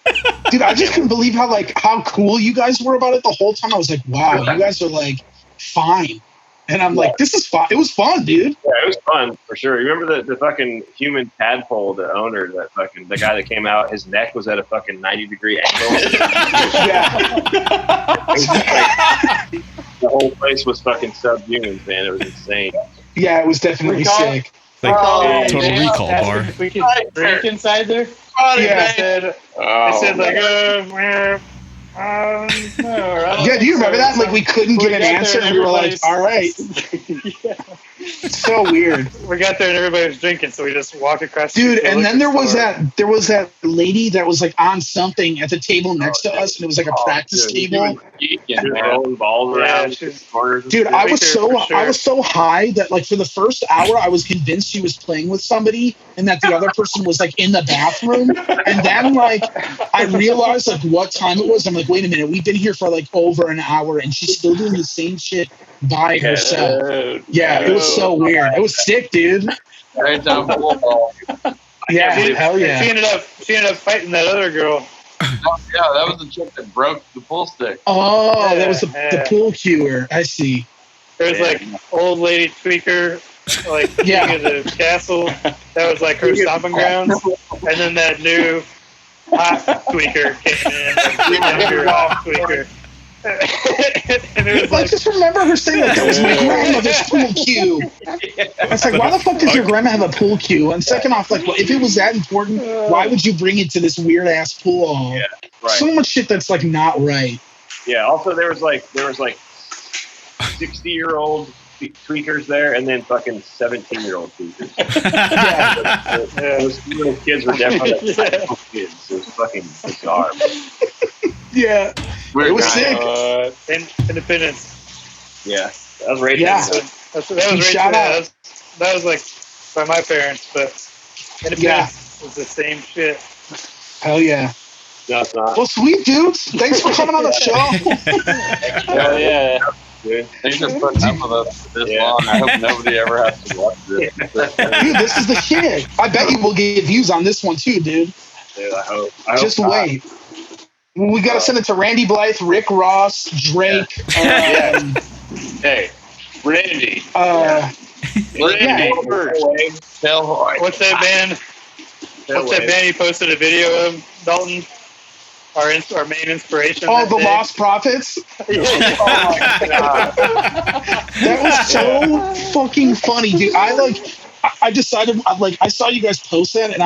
Dude, I just couldn't believe how cool you guys were about it the whole time. I was like, wow, you guys are like fine. And I'm like, this is fun. It was fun, dude. Yeah, it was fun for sure. You remember the fucking human tadpole, the owner, the guy that came out, his neck was at a fucking 90-degree angle. Yeah. The whole place was fucking subhumans, man. It was insane. Yeah, it was definitely sick. Like Total Recall bar. If we could drink inside there. Yeah. I said like, yeah, do you remember that? Like, we couldn't get an answer, and we were like, all right. Yeah. So weird. We got there and everybody was drinking, so we just walked across. Dude, and then there was that lady that was like on something at the table next to us, and it was like a practice table. Rolling balls around. Dude, I was so high that like for the first hour I was convinced she was playing with somebody and that the other person was like in the bathroom. And then like I realized like what time it was. I'm like, wait a minute, we've been here for like over an hour and she's still doing the same shit by herself. Yeah, it was so weird. It was sick, dude. Right down pool ball. Yeah, hell yeah. She ended up fighting that other girl. Oh, yeah, that was the chick that broke the pool stick. Oh, that was the pool cuer. I see. There was like old lady tweaker, like king of the castle. That was like her stomping grounds. And then that new hot tweaker came in, like younger hot tweaker. And it was like, just remember her saying that was my grandmother's pool cue. I was like, why the fuck does your grandma have a pool cue? And second off, like, well, if it was that important, why would you bring it to this weird ass pool hall? Yeah, right. So much shit that's like not right. Yeah. Also, there was like 60-year-old tweakers there, and then fucking 17-year-old tweakers. Those little kids were definitely kids. It was fucking bizarre. Yeah. It was sick. Independence. Yeah, that was racist. Yeah. That was racist. Shout out. That was like by my parents, but Independence was the same shit. Hell yeah. No, it's not. Well, sweet dudes. Thanks for coming on the show. Hell yeah. Dude, thanks for putting up with us this long. I hope nobody ever has to watch this. Dude, this is the shit. I bet you will get views on this one too, dude. Dude, I hope Just wait. We got to send it to Randy Blythe, Rick Ross, Drake. Hey, Randy. Randy. What's that band? What's that band you posted a video of, Dalton? Our main inspiration. Oh, the Lost Prophets? Oh my god. That was so fucking funny, dude. I decided, I saw you guys post that and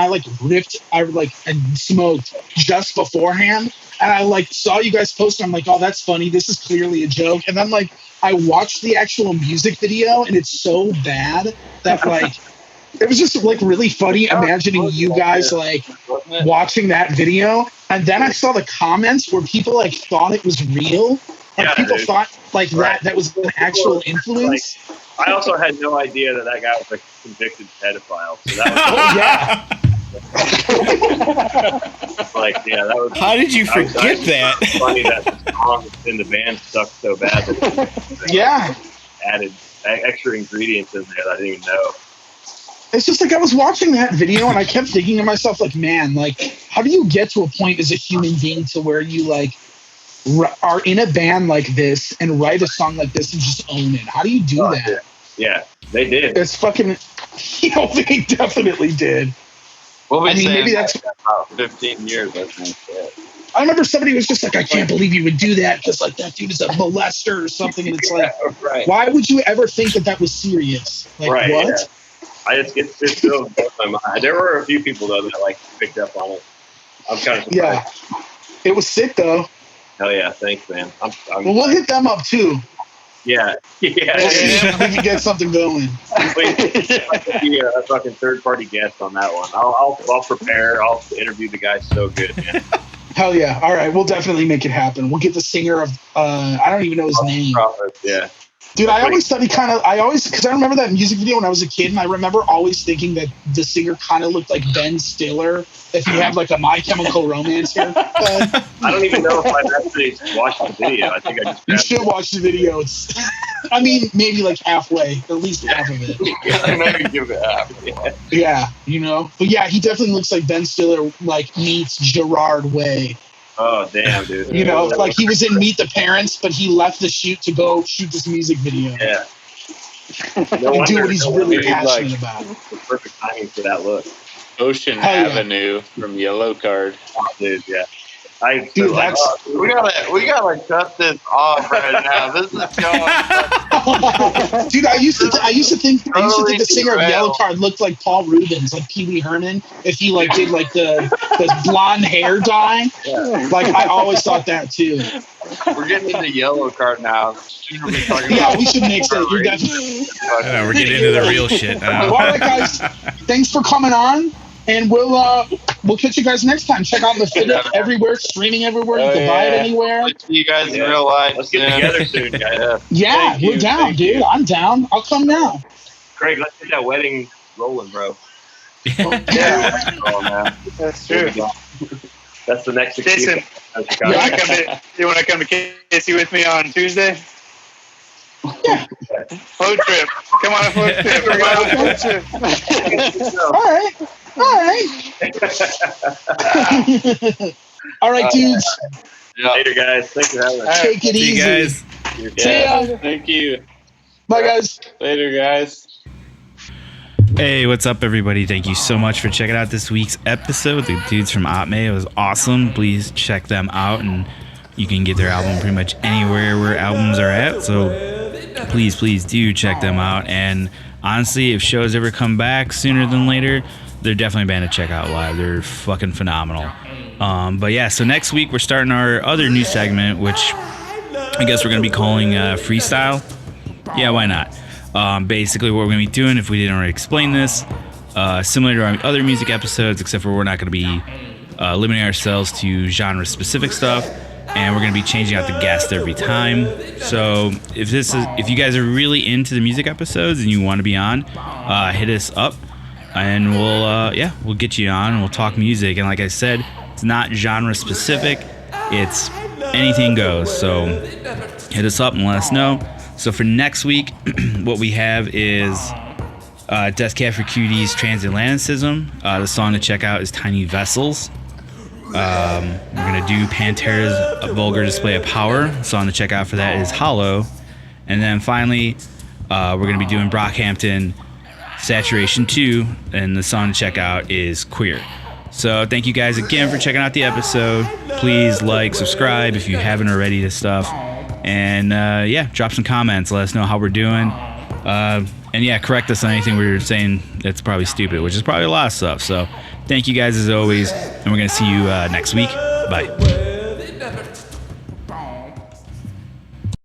and smoked just beforehand. And I saw you guys post it. I'm like, oh, that's funny. This is clearly a joke. And then I watched the actual music video and it's so bad that it was just really funny imagining you guys watching that video. And then I saw the comments where people thought it was real. And people thought that was an actual influence. I also had no idea that guy was a convicted pedophile. So that was that was. How did you forget that? Funny that the song in the band stuck so bad that added extra ingredients in there that I didn't even know. It's just I was watching that video and I kept thinking to myself, man, how do you get to a point as a human being to where you are in a band like this and write a song like this and just own it? How do you do that? Yeah, they did. It's fucking. They definitely did. We'll be mean, maybe that's about 15 years. I think. Yeah. I remember somebody was just like, I can't believe you would do that because like that dude is a molester or something. And it's like, right. Why would you ever think that was serious? Like, right, what? Yeah. It still blows my mind. There were a few people though that like picked up on it. I'm kind of surprised. Yeah, it was sick though. Hell yeah, thanks, man. Well, we'll hit them up too. Yeah. We'll see if we can get something going. Be a fucking third-party guest on that one. I'll prepare. I'll interview the guy so good, man. Hell yeah! All right, we'll definitely make it happen. We'll get the singer of I don't even know his name. Yeah. Dude, I always thought because I remember that music video when I was a kid, and I remember always thinking that the singer kind of looked like Ben Stiller if he had like a My Chemical Romance haircut. I don't even know if I've actually watched the video. I think I just. You should watch the video. I mean, maybe like halfway, at least half of it. Maybe give it half. Yeah, you know. But yeah, he definitely looks like Ben Stiller, like meets Gerard Way. Oh damn, dude! You know, like he was in Meet the Parents, but he left the shoot to go shoot this music video. Yeah. And do what he's really passionate about. The perfect timing for that look. Ocean Avenue from Yellow Card. Oh, dude, yeah. Dude, we gotta cut this off right now. This is going. Dude, I used to think the singer of Yellow Card looked like Paul Rubens, like Pee Wee Herman, if he like did like the blonde hair dye. Yeah. Like I always thought that too. We're getting into Yellow Card now. Yeah, we should mix it. You're definitely. We're getting into the real shit now. All right, guys. Thanks for coming on. And we'll catch you guys next time. Check out Mephitic everywhere, streaming everywhere. You can buy it anywhere. I'll see you guys in real life. Let's get together soon, guys. Yeah, we're down, dude. I'm down. I'll come now. Craig, let's get that wedding rolling, bro. Yeah. Oh, man. That's true. That's the next Jason, you want to come to Casey with me on Tuesday? Yeah. Float trip. Come on a float trip. We're going on a float trip. All right. All right, dudes. Later, guys. Thanks for having us. Take it easy. See you guys. See ya. Thank you. Bye, guys. Later, guys. Hey, what's up, everybody? Thank you so much for checking out this week's episode. The dudes from Ahtme, it was awesome. Please check them out, and you can get their album pretty much anywhere where albums are at. So please do check them out. And honestly, if shows ever come back sooner than later, they're definitely a band to check out live. They're fucking phenomenal. But yeah, so next week we're starting our other new segment, which I guess we're going to be calling Freestyle. Yeah, why not? Basically what we're going to be doing, if we didn't already explain this, similar to our other music episodes, except for we're not going to be limiting ourselves to genre-specific stuff, and we're going to be changing out the guest every time. So if you guys are really into the music episodes and you want to be on, hit us up, and we'll get you on and we'll talk music. And like I said, it's not genre-specific, it's anything goes. So hit us up and let us know. So for next week, what we have is Death Cab for Cutie's Transatlanticism. The song to check out is Tiny Vessels. We're going to do Pantera's A Vulgar Display of Power. The song to check out for that is Hollow. And then finally, we're going to be doing Brockhampton Saturation 2, and the song to check out is Queer. So thank you guys again for checking out the episode. Please like, subscribe if you haven't already to stuff. And drop some comments. Let us know how we're doing. And correct us on anything we were saying that's probably stupid, which is probably a lot of stuff. So thank you guys as always, and we're going to see you next week. Bye.